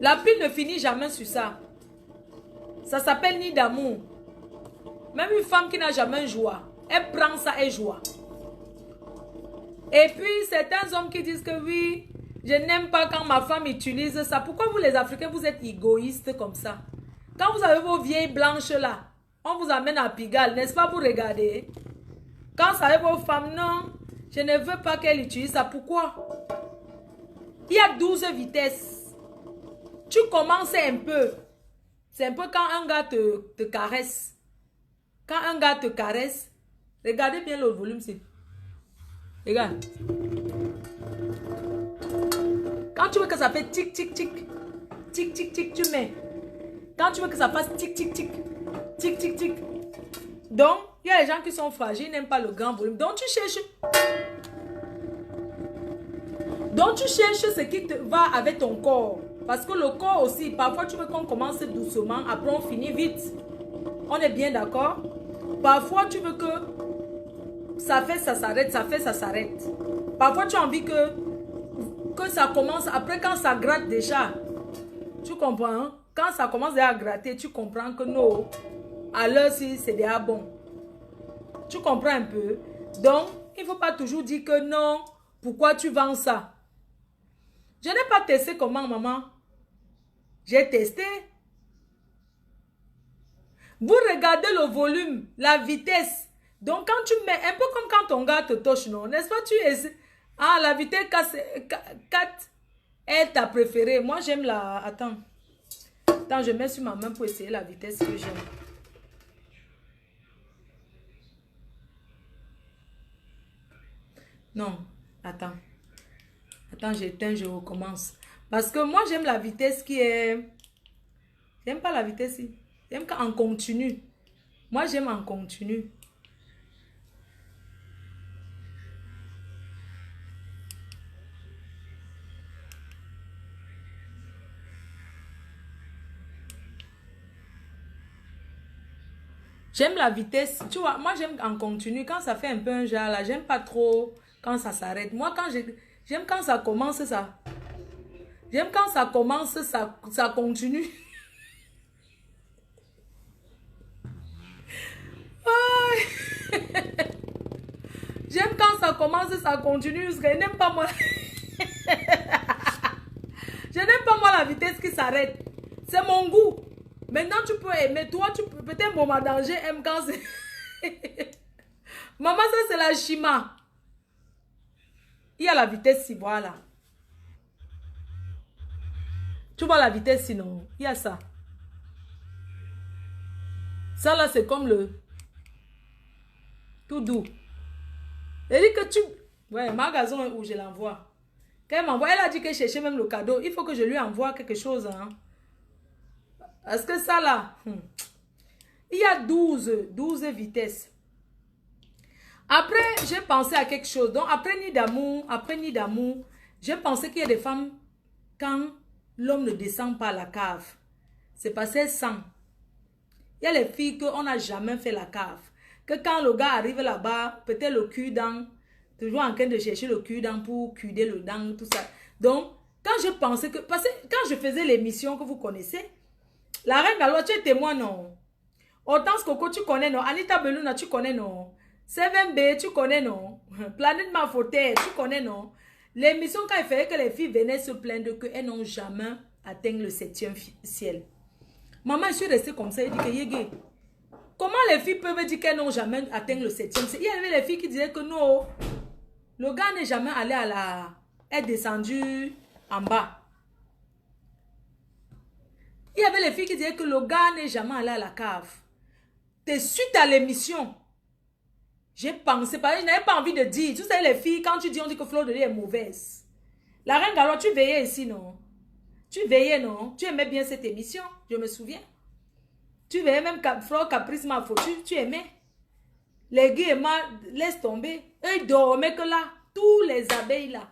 La pile ne finit jamais sur ça. Ça s'appelle Nid d'amour. Même une femme qui n'a jamais joué, elle prend ça et joue. Et puis certains hommes qui disent que oui, je n'aime pas quand ma femme utilise ça. Pourquoi vous les Africains, vous êtes égoïstes comme ça? Quand vous avez vos vieilles blanches là, on vous amène à Pigalle, n'est-ce pas, vous regardez? Quand ça avec vos femmes, non, je ne veux pas qu'elles utilisent ça. Pourquoi? Il y a 12 vitesses. Tu commences un peu. C'est un peu quand un gars te caresse. Quand un gars te caresse, regardez bien le volume. Regarde. Quand tu veux que ça fait tic, tic, tic, tic, tic, tic, tu mets. Quand tu veux que ça fasse tic, tic, tic, tic, tic, tic. Donc, il y a les gens qui sont fragiles, ils n'aiment pas le grand volume. Donc, tu cherches. Donc, tu cherches ce qui te va avec ton corps. Parce que le corps aussi, parfois, tu veux qu'on commence doucement, après on finit vite. On est bien d'accord? Parfois, tu veux que ça fait, ça s'arrête, ça fait, ça s'arrête. Parfois, tu as envie que ça commence. Après, quand ça gratte déjà, tu comprends, hein? Quand ça commence à gratter, tu comprends que non, alors si c'est déjà bon. Tu comprends un peu? Donc, il ne faut pas toujours dire que non, pourquoi tu vends ça? Je n'ai pas testé comment, maman. J'ai testé. Vous regardez le volume, la vitesse. Donc, quand tu mets, un peu comme quand ton gars te touche, non? N'est-ce pas? Tu essaies. Ah, la vitesse 4 est ta préférée. Moi, j'aime la... Attends, je mets sur ma main pour essayer la vitesse que j'aime. Non, attends. Attends, j'éteins, je recommence. Parce que moi, j'aime la vitesse qui est... J'aime pas la vitesse. J'aime en continu. Moi, j'aime en continu. J'aime la vitesse. Tu vois, moi, j'aime en continu. Quand ça fait un peu un genre là, j'aime pas trop quand ça s'arrête. Moi, j'aime quand ça commence, ça. J'aime quand ça commence, ça continue. J'aime quand ça commence, ça continue. Je n'aime pas moi. Je n'aime pas moi la vitesse qui s'arrête. C'est mon goût. Maintenant, tu peux aimer. Toi, tu peux. Peut-être maman danger aime quand c'est. Maman, ça, c'est la chima. Il y a la vitesse si, voilà. Tu vois la vitesse sinon. Il y a ça. Ça, là, c'est comme le. Tout doux. Elle dit que tu... Ouais, magasin où je l'envoie. Quand elle m'envoie, elle a dit qu'elle cherchait même le cadeau. Il faut que je lui envoie quelque chose. Hein. Parce que ça là... Il y a 12 vitesses. Après, j'ai pensé à quelque chose. Donc, après Nid d'amour, j'ai pensé qu'il y a des femmes, quand l'homme ne descend pas à la cave, c'est parce qu'elles sentent. Il y a les filles qu'on n'a jamais fait la cave. Que quand le gars arrive là-bas, peut-être le cul-dent, toujours en train de chercher le cul-dent pour cuider le dent, tout ça. Donc, quand je pensais que... Parce que quand je faisais l'émission que vous connaissez, la reine Galois, tu es témoin, non? Hortense Coco, tu connais, non? Anita Beluna, tu connais, non? 7B, tu connais, non? Planète Mafoté, tu connais, non? L'émission, quand il fallait que les filles venaient se plaindre qu'elles n'ont jamais atteint le 7e ciel. Maman, je suis restée comme ça, elle dit que Yégué. Comment les filles peuvent dire qu'elles n'ont jamais atteint le 7e ciel? Il y avait les filles qui disaient que non, le gars n'est jamais allé à la... est descendu en bas. Il y avait les filles qui disaient que le gars n'est jamais allé à la cave. Et suite à l'émission, j'ai pensé, parce que je n'avais pas envie de dire. Tu sais, les filles, quand tu dis, on dit que Fleur de Lys est mauvaise. La reine Galois, tu veillais ici, non? Tu veillais, non? Tu aimais bien cette émission, je me souviens. Tu veillais même Fleur Caprice m'a foutu, tu aimais. Les gars, laisse tomber. Eux, ils dormaient que là, tous les abeilles là.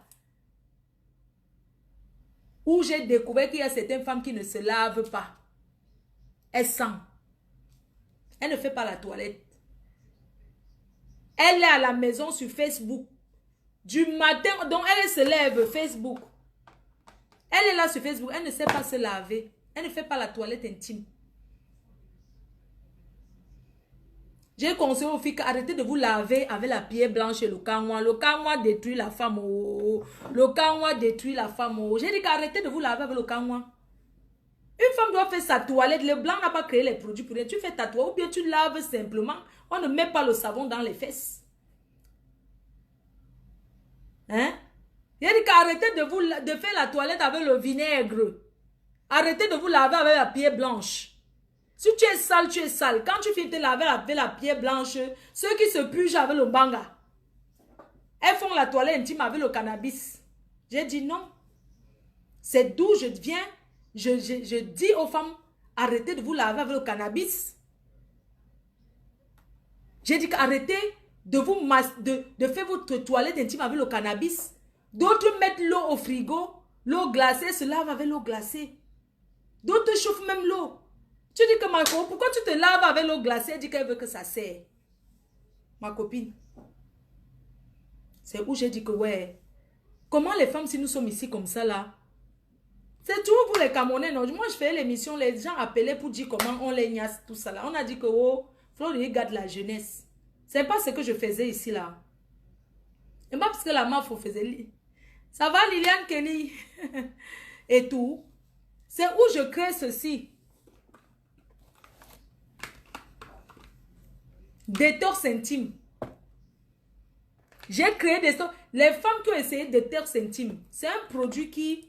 Où j'ai découvert qu'il y a certaines femmes qui ne se lavent pas. Elles sentent. Elle ne fait pas la toilette. Elle est à la maison sur Facebook. Du matin, donc elle se lève Facebook. Elle est là sur Facebook. Elle ne sait pas se laver. Elle ne fait pas la toilette intime. J'ai conseillé aux filles qu'arrêtez de vous laver avec la pierre blanche et le kanwa. Le kanwa détruit la femme. Oh. Le kanwa détruit la femme. Oh. J'ai dit qu'arrêtez de vous laver avec le kanwa. Une femme doit faire sa toilette. Le blanc n'a pas créé les produits pour rien. Tu fais ta toilette ou bien tu laves simplement. On ne met pas le savon dans les fesses. Hein? J'ai dit qu'arrêtez de faire la toilette avec le vinaigre. Arrêtez de vous laver avec la pierre blanche. Si tu es sale, tu es sale. Quand tu finis de te laver avec la pierre blanche, ceux qui se pugent avec le banga, elles font la toilette intime avec le cannabis. J'ai dit non. C'est d'où je viens. Je dis aux femmes, arrêtez de vous laver avec le cannabis. J'ai dit qu'arrêtez de faire votre toilette intime avec le cannabis. D'autres mettent l'eau au frigo, l'eau glacée, se lavent avec l'eau glacée. D'autres chauffent même l'eau. Tu dis que Marco, pourquoi tu te laves avec l'eau glacée? Elle dit qu'elle veut que ça serre. Ma copine. C'est où j'ai dit que ouais. Comment les femmes, si nous sommes ici comme ça là? C'est toujours pour les Camerounais. Non? Moi, je fais l'émission, les gens appelaient pour dire comment on les niasse, tout ça là. On a dit que oh, Floride garde la jeunesse. C'est pas ce que je faisais ici là. Et pas parce que la meuf faisait. Ça va Liliane Kenny? Et tout. C'est où je crée ceci. Détox intime. J'ai créé des stocks. Les femmes qui ont essayé détox intime, c'est un produit qui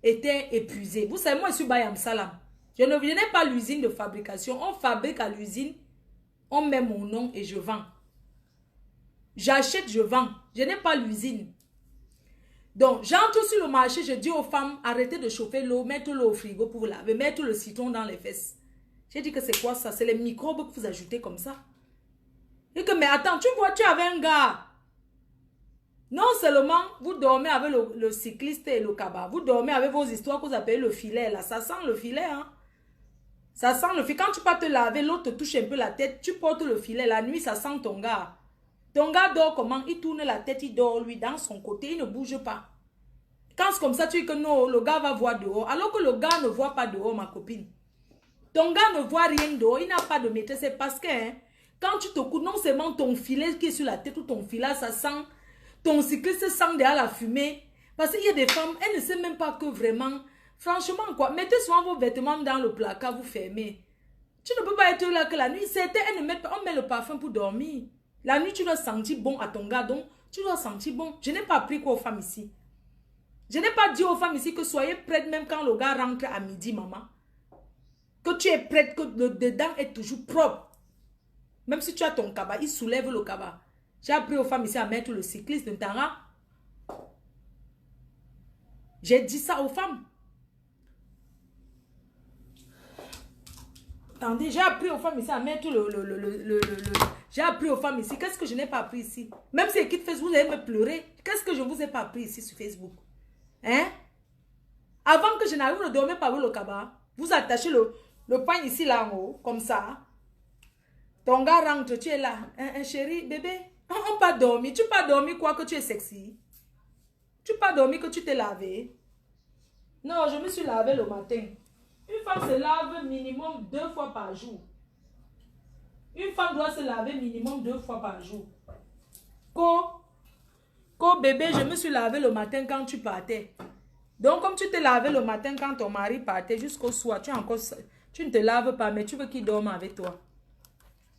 était épuisé. Vous savez, moi, je suis Bayam Salam. Je n'ai pas l'usine de fabrication. On fabrique à l'usine, on met mon nom et je vends. J'achète, je vends. Je n'ai pas l'usine. Donc, j'entre sur le marché, je dis aux femmes, arrêtez de chauffer l'eau, mettez l'eau au frigo pour vous laver, mettez le citron dans les fesses. J'ai dit que c'est quoi ça? C'est les microbes que vous ajoutez comme ça. Et que, mais attends, tu vois, tu avais un gars. Non seulement vous dormez avec le cycliste et le cabas, vous dormez avec vos histoires que vous appelez le filet. Là, ça sent le filet, hein. Ça sent le filet. Quand tu pars te laver, l'autre te touche un peu la tête, tu portes le filet. La nuit, ça sent ton gars. Ton gars dort comment? Il tourne la tête, il dort lui dans son côté, il ne bouge pas. Quand c'est comme ça, tu dis que non, le gars va voir dehors. Alors que le gars ne voit pas dehors, ma copine. Ton gars ne voit rien dehors, il n'a pas de maîtrise. C'est parce que hein, quand tu te couches, non seulement ton filet qui est sur la tête ou ton filet, ça sent. Ton cycliste sent derrière la fumée. Parce qu'il y a des femmes, elles ne savent même pas que vraiment, franchement quoi, mettez souvent vos vêtements dans le placard, vous fermez. Tu ne peux pas être là que la nuit. Certaines, elles ne mettent pas, on met le parfum pour dormir. La nuit, tu dois sentir bon à ton gars, donc tu dois sentir bon. Je n'ai pas appris quoi aux femmes ici. Je n'ai pas dit aux femmes ici que soyez prêtes même quand le gars rentre à midi, maman. Que tu es prête, que le dedans est toujours propre. Même si tu as ton cabas, il soulève le cabas. J'ai appris aux femmes ici à mettre le cycliste de Tara. J'ai dit ça aux femmes. Attendez, j'ai appris aux femmes ici à mettre j'ai appris aux femmes ici. Qu'est-ce que je n'ai pas appris ici? Même si équipe Facebook, vous allez me pleurer. Qu'est-ce que je ne vous ai pas appris ici sur Facebook? Hein? Avant que je n'arrive, vous ne dormez pas avec le cabas. Vous attachez le poing ici, là en haut, comme ça. Ton gars rentre, tu es là. Hein, chéri, bébé, on pas dormir. Tu pas dormir quoi que tu es sexy? Tu pas dormir que tu t'es lavé? Non, je me suis lavé le matin. Une femme se lave minimum 2 fois par jour. Une femme doit se laver minimum 2 fois par jour. Bébé, je me suis lavé le matin quand tu partais. Donc, comme tu t'es lavé le matin quand ton mari partait jusqu'au soir, tu ne te laves pas, mais tu veux qu'il dorme avec toi.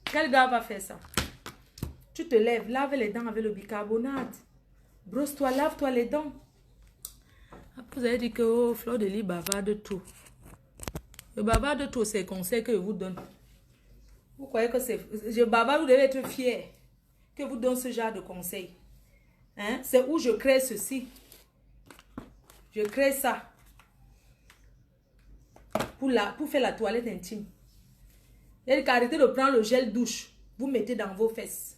Quel gars va faire ça? Tu te lèves, lave les dents avec le bicarbonate. Brosse-toi, lave-toi les dents. Après, vous avez dit que oh, Fleur de Lys bavarde tout. Je bavarde tout, c'est conseils que je vous donne. Vous croyez que c'est... Je bavarde, vous devez être fiers que vous donne ce genre de conseils. Hein? C'est où je crée ceci. Je crée ça. Pour faire la toilette intime. Et arrêtez de prendre le gel douche. Vous mettez dans vos fesses.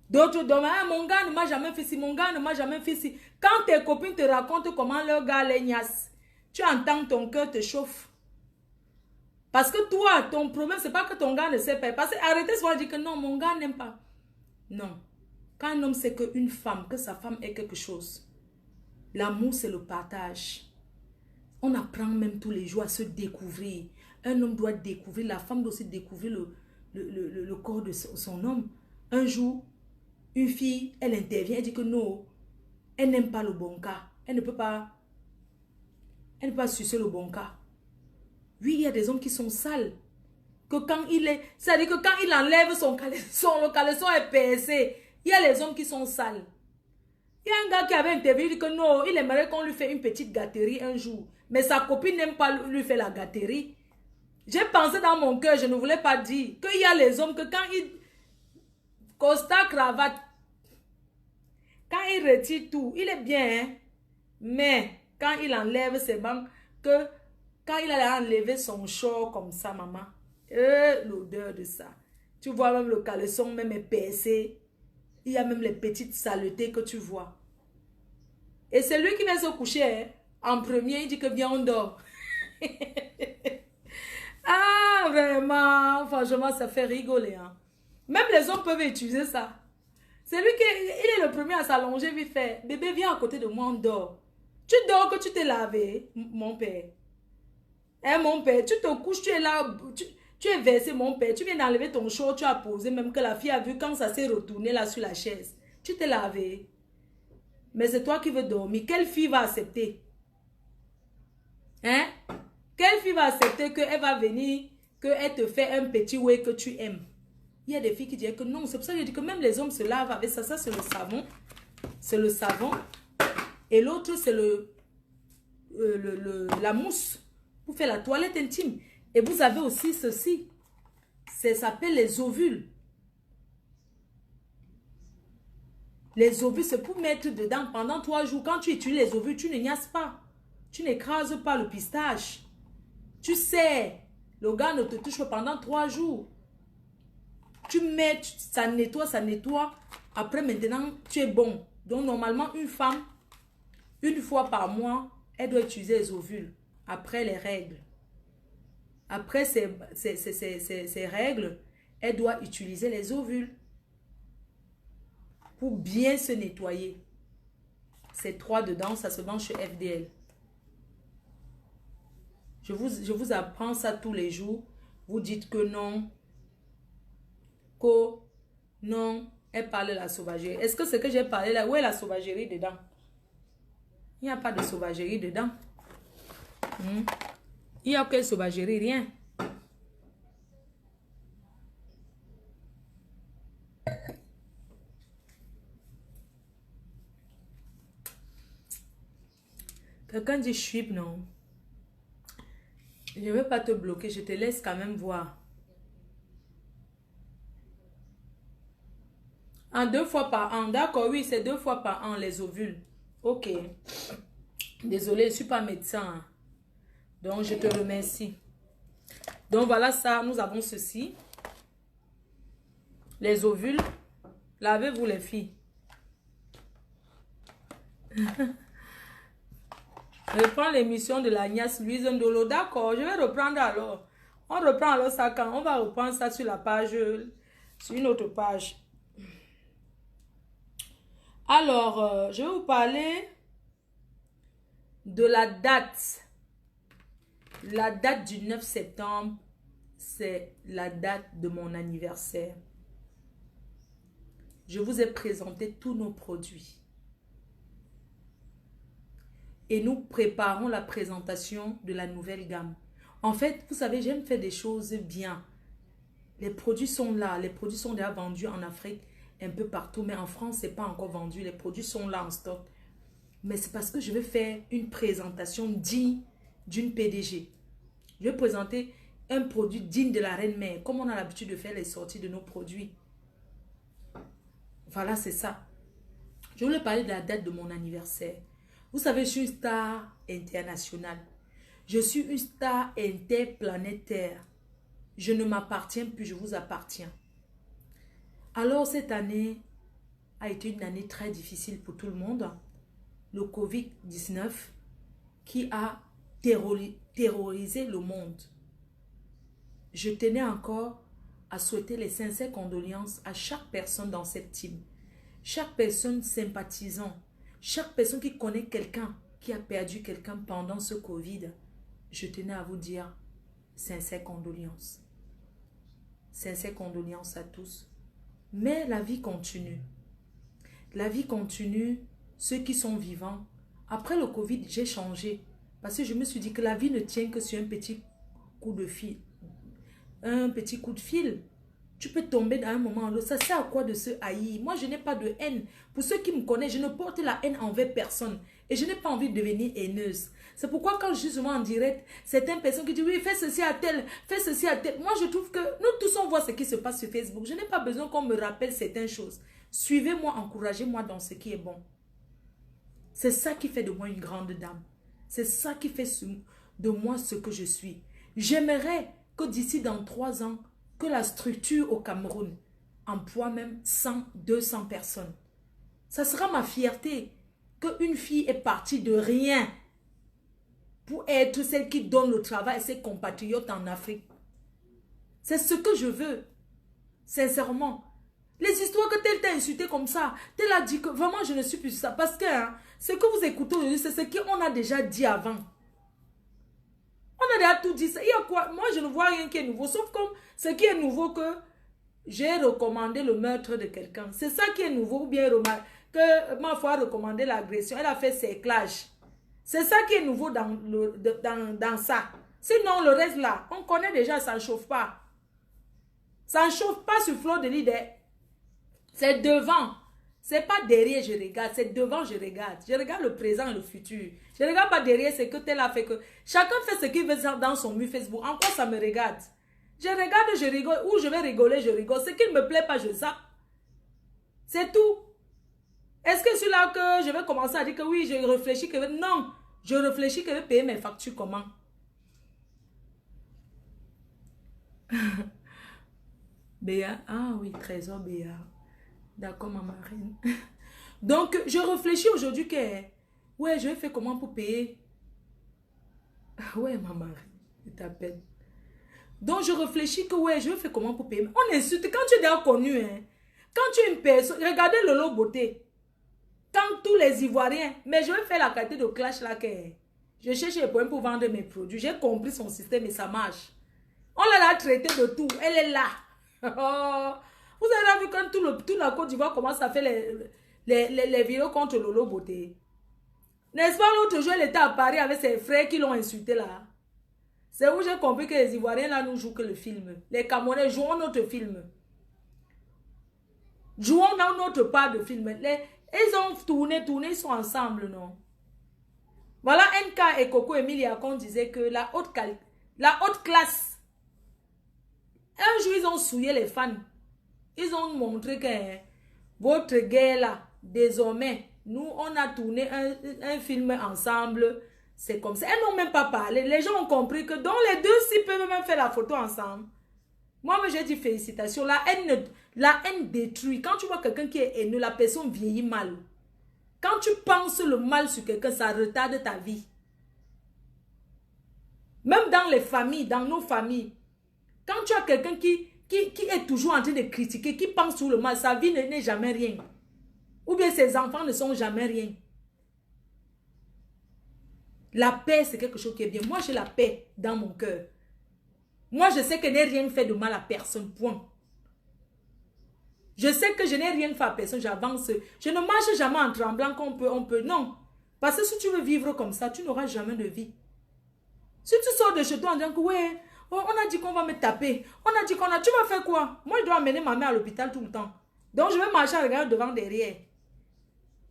D'autres dorment. Ah, mon gars ne m'a jamais fait ci. Mon gars ne m'a jamais fait ci. Quand tes copines te racontent comment leur gars les niasse, tu entends ton cœur te chauffe. Parce que toi, ton problème, c'est pas que ton gars ne sait pas. Parce que arrêtez souvent de dire que non, mon gars n'aime pas. Non. Quand un homme sait qu'une femme, que sa femme est quelque chose, l'amour, c'est le partage. On apprend même tous les jours à se découvrir. Un homme doit découvrir, la femme doit aussi découvrir le corps de son homme. Un jour, une fille, elle intervient, elle dit que non, elle n'aime pas le bon cas. Elle ne peut pas sucer le bon cas. Oui, il y a des hommes qui sont sales. Que quand il est, c'est-à-dire que quand il enlève son caleçon, le caleçon est percé. Il y a les hommes qui sont sales. Il y a un gars qui avait interviewé, il dit que non, il aimerait qu'on lui fasse une petite gâterie un jour. Mais sa copine n'aime pas lui faire la gâterie. J'ai pensé dans mon cœur, je ne voulais pas dire, qu'il y a les hommes que quand ils... Costa, cravate, quand il retire tout, il est bien, hein? Mais quand il enlève ses banques, que quand il a enlevé son short comme ça, maman, l'odeur de ça. Tu vois même le caleçon même est percé. Il y a même les petites saletés que tu vois. Et c'est lui qui vient se coucher, hein? En premier, il dit que viens on dort. vraiment, franchement, ça fait rigoler. Hein. Même les hommes peuvent utiliser ça. C'est lui qui il est le premier à s'allonger, vite fait. Bébé, viens à côté de moi, on dort. Tu dors que tu t'es lavé, mon père. Hein, mon père, tu te couches, tu es là, tu es versé, mon père. Tu viens d'enlever ton short, tu as posé, même que la fille a vu quand ça s'est retourné là sur la chaise. Tu t'es lavé. Mais c'est toi qui veux dormir. Quelle fille va accepter? Hein? Quelle fille va accepter qu'elle va venir, qu'elle te fait un petit way que tu aimes? Il y a des filles qui disent que non. C'est pour ça que je dis que même les hommes se lavent avec ça. Ça, c'est le savon. C'est le savon. Et l'autre, c'est la mousse pour faire la toilette intime. Et vous avez aussi ceci. Ça s'appelle les ovules. Les ovules, c'est pour mettre dedans pendant 3 jours. Quand tu utilises les ovules, tu ne niasses pas. Tu n'écrases pas le pistache. Tu sais, le gars ne te touche pas pendant 3 jours. Tu mets, ça nettoie, ça nettoie. Après, maintenant, tu es bon. Donc, normalement, une femme, une fois par mois, elle doit utiliser les ovules. Après les règles. Après ces règles, elle doit utiliser les ovules. Pour bien se nettoyer. Ces 3 dedans, ça se vend chez FDL. Je vous apprends ça tous les jours. Vous dites que non. Que non. Elle parle de la sauvagerie. Est-ce que ce que j'ai parlé là, où est la sauvagerie dedans? Il n'y a pas de sauvagerie dedans. Il n'y a aucune sauvagerie, rien. Quelqu'un dit chouip, non. Je ne vais pas te bloquer, je te laisse quand même voir. En 2 fois par an, d'accord, oui, c'est 2 fois par an les ovules. Ok. Désolée, je ne suis pas médecin. Donc, je te remercie. Donc, voilà ça, nous avons ceci. Les ovules. Lavez-vous les filles. Je reprends l'émission de l'Agnès Louise Ndolo. D'accord, je vais reprendre alors. On reprend alors ça quand? On va reprendre ça sur la page, sur une autre page. Alors, je vais vous parler de la date. La date du 9 septembre, c'est la date de mon anniversaire. Je vous ai présenté tous nos produits. Et nous préparons la présentation de la nouvelle gamme. En fait, vous savez, j'aime faire des choses bien. Les produits sont là. Les produits sont déjà vendus en Afrique, un peu partout. Mais en France, ce n'est pas encore vendu. Les produits sont là en stock. Mais c'est parce que je vais faire une présentation digne d'une PDG. Je vais présenter un produit digne de la reine mère. Comme on a l'habitude de faire les sorties de nos produits. Voilà, c'est ça. Je voulais parler de la date de mon anniversaire. Vous savez, je suis une star internationale. Je suis une star interplanétaire. Je ne m'appartiens plus, je vous appartiens. Alors, cette année a été une année très difficile pour tout le monde. Le Covid-19 qui a terrorisé le monde. Je tenais encore à souhaiter les sincères condoléances à chaque personne dans cette team. Chaque personne sympathisant. Chaque personne qui connaît quelqu'un qui a perdu quelqu'un pendant ce Covid, je tenais à vous dire sincères condoléances. Sincères condoléances à tous. Mais la vie continue. La vie continue, ceux qui sont vivants. Après le Covid, j'ai changé. Parce que je me suis dit que la vie ne tient que sur un petit coup de fil. Un petit coup de fil. Tu peux tomber dans un moment ou l'autre. Ça sert à quoi de se haïr? Moi, je n'ai pas de haine. Pour ceux qui me connaissent, je ne porte la haine envers personne. Et je n'ai pas envie de devenir haineuse. C'est pourquoi quand je suis souvent en direct, certaines personnes qui disent, oui, fais ceci à tel, fais ceci à tel. Moi, je trouve que nous tous, on voit ce qui se passe sur Facebook. Je n'ai pas besoin qu'on me rappelle certaines choses. Suivez-moi, encouragez-moi dans ce qui est bon. C'est ça qui fait de moi une grande dame. C'est ça qui fait de moi ce que je suis. J'aimerais que d'ici dans 3 ans, que la structure au Cameroun emploie même 100, 200 personnes. Ça sera ma fierté qu'une fille est partie de rien pour être celle qui donne le travail à ses compatriotes en Afrique. C'est ce que je veux. Sincèrement. Les histoires que tel t'a insulté comme ça, tel a dit que vraiment je ne suis plus ça. Parce que hein, ce que vous écoutez aujourd'hui, c'est ce qu'on a déjà dit avant. On a déjà tout dit. Il y a quoi? Moi, je ne vois rien qui est nouveau. Sauf comme ce qui est nouveau que j'ai recommandé le meurtre de quelqu'un. C'est ça qui est nouveau. Ou bien que ma foi a recommandé l'agression. Elle a fait ses clashs. C'est ça qui est nouveau dans ça. Sinon, le reste là, on connaît déjà, ça ne chauffe pas. Ça ne chauffe pas sur flot de l'idée. C'est devant. C'est pas derrière je regarde, c'est devant je regarde. Je regarde le présent et le futur. Je ne regarde pas derrière ce que tel a fait. Que chacun fait ce qu'il veut dans son mur Facebook. En quoi ça me regarde? Je regarde, je rigole. Ou je vais rigoler, je rigole. Ce qui ne me plaît pas, je zappe. C'est tout. Est-ce que c'est là que je vais commencer à dire que oui, je réfléchis que... Non, je réfléchis que je vais payer mes factures comment? Béa, ah oui, trésor Béa. D'accord, ma marine. Donc, je réfléchis aujourd'hui que... Ouais, je vais faire comment pour payer? Ouais, ma marine, je t'appelle. Donc, je réfléchis que ouais, je vais faire comment pour payer? On insulte. Quand tu es déjà connu, hein, quand tu es une personne... Regardez Lolo Beauté. Quand tous les Ivoiriens... Mais je vais faire la qualité de clash là que... Je cherche les points pour vendre mes produits. J'ai compris son système et ça marche. On l'a traité de tout. Elle est là. Vous avez vu quand tout la Côte d'Ivoire commence à faire les vidéos contre Lolo Beauté. N'est-ce pas l'autre jour, elle était à Paris avec ses frères qui l'ont insulté là. C'est où j'ai compris que les Ivoiriens là nous jouent que le film. Les Camerounais jouent notre film. Jouons dans notre part de film. Ils ont tourné, ils sont ensemble, non? Voilà NK et Coco Emilia qu'on disait que la haute classe. Un jour, ils ont souillé les fans. Ils ont montré que votre guerre là, désormais, nous, on a tourné un film ensemble. C'est comme ça. Elles n'ont même pas parlé. Les gens ont compris que dans les deux, s'ils peuvent même faire la photo ensemble. Moi, j'ai dit félicitations. La haine détruit. Quand tu vois quelqu'un qui est haineux, la personne vieillit mal. Quand tu penses le mal sur quelqu'un, ça retarde ta vie. Même dans les familles, dans nos familles. Quand tu as quelqu'un qui est toujours en train de critiquer, qui pense sur le mal, sa vie n'est jamais rien. Ou bien ses enfants ne sont jamais rien. La paix, c'est quelque chose qui est bien. Moi, j'ai la paix dans mon cœur. Moi, je sais que je n'ai rien fait de mal à personne, point. Je sais que je n'ai rien fait à personne, j'avance. Je ne marche jamais en tremblant qu'on peut. Non. Parce que si tu veux vivre comme ça, tu n'auras jamais de vie. Si tu sors de chez toi en disant que, ouais, on a dit qu'on va me taper. On a dit qu'on a... Tu vas faire quoi? Moi, je dois amener ma mère à l'hôpital tout le temps. Donc, je vais marcher à regarder devant, derrière.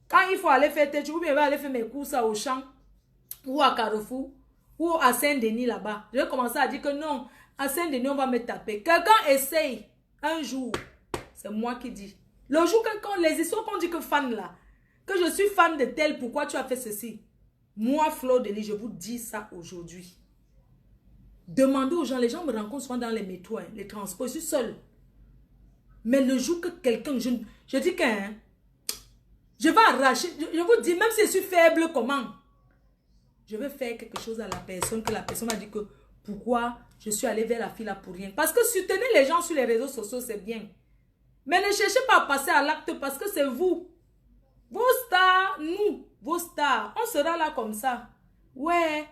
Quand il faut aller faire tête, ou bien je vais aller faire mes courses au champ, ou à Carrefour, ou à Saint-Denis là-bas. Je vais commencer à dire que non, à Saint-Denis, on va me taper. Quelqu'un essaye un jour. C'est moi qui dis. Le jour que les histoires qu'on dit que fan là, que je suis fan de tel, pourquoi tu as fait ceci? Moi, Fleur de Lys, je vous dis ça aujourd'hui. Demandez aux gens, les gens me rencontrent souvent dans les métros, hein, les transports, je suis seule. Mais le jour que quelqu'un, je dis que hein, je vais arracher, je vous dis, même si je suis faible, comment? Je vais faire quelque chose à la personne, que la personne m'a dit que pourquoi je suis allée vers la fille là pour rien. Parce que soutenir les gens sur les réseaux sociaux, c'est bien. Mais ne cherchez pas à passer à l'acte parce que c'est vous. Vos stars, nous, vos stars, on sera là comme ça. Ouais,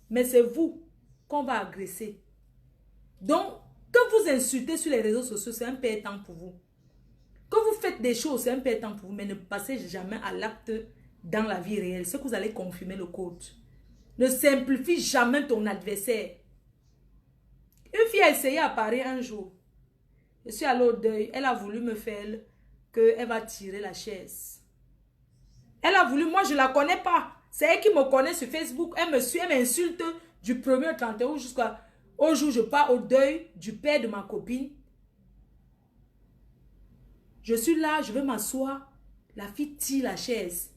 mais c'est vous qu'on va agresser. Donc, que vous insultez sur les réseaux sociaux, c'est un perdant pour vous. Que vous faites des choses, c'est un perdant pour vous, mais ne passez jamais à l'acte dans la vie réelle. C'est que vous allez confirmer le code. Ne simplifie jamais ton adversaire. Une fille a essayé à Paris un jour. Je suis allée au deuil. Elle a voulu me faire qu'elle va tirer la chaise. Elle a voulu, moi je ne la connais pas. C'est elle qui me connaît sur Facebook. Elle me suit, elle m'insulte du 1er au 31 jusqu'au jour où je pars au deuil du père de ma copine. Je suis là, je vais m'asseoir. La fille tire la chaise.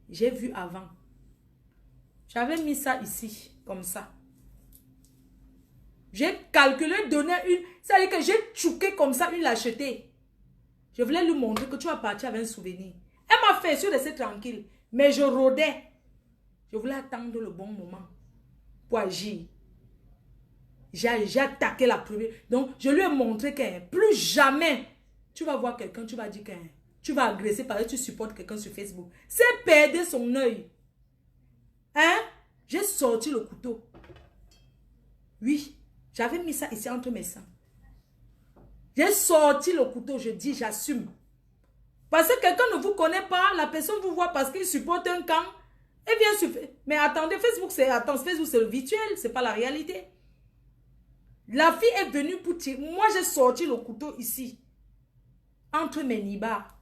J'ai vu avant. J'avais mis ça ici, comme ça. J'ai calculé, donné une... C'est-à-dire que j'ai chouqué comme ça une lâcheté. Je voulais lui montrer que tu vas partir avec un souvenir. Elle m'a fait sûr de rester tranquille. Mais je rôdais. Je voulais attendre le bon moment pour agir. J'ai attaqué la première. Donc, je lui ai montré que plus jamais, tu vas voir quelqu'un, tu vas dire que tu vas agresser parce que tu supportes quelqu'un sur Facebook. C'est perdre son œil. Hein? J'ai sorti le couteau. Oui, j'avais mis ça ici entre mes seins. J'ai sorti le couteau, je dis, j'assume. Parce que quelqu'un ne vous connaît pas, la personne vous voit parce qu'il supporte un camp. Et bien sûr, mais attendez, Facebook c'est le virtuel, c'est pas la réalité. La fille est venue pour tirer. Moi, j'ai sorti le couteau ici. Entre mes nibars.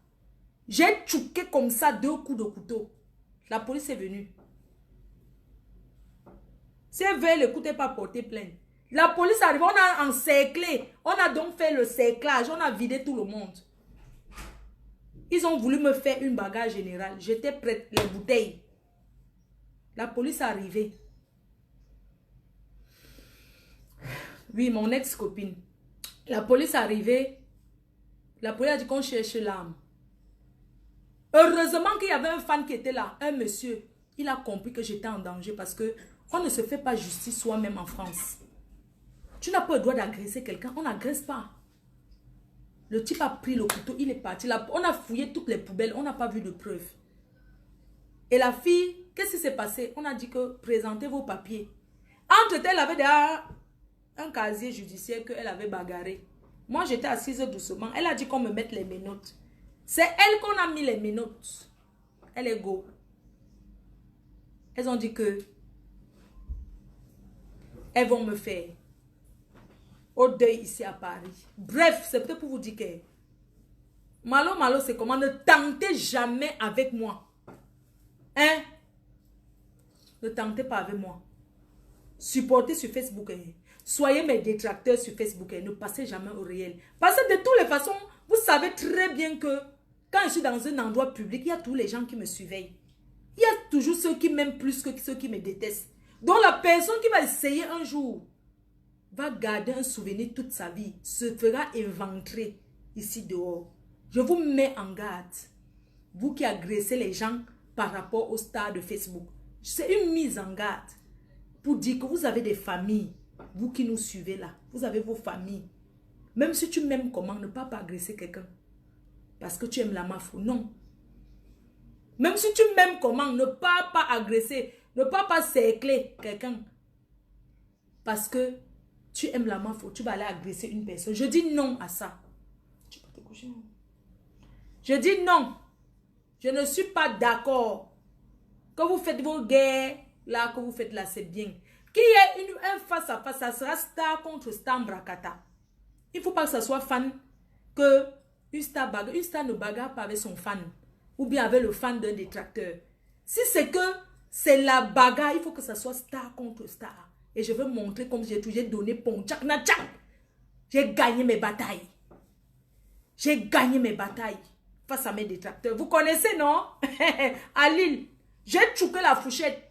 J'ai tchouqué comme ça 2 coups de couteau. La police est venue. Si elle veut l'écouter, pas porter plainte. La police arrive, on a encerclé. On a donc fait le cerclage. On a vidé tout le monde. Ils ont voulu me faire une bagarre générale. J'étais prête, les bouteilles. La police est arrivée. Oui, mon ex-copine. La police est arrivée. La police a dit qu'on cherche l'arme. Heureusement qu'il y avait un fan qui était là. Un monsieur. Il a compris que j'étais en danger parce que on ne se fait pas justice soi-même en France. Tu n'as pas le droit d'agresser quelqu'un. On n'agresse pas. Le type a pris le couteau. Il est parti. On a fouillé toutes les poubelles. On n'a pas vu de preuves. Et la fille, qu'est-ce qui s'est passé? On a dit que présentez vos papiers. Entre-temps, elle avait déjà un casier judiciaire qu'elle avait bagarré. Moi, j'étais assise doucement. Elle a dit qu'on me mette les menottes. C'est elle qu'on a mis les menottes. Elle est go. Elles ont dit que elles vont me faire au deuil ici à Paris. Bref, c'est peut-être pour vous dire que Malo, c'est comment? Ne tentez jamais avec moi. Hein? Ne tentez pas avec moi. Supportez sur Facebook. Soyez mes détracteurs sur Facebook. Ne passez jamais au réel. Parce que de toutes les façons, vous savez très bien que quand je suis dans un endroit public, il y a tous les gens qui me surveillent. Il y a toujours ceux qui m'aiment plus que ceux qui me détestent. Donc la personne qui va essayer un jour va garder un souvenir toute sa vie, se fera éventrer ici dehors. Je vous mets en garde. Vous qui agressez les gens par rapport aux stars de Facebook. C'est une mise en garde pour dire que vous avez des familles. Vous qui nous suivez là, vous avez vos familles. Même si tu m'aimes comment, ne pas agresser quelqu'un. Parce que tu aimes la mafia. Non. Même si tu m'aimes comment, ne pas agresser. Ne pas cercler quelqu'un. Parce que tu aimes la mafia, tu vas aller agresser une personne. Je dis non à ça. Tu peux te coucher. Je dis non. Je ne suis pas d'accord. Quand vous faites vos guerres, là, que vous faites là, c'est bien. Qu'il y ait un face à face, ça sera star contre star Mbrakata. Il ne faut pas que ça soit fan, que une star ne bagarre pas avec son fan. Ou bien avec le fan d'un détracteur. Si c'est que c'est la bagarre, il faut que ça soit star contre star. Et je veux montrer comme j'ai toujours donné pont. J'ai gagné mes batailles. J'ai gagné mes batailles face à mes détracteurs. Vous connaissez, non? À Lille, j'ai tchouqué la fourchette.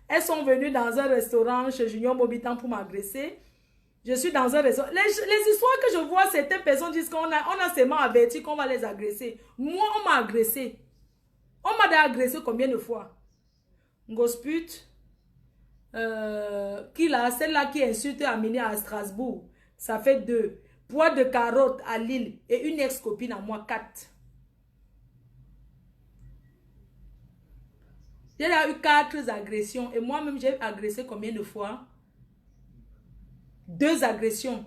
Elles sont venues dans un restaurant chez Junior Mobitan pour m'agresser. Je suis dans un restaurant. Les histoires que je vois, certaines personnes disent qu'on a seulement averti qu'on va les agresser. Moi, on m'a agressé. On m'a agressé combien de fois? Gospute. Celle-là qui insulte Aminé à Strasbourg. Ça fait 2. Poids de carotte à Lille. Et une ex-copine à moi, 4. J'ai eu 4 agressions. Et moi-même, j'ai agressé combien de fois? 2 agressions.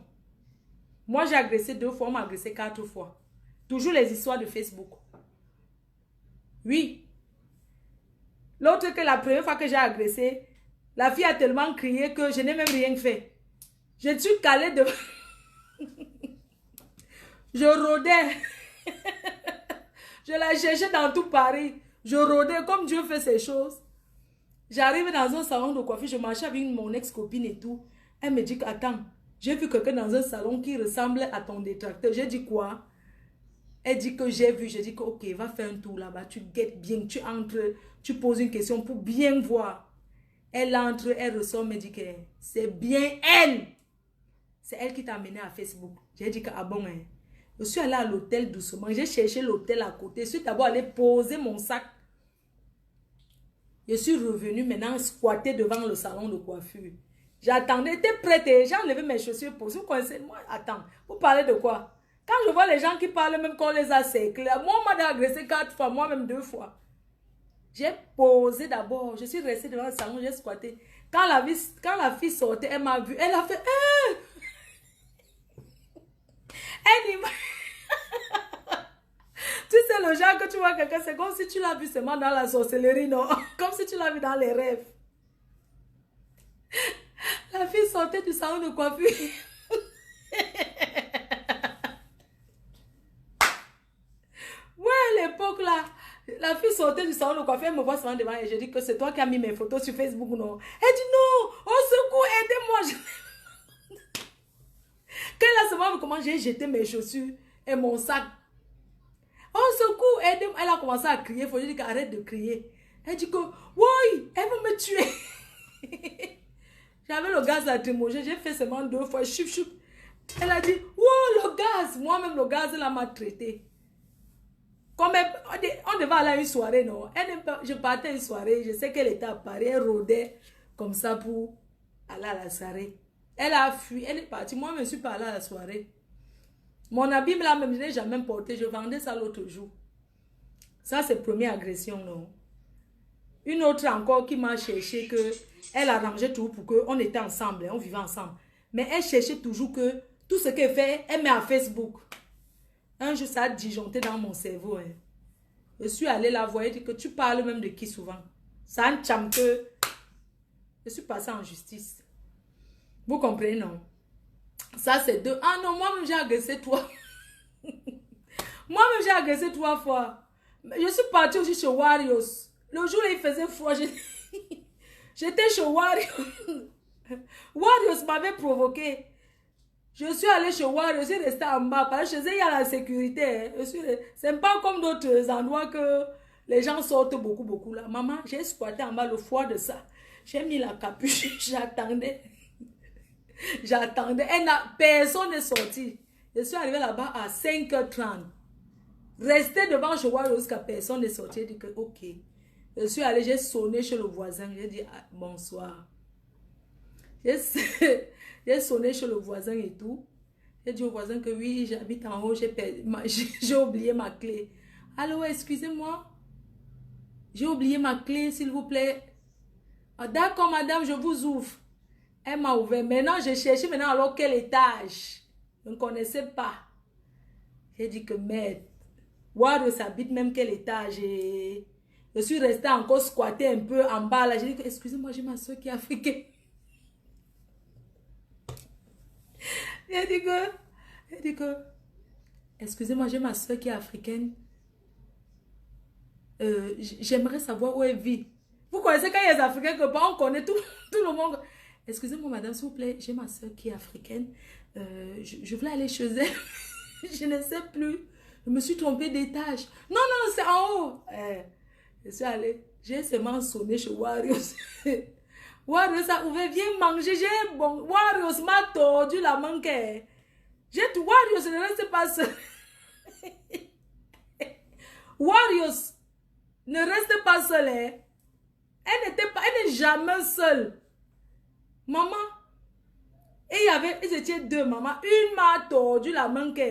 Moi, j'ai agressé 2 fois. On m'a agressé 4 fois. Toujours les histoires de Facebook. Oui. L'autre que la première fois que j'ai agressé, la fille a tellement crié que je n'ai même rien fait. Je suis calée de... Je rôdais. Je la cherchais dans tout Paris. Je rôdais comme Dieu fait ces choses. J'arrive dans un salon de coiffure, je marchais avec mon ex-copine et tout. Elle me dit, attends, j'ai vu quelqu'un dans un salon qui ressemble à ton détracteur. J'ai dit quoi? Elle dit que j'ai vu. J'ai dit que ok, va faire un tour là-bas. Tu guettes bien, tu entres, tu poses une question pour bien voir. Elle entre, elle ressort, me dit que c'est bien elle. C'est elle qui t'a amené à Facebook. J'ai dit que ah bon, hein. Je suis allée à l'hôtel doucement. J'ai cherché l'hôtel à côté. Je suis d'abord allée poser mon sac. Je suis revenue maintenant squatter devant le salon de coiffure. J'attendais, t'es prête et j'ai enlevé mes chaussures pour vous connaissez. Moi, attends, vous parlez de quoi? Quand je vois les gens qui parlent même qu'on les a séclés, moi, on m'a agressé 4 fois, moi-même 2 fois. J'ai posé d'abord, je suis restée devant le salon, j'ai squatté. Quand la fille sortait, elle m'a vu, elle a fait... Elle Tu sais, le genre que tu vois quelqu'un, c'est comme si tu l'as vu seulement dans la sorcellerie, non? Comme si tu l'as vu dans les rêves. La fille sortait du salon de coiffure. Ouais, l'époque là, la fille sortait du salon de coiffure, elle me voit seulement devant et je dis que c'est toi qui as mis mes photos sur Facebook, non? Elle dit non, au secours, aidez-moi. Quand elle a seulement vu comment j'ai jeté mes chaussures et mon sac. Au secours, aidez-moi. Elle a commencé à crier, il faut dire qu'arrête de crier. Elle dit que, oui, elle veut me tuer. J'avais le gaz lacrymogène, j'ai fait seulement 2 fois, choup choup. Elle a dit, wow, le gaz. Moi-même, le gaz, elle m'a traité. Comme on devait aller à une soirée, non? Je partais à une soirée, je sais qu'elle était à Paris, elle rôdait comme ça pour aller à la soirée. Elle a fui, elle est partie. Moi, je me suis pas allée à la soirée. Mon habit, là, même, je n'ai jamais porté. Je vendais ça l'autre jour. Ça, c'est la première agression, non? Une autre encore qui m'a cherché que elle arrangeait tout pour qu'on était ensemble, on vivait ensemble. Mais elle cherchait toujours que tout ce qu'elle fait, elle met à Facebook. Un jour, ça a disjoncté dans mon cerveau. Hein. Je suis allée la voir et dit que tu parles même de qui souvent. Ça a un que je suis passée en justice. Vous comprenez, non? Ça, c'est 2. Ah non, moi-même, j'ai agressé 3. Moi-même, j'ai agressé 3 fois. Je suis partie aussi chez Warriors. Le jour où il faisait froid, j'étais chez Warriors. Warriors m'avait provoqué. Je suis allée chez Warriors, je suis restée en bas. Parce que chez eux, il y a la sécurité. C'est pas comme d'autres endroits que les gens sortent beaucoup là. Maman, j'ai squatté en bas le froid de ça. J'ai mis la capuche, j'attendais. J'attendais. Personne n'est sorti. Je suis arrivée là-bas à 5h30. Restée devant chez Warriors jusqu'à personne n'est sorti. J'ai dit que ok. Je suis allée, j'ai sonné chez le voisin. J'ai dit ah, bonsoir. J'ai sonné chez le voisin et tout. J'ai dit au voisin que oui, j'habite en haut, j'ai oublié ma clé. Allô, excusez-moi. J'ai oublié ma clé, s'il vous plaît. Ah, d'accord, madame, je vous ouvre. Elle m'a ouvert. Maintenant, j'ai cherché maintenant alors quel étage. Je ne connaissais pas. J'ai dit que merde. Warriors habite même quel étage. Et je suis restée encore squattée un peu en bas là. J'ai dit que excusez-moi, j'ai ma soeur qui est africaine. J'ai dit que, excusez-moi, j'ai ma soeur qui est africaine. J'aimerais savoir où elle vit. Vous connaissez quand il y a des Africains que on connaît tout le monde. Excusez-moi, madame, s'il vous plaît, j'ai ma soeur qui est africaine. Je voulais aller chez elle. Je ne sais plus. Je me suis trompée d'étage. Non, non, c'est en haut. Je suis allée. J'ai seulement sonné chez Warriors. Warriors a ouvert, viens manger. Bon, Warriors m'a tordu la manque. J'ai tout. Warriors ne reste pas seul. Warriors ne reste pas seule. Hein. Elle n'est jamais seule. Maman. Et ils étaient 2, maman. Une m'a tordu la manque.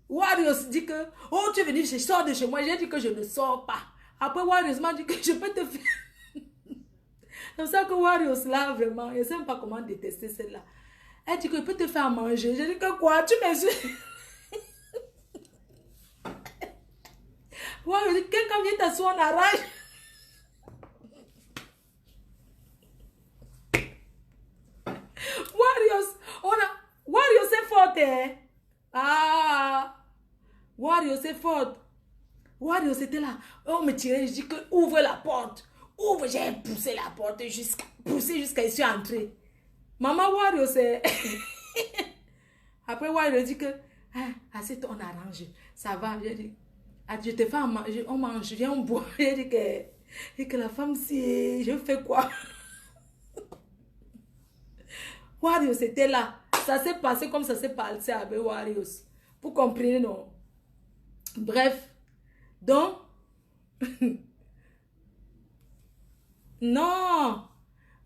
Warriors dit que, oh, tu es venu, je sors de chez moi. J'ai dit que je ne sors pas. Après, Warriors m'a dit que je peux te faire. C'est pour ça que Warriors là, vraiment, je ne sais même pas comment détester celle-là. Elle dit que je peux te faire manger. J'ai dit que quoi, tu m'insultes. Warriors dit, quelqu'un vient t'asseoir en arrache. Warriors c'est forte, hein? Ah! Warriors c'est forte. Warriors était là. On me tirait, je dis que ouvre la porte. Ouvre, j'ai poussé la porte jusqu'à ici entrer. Maman Warriors c'est... Après Warriors dit que, ah, assieds-toi, on arrange. Ça va, j'ai dit. Ah, je te fais manger, on mange, viens, on boit. J'ai dit que la femme, si je fais quoi? Warriors était là. Ça s'est passé comme ça s'est passé avec Warriors. Vous comprenez, non? Bref. Donc, non.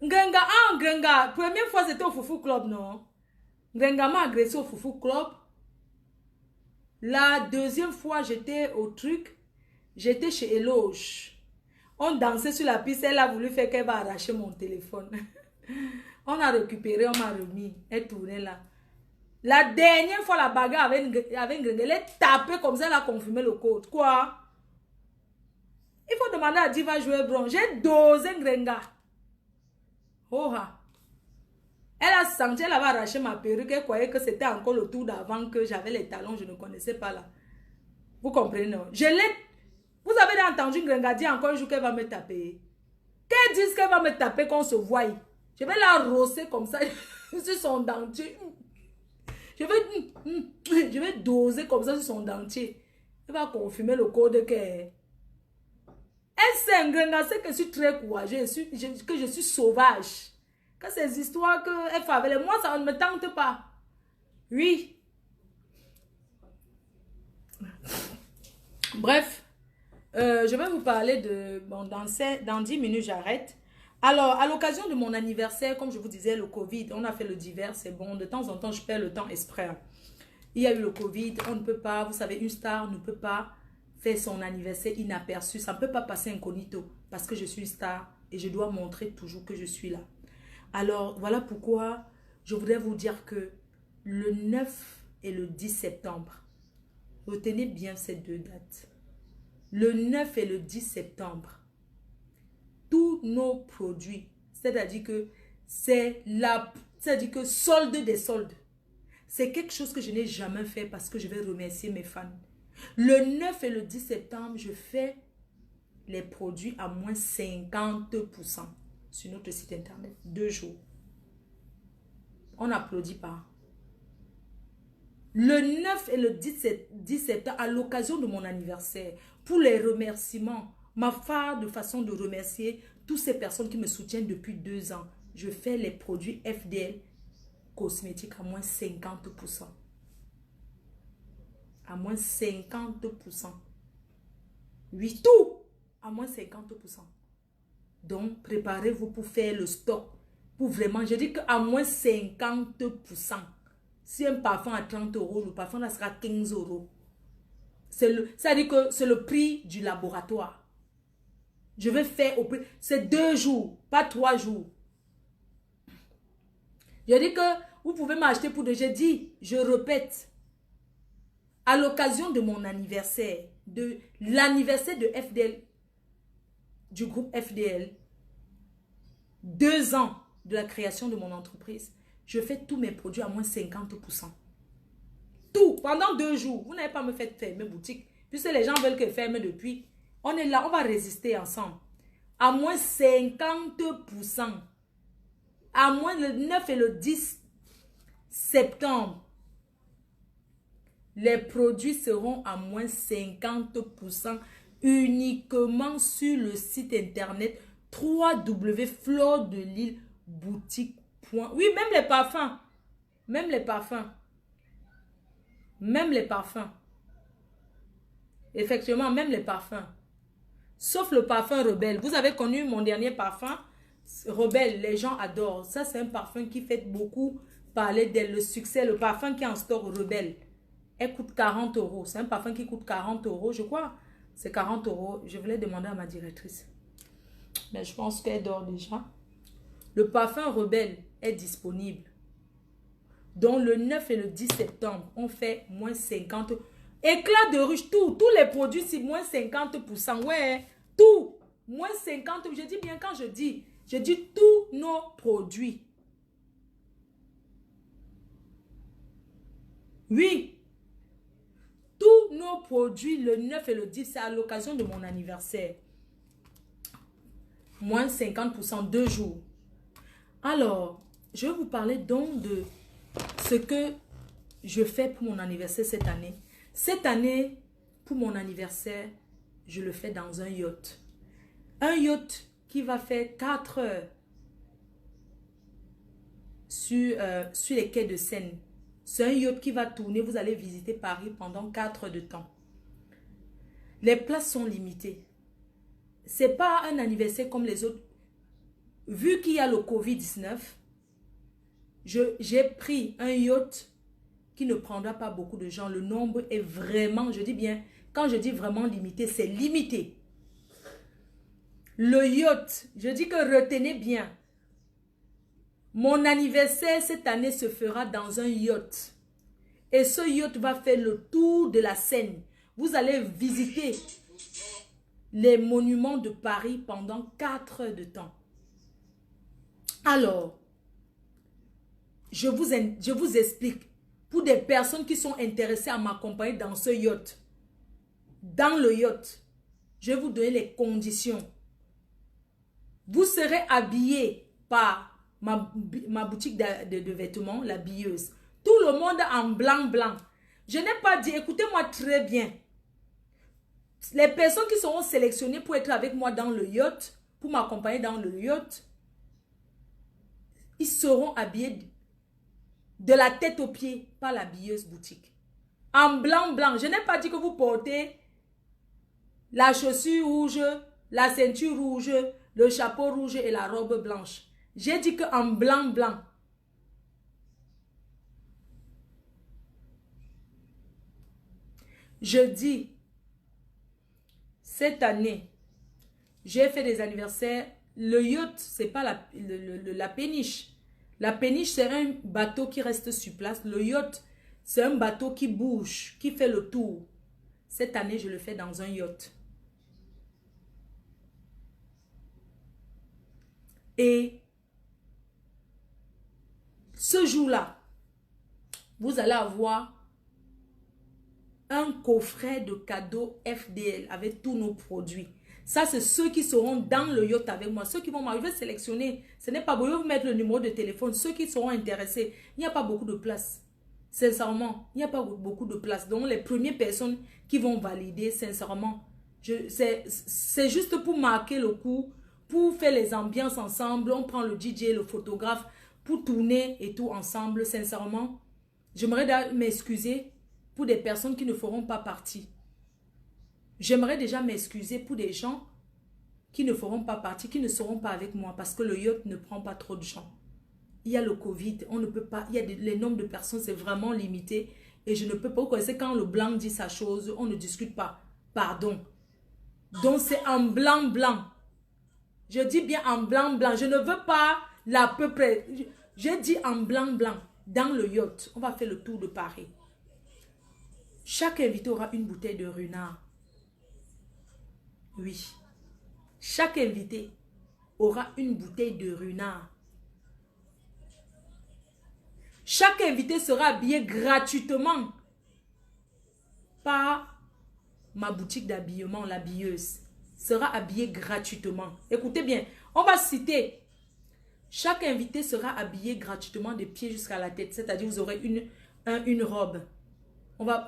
Ngrenga, Ngrenga, première fois c'était au Foufou Club, non? Ngrenga m'a agressé au Foufou Club. La deuxième fois, j'étais au truc, j'étais chez Eloge. On dansait sur la piste, elle a voulu faire qu'elle va arracher mon téléphone. On a récupéré, on m'a remis, elle tournait là. La dernière fois, la bagarre avec Ngrenga, elle est tapée comme ça, elle a confirmé le code. Quoi? Il faut demander à Diva jouer bronze. J'ai dosé Ngrenga. Oh, elle a senti, elle avait arraché ma perruque, elle croyait que c'était encore le tour d'avant que j'avais les talons, je ne connaissais pas là. Vous comprenez, non? Vous avez entendu Ngrenga dire encore un jour qu'elle va me taper. Qu'elle dise qu'elle va me taper qu'on se voie. Je vais la rosser comme ça sur son dentier. Je vais doser comme ça sur son dentier. Elle va confirmer le code qu'elle... Elle sait, Ngrenga sait que je suis très courageuse, que je suis sauvage. Que ces histoires qu'elle fait avec moi, ça ne me tente pas. Oui. Bref, je vais vous parler de... Bon, dans 10 minutes, j'arrête. Alors, à l'occasion de mon anniversaire, comme je vous disais, le Covid, on a fait le divers, c'est bon. De temps en temps, je perds le temps exprès. Il y a eu le Covid, on ne peut pas, vous savez, une star ne peut pas faire son anniversaire inaperçu. Ça ne peut pas passer incognito parce que je suis une star et je dois montrer toujours que je suis là. Alors, voilà pourquoi je voudrais vous dire que le 9 et le 10 septembre, retenez bien ces deux dates. Le 9 et le 10 septembre, tous nos produits, c'est-à-dire que c'est-à-dire que solde des soldes. C'est quelque chose que je n'ai jamais fait parce que je vais remercier mes fans. Le 9 et le 10 septembre, je fais les produits à moins 50% sur notre site internet. 2 jours. On n'applaudit pas. Le 9 et le 10 septembre, à l'occasion de mon anniversaire, pour les remerciements, ma de façon de remercier toutes ces personnes qui me soutiennent depuis 2 ans, je fais les produits FDL cosmétiques à moins 50%. À moins 50%. Oui, tout à moins 50%. Donc, préparez-vous pour faire le stock. Pour vraiment, je dis qu'à moins 50%. Si un parfum à 30 €, le parfum là sera 15 €. C'est-à-dire que c'est le prix du laboratoire. Je vais faire au prix. C'est 2 jours, pas 3 jours. Je dis que vous pouvez m'acheter pour de... Je dis, je répète. À l'occasion de mon anniversaire, de l'anniversaire de FDL, du groupe FDL, 2 ans de la création de mon entreprise, je fais tous mes produits à moins 50%. Tout, pendant 2 jours. Vous n'avez pas me fait fermer boutique. Puisque les gens veulent que ferme depuis. On est là, on va résister ensemble. À moins 50%. À moins le 9 et le 10 septembre. Les produits seront à moins 50% uniquement sur le site internet www.flordelileboutique.com. Oui, même les parfums. Même les parfums. Même les parfums. Effectivement, même les parfums. Sauf le parfum Rebelle. Vous avez connu mon dernier parfum Rebelle. Les gens adorent. Ça, c'est un parfum qui fait beaucoup parler d'elle. Le succès, le parfum qui est en stock Rebelle. Elle coûte 40 €. C'est un parfum qui coûte 40 €, je crois. C'est 40 €. Je voulais demander à ma directrice. Mais je pense qu'elle dort déjà. Le parfum Rebelle est disponible. Donc le 9 et le 10 septembre, on fait moins 50. Éclat de ruche, tous les produits, c'est moins 50%. Ouais, tout. Moins 50. Je dis bien quand je dis tous nos produits. Oui. Tous nos produits, le 9 et le 10, c'est à l'occasion de mon anniversaire. Moins 50%, 2 jours. Alors, je vais vous parler donc de ce que je fais pour mon anniversaire cette année. Cette année, pour mon anniversaire, je le fais dans un yacht. Un yacht qui va faire 4 heures sur les quais de Seine. C'est un yacht qui va tourner. Vous allez visiter Paris pendant 4 heures de temps. Les places sont limitées. Ce n'est pas un anniversaire comme les autres. vu qu'il y a le Covid-19, j'ai pris un yacht qui ne prendra pas beaucoup de gens. Le nombre est vraiment, je dis bien, quand je dis vraiment limité, c'est limité. Le yacht, je dis que retenez bien, mon anniversaire cette année se fera dans un yacht. Et ce yacht va faire le tour de la Seine. Vous allez visiter les monuments de Paris pendant 4 heures de temps. Alors, je vous explique. Pour des personnes qui sont intéressées à m'accompagner dans ce yacht, dans le yacht, je vais vous donner les conditions. Vous serez habillé par ma boutique de vêtements, la billeuse. Tout le monde en blanc, blanc. Je n'ai pas dit, écoutez-moi très bien. Les personnes qui seront sélectionnées pour être avec moi dans le yacht, pour m'accompagner dans le yacht, ils seront habillés de la tête aux pieds par la billeuse boutique. En blanc, blanc. Je n'ai pas dit que vous portez la chaussure rouge, la ceinture rouge, le chapeau rouge et la robe blanche. J'ai dit qu'en blanc, blanc. Je dis, cette année, j'ai fait des anniversaires. Le yacht, ce n'est pas la péniche. La péniche, c'est un bateau qui reste sur place. Le yacht, c'est un bateau qui bouge, qui fait le tour. Cette année, je le fais dans un yacht. Et ce jour-là, vous allez avoir un coffret de cadeaux FDL avec tous nos produits. Ça, c'est ceux qui seront dans le yacht avec moi. Ceux qui vont m'arriver, je vais sélectionner. Ce n'est pas bon, je vais vous mettre le numéro de téléphone. Ceux qui seront intéressés, il n'y a pas beaucoup de place. Sincèrement, il n'y a pas beaucoup de place. Donc, les premières personnes qui vont valider, sincèrement, c'est juste pour marquer le coup, pour faire les ambiances ensemble. On prend le DJ, le photographe, pour tourner et tout ensemble. Sincèrement, j'aimerais m'excuser pour des personnes qui ne feront pas partie. J'aimerais déjà m'excuser pour des gens qui ne feront pas partie, qui ne seront pas avec moi parce que le yacht ne prend pas trop de gens. Il y a le Covid, on ne peut pas, les nombres de personnes, c'est vraiment limité et je ne peux pas. Vous connaissez, quand le blanc dit sa chose, on ne discute pas. Pardon. Donc c'est en blanc, blanc. Je dis bien en blanc, blanc. Je ne veux pas l'à peu près. Je dis en blanc, blanc. Dans le yacht, on va faire le tour de Paris. Chaque invité aura une bouteille de runard. Oui. Chaque invité aura une bouteille de runard. Chaque invité sera habillé gratuitement par ma boutique d'habillement, la billeuse. Sera habillé gratuitement. Écoutez bien, on va citer. Chaque invité sera habillé gratuitement des pieds jusqu'à la tête. C'est-à-dire vous aurez une robe.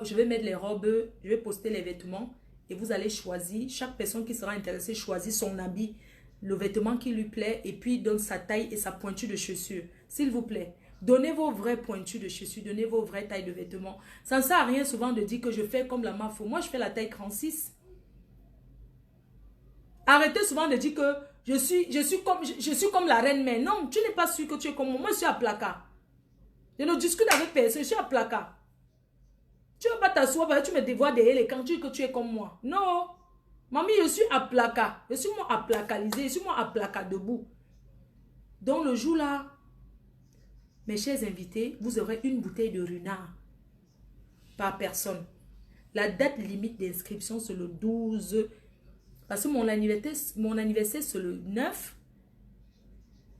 Je vais mettre les robes, je vais poster les vêtements. Et vous allez choisir, chaque personne qui sera intéressée choisit son habit, le vêtement qui lui plaît et puis donne sa taille et sa pointure de chaussures. S'il vous plaît, donnez vos vraies pointures de chaussures, donnez vos vraies tailles de vêtements. Ça ne sert à rien souvent de dire que je fais comme la mafia. Moi, je fais la taille 36. Arrêtez souvent de dire que je suis comme la reine mère. Non, tu n'es pas sûr que tu es comme moi. Moi, je suis à placard. Je ne discute avec personne, je suis à placard. Tu ne vas pas t'asseoir parce que tu me dévoies derrière les camps, tu dis que tu es comme moi. Non. Mamie, je suis à placard. Je suis moi à placalisé. Je suis moi à placard debout. Donc le jour là, mes chers invités, vous aurez une bouteille de runard par personne. La date limite d'inscription, c'est le 12. Parce que mon anniversaire c'est le 9.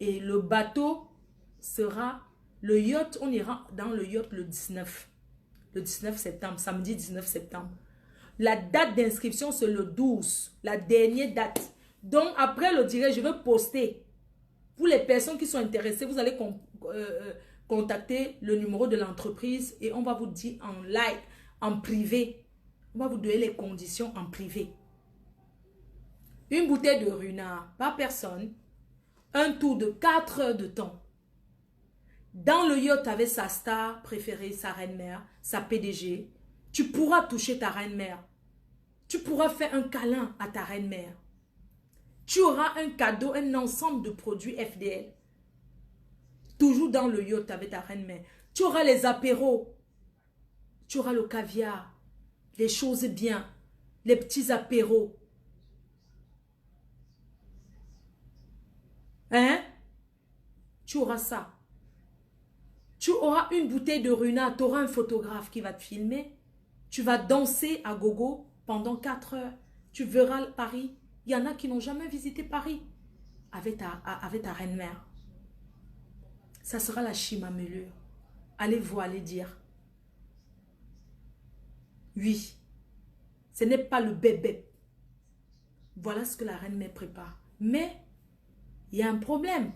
Et le bateau sera, le yacht, on ira dans le yacht le 19. Le 19 septembre, samedi 19 septembre. La date d'inscription, c'est le 12. La dernière date. Donc, après le direct, je vais poster. Pour les personnes qui sont intéressées, vous allez contacter le numéro de l'entreprise et on va vous dire en live, en privé. On va vous donner les conditions en privé. Une bouteille de runard par personne. Un tour de 4 heures de temps. Dans le yacht avec sa star préférée, sa reine-mère, sa PDG, tu pourras toucher ta reine-mère. Tu pourras faire un câlin à ta reine-mère. Tu auras un cadeau, un ensemble de produits FDL. Toujours dans le yacht avec ta reine-mère. Tu auras les apéros. Tu auras le caviar. Les choses bien. Les petits apéros. Hein? Tu auras ça. Tu auras une bouteille de Runa. Tu auras un photographe qui va te filmer. Tu vas danser à gogo pendant 4 heures. Tu verras Paris. Il y en a qui n'ont jamais visité Paris avec ta reine-mère. Ça sera la chimamelure. Allez voir, allez dire. Oui, ce n'est pas le bébé. Voilà ce que la reine-mère prépare. Mais, il y a un problème.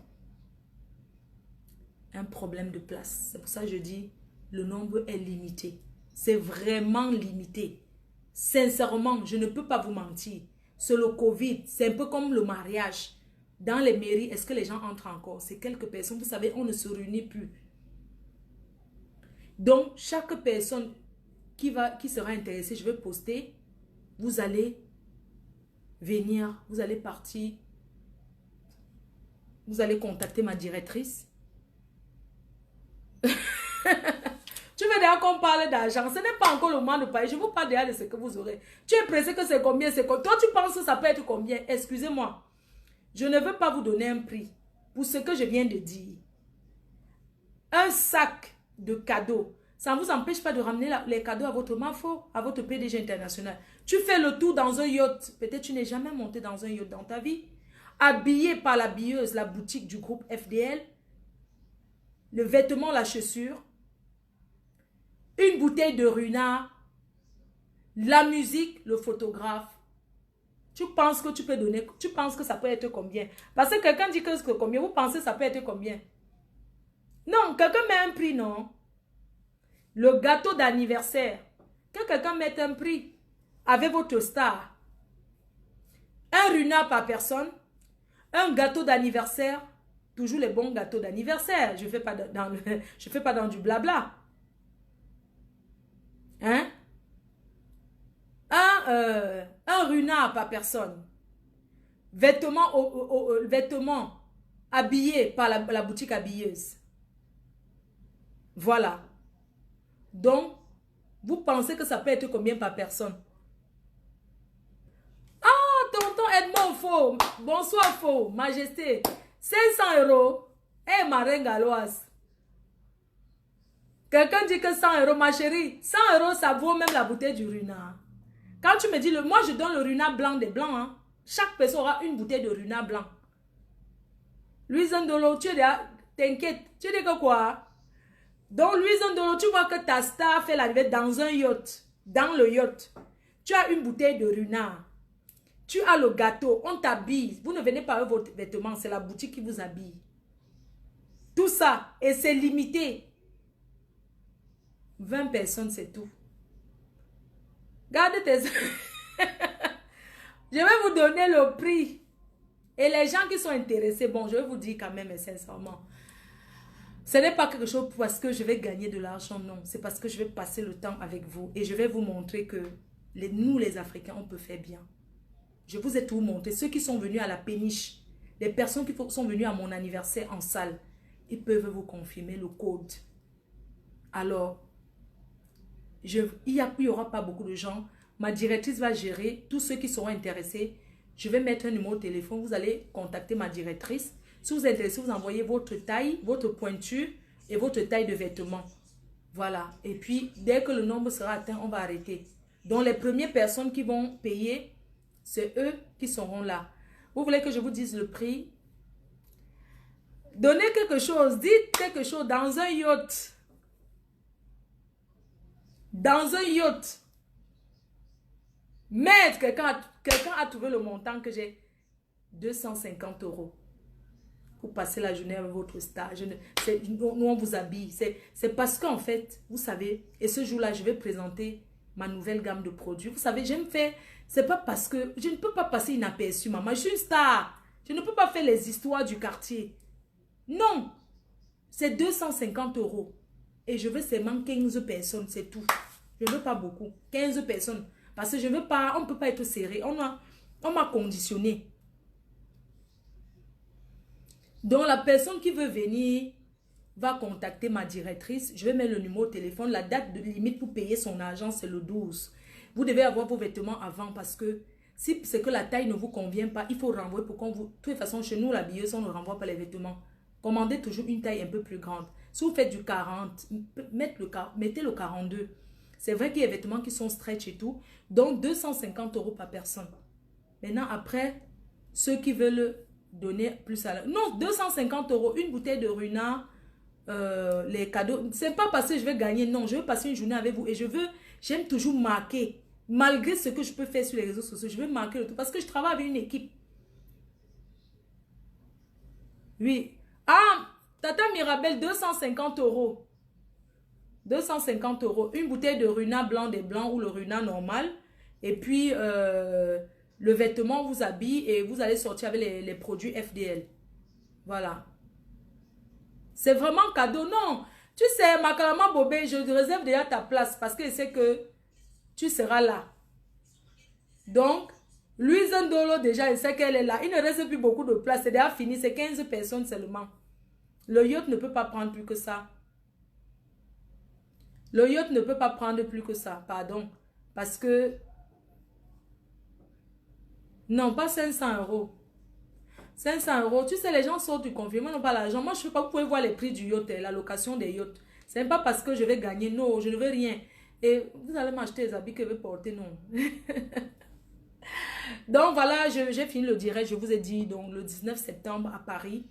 Un problème de place. C'est pour ça que je dis, le nombre est limité. C'est vraiment limité. Sincèrement, je ne peux pas vous mentir. C'est le Covid, c'est un peu comme le mariage. Dans les mairies, est-ce que les gens entrent encore? C'est quelques personnes, vous savez, on ne se réunit plus. Donc, chaque personne qui sera intéressée, je vais poster, vous allez venir, vous allez partir, vous allez contacter ma directrice. Tu veux déjà qu'on parle d'argent, ce n'est pas encore le moment de parler, je vous parle déjà de ce que vous aurez. Tu es pressé que c'est combien, c'est quoi? Toi, tu penses que ça peut être combien? Excusez-moi. Je ne veux pas vous donner un prix pour ce que je viens de dire. Un sac de cadeaux, ça ne vous empêche pas de ramener les cadeaux à votre MAFO, à votre PDG international. Tu fais le tour dans un yacht. Peut-être tu n'es jamais monté dans un yacht dans ta vie. Habillé par la billeuse, la boutique du groupe FDL. Le vêtement, la chaussure. Une bouteille de Runa. La musique, le photographe. Tu penses que tu peux donner, tu penses que ça peut être combien? Parce que quelqu'un dit que c'est combien, vous pensez que ça peut être combien? Non, quelqu'un met un prix, non? Le gâteau d'anniversaire, que quelqu'un mette un prix avec votre star. Un Runa par personne, un gâteau d'anniversaire, toujours les bons gâteaux d'anniversaire. Je ne fais pas dans du blabla. Hein? Un Runa par personne. Vêtements habillés par la boutique habilleuse. Voilà. Donc, vous pensez que ça peut être combien par personne? Ah, tonton Edmond Faux. Bonsoir Faux, Majesté. 500 €. Eh, ma reine galloise. Quelqu'un dit que 100 €, ma chérie. 100 €, ça vaut même la bouteille du Runa. Quand tu me dis, moi je donne le Runa blanc des blancs. Hein. Chaque personne aura une bouteille de Runa blanc. Louise Ndolo, tu es là, t'inquiète. Tu dis que quoi? Donc Louise Ndolo, tu vois que ta star fait la navette dans un yacht. Dans le yacht. Tu as une bouteille de Runa. Tu as le gâteau. On t'habille. Vous ne venez pas avec vos vêtements. C'est la boutique qui vous habille. Tout ça. Et c'est limité. 20 personnes, c'est tout. Gardez tes... Je vais vous donner le prix. Et les gens qui sont intéressés, bon, je vais vous dire quand même sincèrement. Ce n'est pas quelque chose parce que je vais gagner de l'argent, non. C'est parce que je vais passer le temps avec vous. Et je vais vous montrer que nous, les Africains, on peut faire bien. Je vous ai tout montré. Ceux qui sont venus à la péniche, les personnes qui sont venues à mon anniversaire en salle, ils peuvent vous confirmer le code. Alors, il n'y aura pas beaucoup de gens. Ma directrice va gérer tous ceux qui seront intéressés. Je vais mettre un numéro de téléphone. Vous allez contacter ma directrice. Si vous êtes intéressé, vous envoyez votre taille, votre pointure et votre taille de vêtements. Voilà. Et puis, dès que le nombre sera atteint, on va arrêter. Donc, les premières personnes qui vont payer, c'est eux qui seront là. Vous voulez que je vous dise le prix? Donnez quelque chose. Dites quelque chose dans un yacht. Dans un yacht. Mais quelqu'un a trouvé le montant que j'ai. 250 €. Pour passer la journée avec votre star. Nous, on vous habille. C'est parce qu'en fait, vous savez, et ce jour-là, je vais présenter ma nouvelle gamme de produits. Vous savez, j'aime faire... C'est pas parce que... Je ne peux pas passer inaperçu, maman. Je suis une star. Je ne peux pas faire les histoires du quartier. Non. C'est 250 €. Et je veux seulement 15 personnes, c'est tout. Je ne veux pas beaucoup. 15 personnes. Parce que je ne veux pas... On ne peut pas être serré. On m'a conditionné. Donc, la personne qui veut venir va contacter ma directrice. Je vais mettre le numéro de téléphone. La date de limite pour payer son argent, c'est le 12. Vous devez avoir vos vêtements avant parce que si c'est que la taille ne vous convient pas, il faut renvoyer pour qu'on vous... De toute façon, chez nous, la billeuse, on ne renvoie pas les vêtements. Commandez toujours une taille un peu plus grande. Si vous faites du 40, mettez le 42. C'est vrai qu'il y a des vêtements qui sont stretch et tout. Donc, 250 € par personne. Maintenant, après, ceux qui veulent donner plus à la... Non, 250 €, une bouteille de Runa, les cadeaux. C'est pas parce que je vais gagner, non. Je veux passer une journée avec vous et j'aime toujours marquer. Malgré ce que je peux faire sur les réseaux sociaux, je veux marquer le tout parce que je travaille avec une équipe. Oui. Ah, Tata Mirabel, 250 €. 250 €. Une bouteille de Runa blanc des blancs ou le Runa normal. Et puis, le vêtement vous habille et vous allez sortir avec les produits FDL. Voilà. C'est vraiment cadeau. Non, tu sais, Makalama Bobé, je te réserve déjà ta place parce que je sais que tu seras là. Donc, Louise Ndolo, déjà, je sais qu'elle est là. Il ne reste plus beaucoup de place. C'est déjà fini. C'est 15 personnes seulement. Le yacht ne peut pas prendre plus que ça. Le yacht ne peut pas prendre plus que ça. Pardon. Parce que... Non, pas 500 €. 500 €. Tu sais, les gens sortent du confinement, n'ont pas l'argent. Moi, je ne sais pas, vous pouvez voir les prix du yacht, la location des yachts. Ce n'est pas parce que je vais gagner. Non, je ne veux rien. Et vous allez m'acheter les habits que je vais porter. Non. Donc, voilà, j'ai fini le direct. Je vous ai dit, donc, le 19 septembre à Paris,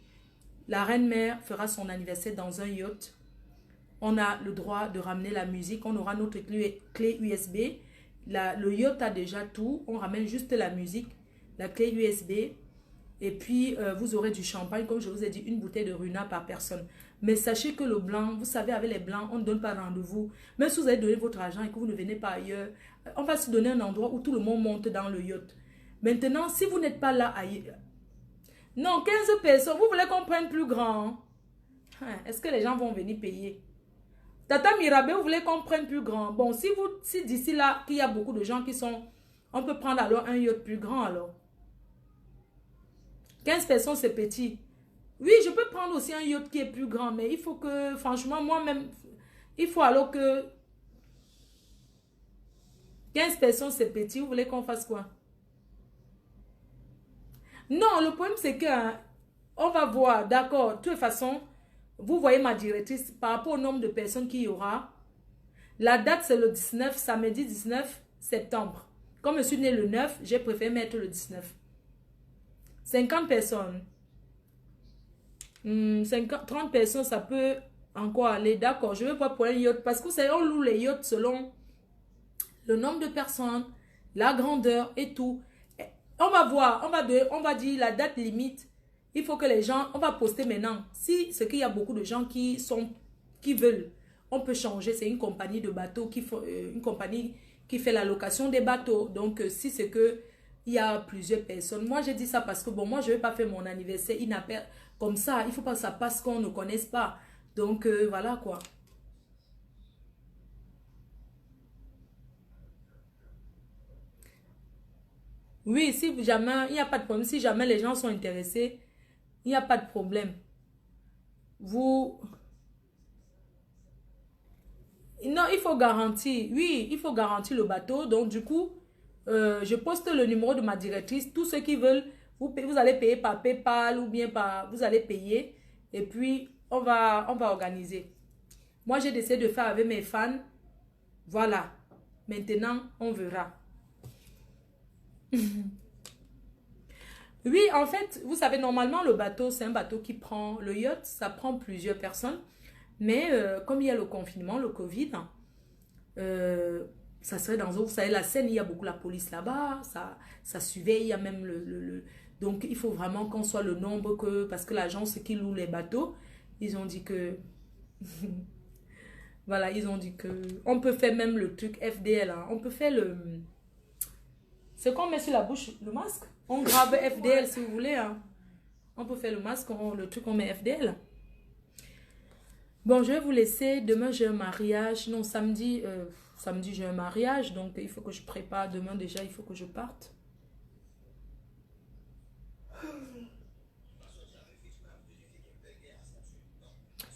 la reine-mère fera son anniversaire dans un yacht. On a le droit de ramener la musique. On aura notre clé USB. Le yacht a déjà tout. On ramène juste la musique, la clé USB. Et puis, vous aurez du champagne. Comme je vous ai dit, une bouteille de Runa par personne. Mais sachez que le blanc, vous savez, avec les blancs, on ne donne pas rendez-vous. Même si vous avez donné votre argent et que vous ne venez pas ailleurs, on va se donner un endroit où tout le monde monte dans le yacht. Maintenant, si vous n'êtes pas là ailleurs... Non, 15 personnes. Vous voulez qu'on prenne plus grand? Est-ce que les gens vont venir payer? Tata Mirabé, vous voulez qu'on prenne plus grand? Bon, si d'ici là, qu'il y a beaucoup de gens qui sont... On peut prendre alors un yacht plus grand alors. 15 personnes, c'est petit. Oui, je peux prendre aussi un yacht qui est plus grand, mais il faut que, franchement, moi-même, il faut alors que... 15 personnes, c'est petit. Vous voulez qu'on fasse quoi? Non, le problème, c'est que... Hein, on va voir, d'accord. De toute façon, vous voyez ma directrice, par rapport au nombre de personnes qu'il y aura, la date, c'est le 19, samedi 19 septembre. Comme je suis né le 9, j'ai préféré mettre le 19. 50 personnes. 30 personnes, ça peut encore aller. D'accord, je vais pas pour un yacht. Parce que c'est on loue les yachts selon le nombre de personnes, la grandeur et tout. On va voir, on va dire la date limite. Il faut que les gens, on va poster maintenant. Si c'est qu'il y a beaucoup de gens qui veulent, on peut changer. C'est une compagnie de bateaux, une compagnie qui fait la location des bateaux. Donc, si c'est que il y a plusieurs personnes. Moi, j'ai dit ça parce que, bon, moi, je ne vais pas faire mon anniversaire comme ça. Il ne faut pas que ça passe qu'on ne connaisse pas. Donc, voilà quoi. Oui, si jamais, il n'y a pas de problème. Si jamais les gens sont intéressés, il n'y a pas de problème. Non, il faut garantir. Oui, il faut garantir le bateau. Donc, du coup, je poste le numéro de ma directrice. Tous ceux qui veulent, vous allez payer par PayPal ou bien vous allez payer. Et puis, on va organiser. Moi, j'ai décidé de faire avec mes fans. Voilà. Maintenant, on verra. Oui, en fait, vous savez, normalement, le bateau, c'est un bateau qui prend... Le yacht, ça prend plusieurs personnes. Mais comme il y a le confinement, le Covid, ça serait dans... Vous savez, la Seine, il y a beaucoup la police là-bas. Ça surveille, il y a même Donc, il faut vraiment qu'on soit le nombre que... Parce que l'agence qui loue les bateaux, ils ont dit que... Voilà, ils ont dit que... On peut faire même le truc FDL. Hein. On peut faire le... C'est qu'on met sur la bouche, le masque. On grave FDL si vous voulez. Hein. On peut faire le masque, le truc, on met FDL. Bon, je vais vous laisser. Demain, j'ai un mariage. Non, samedi, j'ai un mariage. Donc, il faut que je prépare. Demain, déjà, il faut que je parte.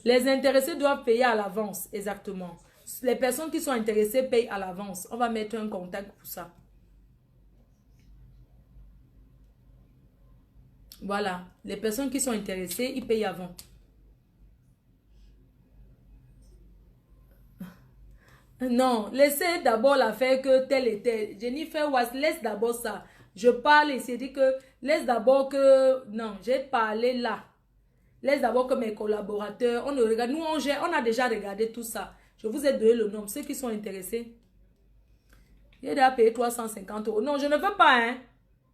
Les intéressés doivent payer à l'avance, exactement. Les personnes qui sont intéressées payent à l'avance. On va mettre un contact pour ça. Voilà. Les personnes qui sont intéressées, ils payent avant. Non, laissez d'abord l'affaire que tel était. Jennifer Was, laisse d'abord ça. Je parle ici, dit que laisse d'abord que... Non, j'ai parlé là. Laisse d'abord que mes collaborateurs, on regarde. Nous, on a déjà regardé tout ça. Je vous ai donné le nom. Ceux qui sont intéressés. J'ai déjà payé 350 €. Non, je ne veux pas, hein.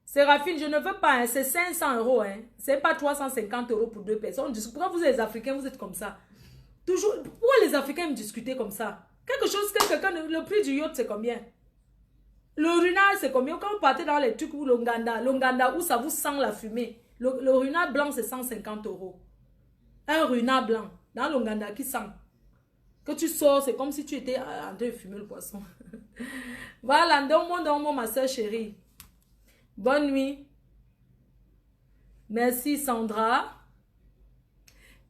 Séraphine, je ne veux pas, hein. C'est 500 €, hein. C'est pas 350 € pour 2 personnes. Pourquoi vous, les Africains, vous êtes comme ça? Toujours, pourquoi les Africains me discutez comme ça? Quelque chose que quelqu'un, le prix du yacht, c'est combien? Le runard, c'est combien? Quand vous partez dans les trucs où l'Onganda, où ça vous sent la fumée, le runard blanc, c'est 150 €. Un runard blanc, dans l'Onganda, qui sent. Que tu sors, c'est comme si tu étais en train de fumer le poisson. Voilà, donne-moi, ma soeur chérie. Bonne nuit. Merci, Sandra.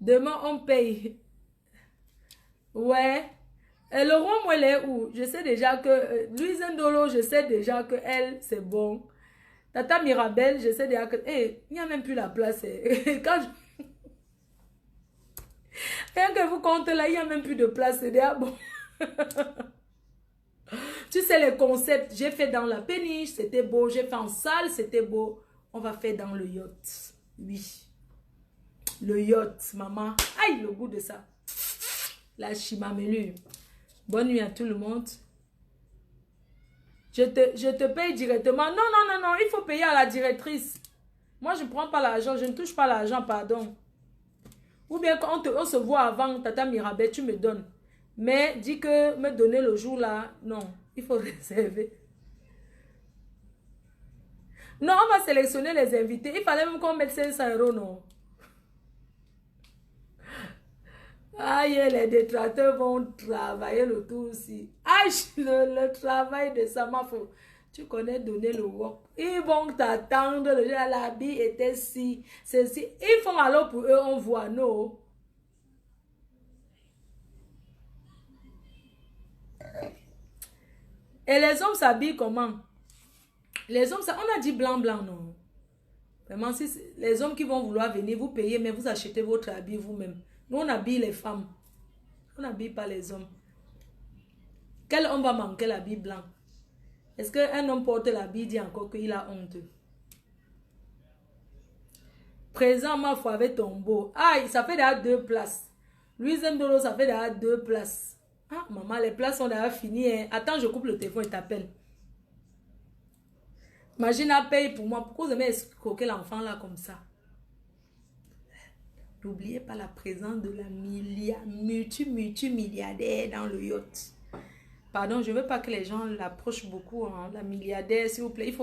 Demain, on paye. Ouais. Et le rhum, elle est où? Je sais déjà que... Louise Ndolo, je sais déjà que elle, c'est bon. Tata Mirabel, je sais déjà que... il n'y a même plus la place. Quand je... Rien que vous comptez là, il n'y a même plus de place. C'est déjà bon. Tu sais les concepts. J'ai fait dans la péniche, c'était beau. J'ai fait en salle, c'était beau. On va faire dans le yacht. Oui. Le yacht, maman. Aïe, le goût de ça. La chimamelu. Bonne nuit à tout le monde. Je te paye directement. Non. Il faut payer à la directrice. Moi, je ne prends pas l'argent. Je ne touche pas l'argent, pardon. Ou bien quand on se voit avant, Tata Mirabel, tu me donnes. Mais dis que me donner le jour là, non. Il faut réserver. Non, on va sélectionner les invités. Il fallait même qu'on mette 500 €, non. Aïe, les détracteurs vont travailler le tout aussi. Aïe, le travail de Samafo. Tu connais donner le work. Ils vont t'attendre. Le jour, l'habit était si. Ceci. Ils font alors pour eux, on voit, non. Et les hommes s'habillent comment? Les hommes, on a dit blanc, non. Vraiment, si les hommes qui vont vouloir venir, vous payez, mais vous achetez votre habit vous-même. Nous, on habille les femmes. On n'habille pas les hommes. Quel homme va manquer l'habit blanc? Est-ce qu'un homme porte l'habit, dit encore qu'il a honte? Présent, ma foi, avec tombeau. Ah, ça fait déjà 2 places. Louise Ndolo, ça fait déjà 2 places. Ah, maman, les places sont déjà finies. Hein. Attends, je coupe le téléphone et t'appelle. Imagine, elle paye pour moi. Pourquoi vous aimez escroquer l'enfant là comme ça? N'oubliez pas la présence de la multimilliardaire dans le yacht. Pardon, je ne veux pas que les gens l'approchent beaucoup. Hein, la milliardaire, s'il vous plaît, il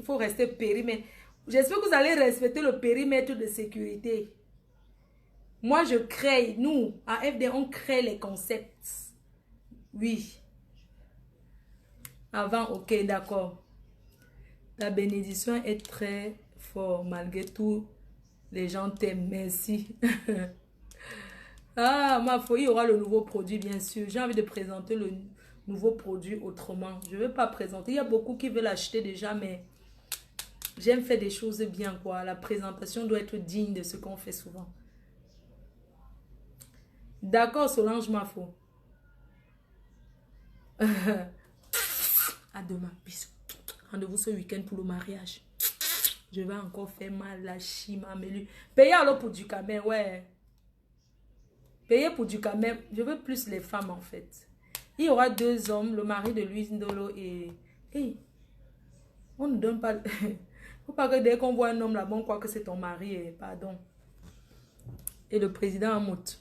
faut rester périmètre. J'espère que vous allez respecter le périmètre de sécurité. Moi, je crée, nous, à FD, on crée les concepts. Oui. Avant, ok, d'accord. La bénédiction est très forte, malgré tout. Les gens t'aiment, merci. Ah, ma foi, il y aura le nouveau produit, bien sûr. J'ai envie de présenter le nouveau produit autrement. Je ne veux pas présenter. Il y a beaucoup qui veulent acheter déjà, mais j'aime faire des choses bien, quoi. La présentation doit être digne de ce qu'on fait souvent. D'accord, Solange, ma foi. À demain, bisous. Rendez-vous ce week-end pour le mariage. Je vais encore faire mal la chimamelu. Payez alors pour du camel, ouais. Payez pour du camel. Je veux plus les femmes, en fait. Il y aura 2 hommes, le mari de Louise Ndolo et... Hey, on ne donne pas... Faut pas que dès qu'on voit un homme là-bas, on croit que c'est ton mari, pardon. Et le président Amout.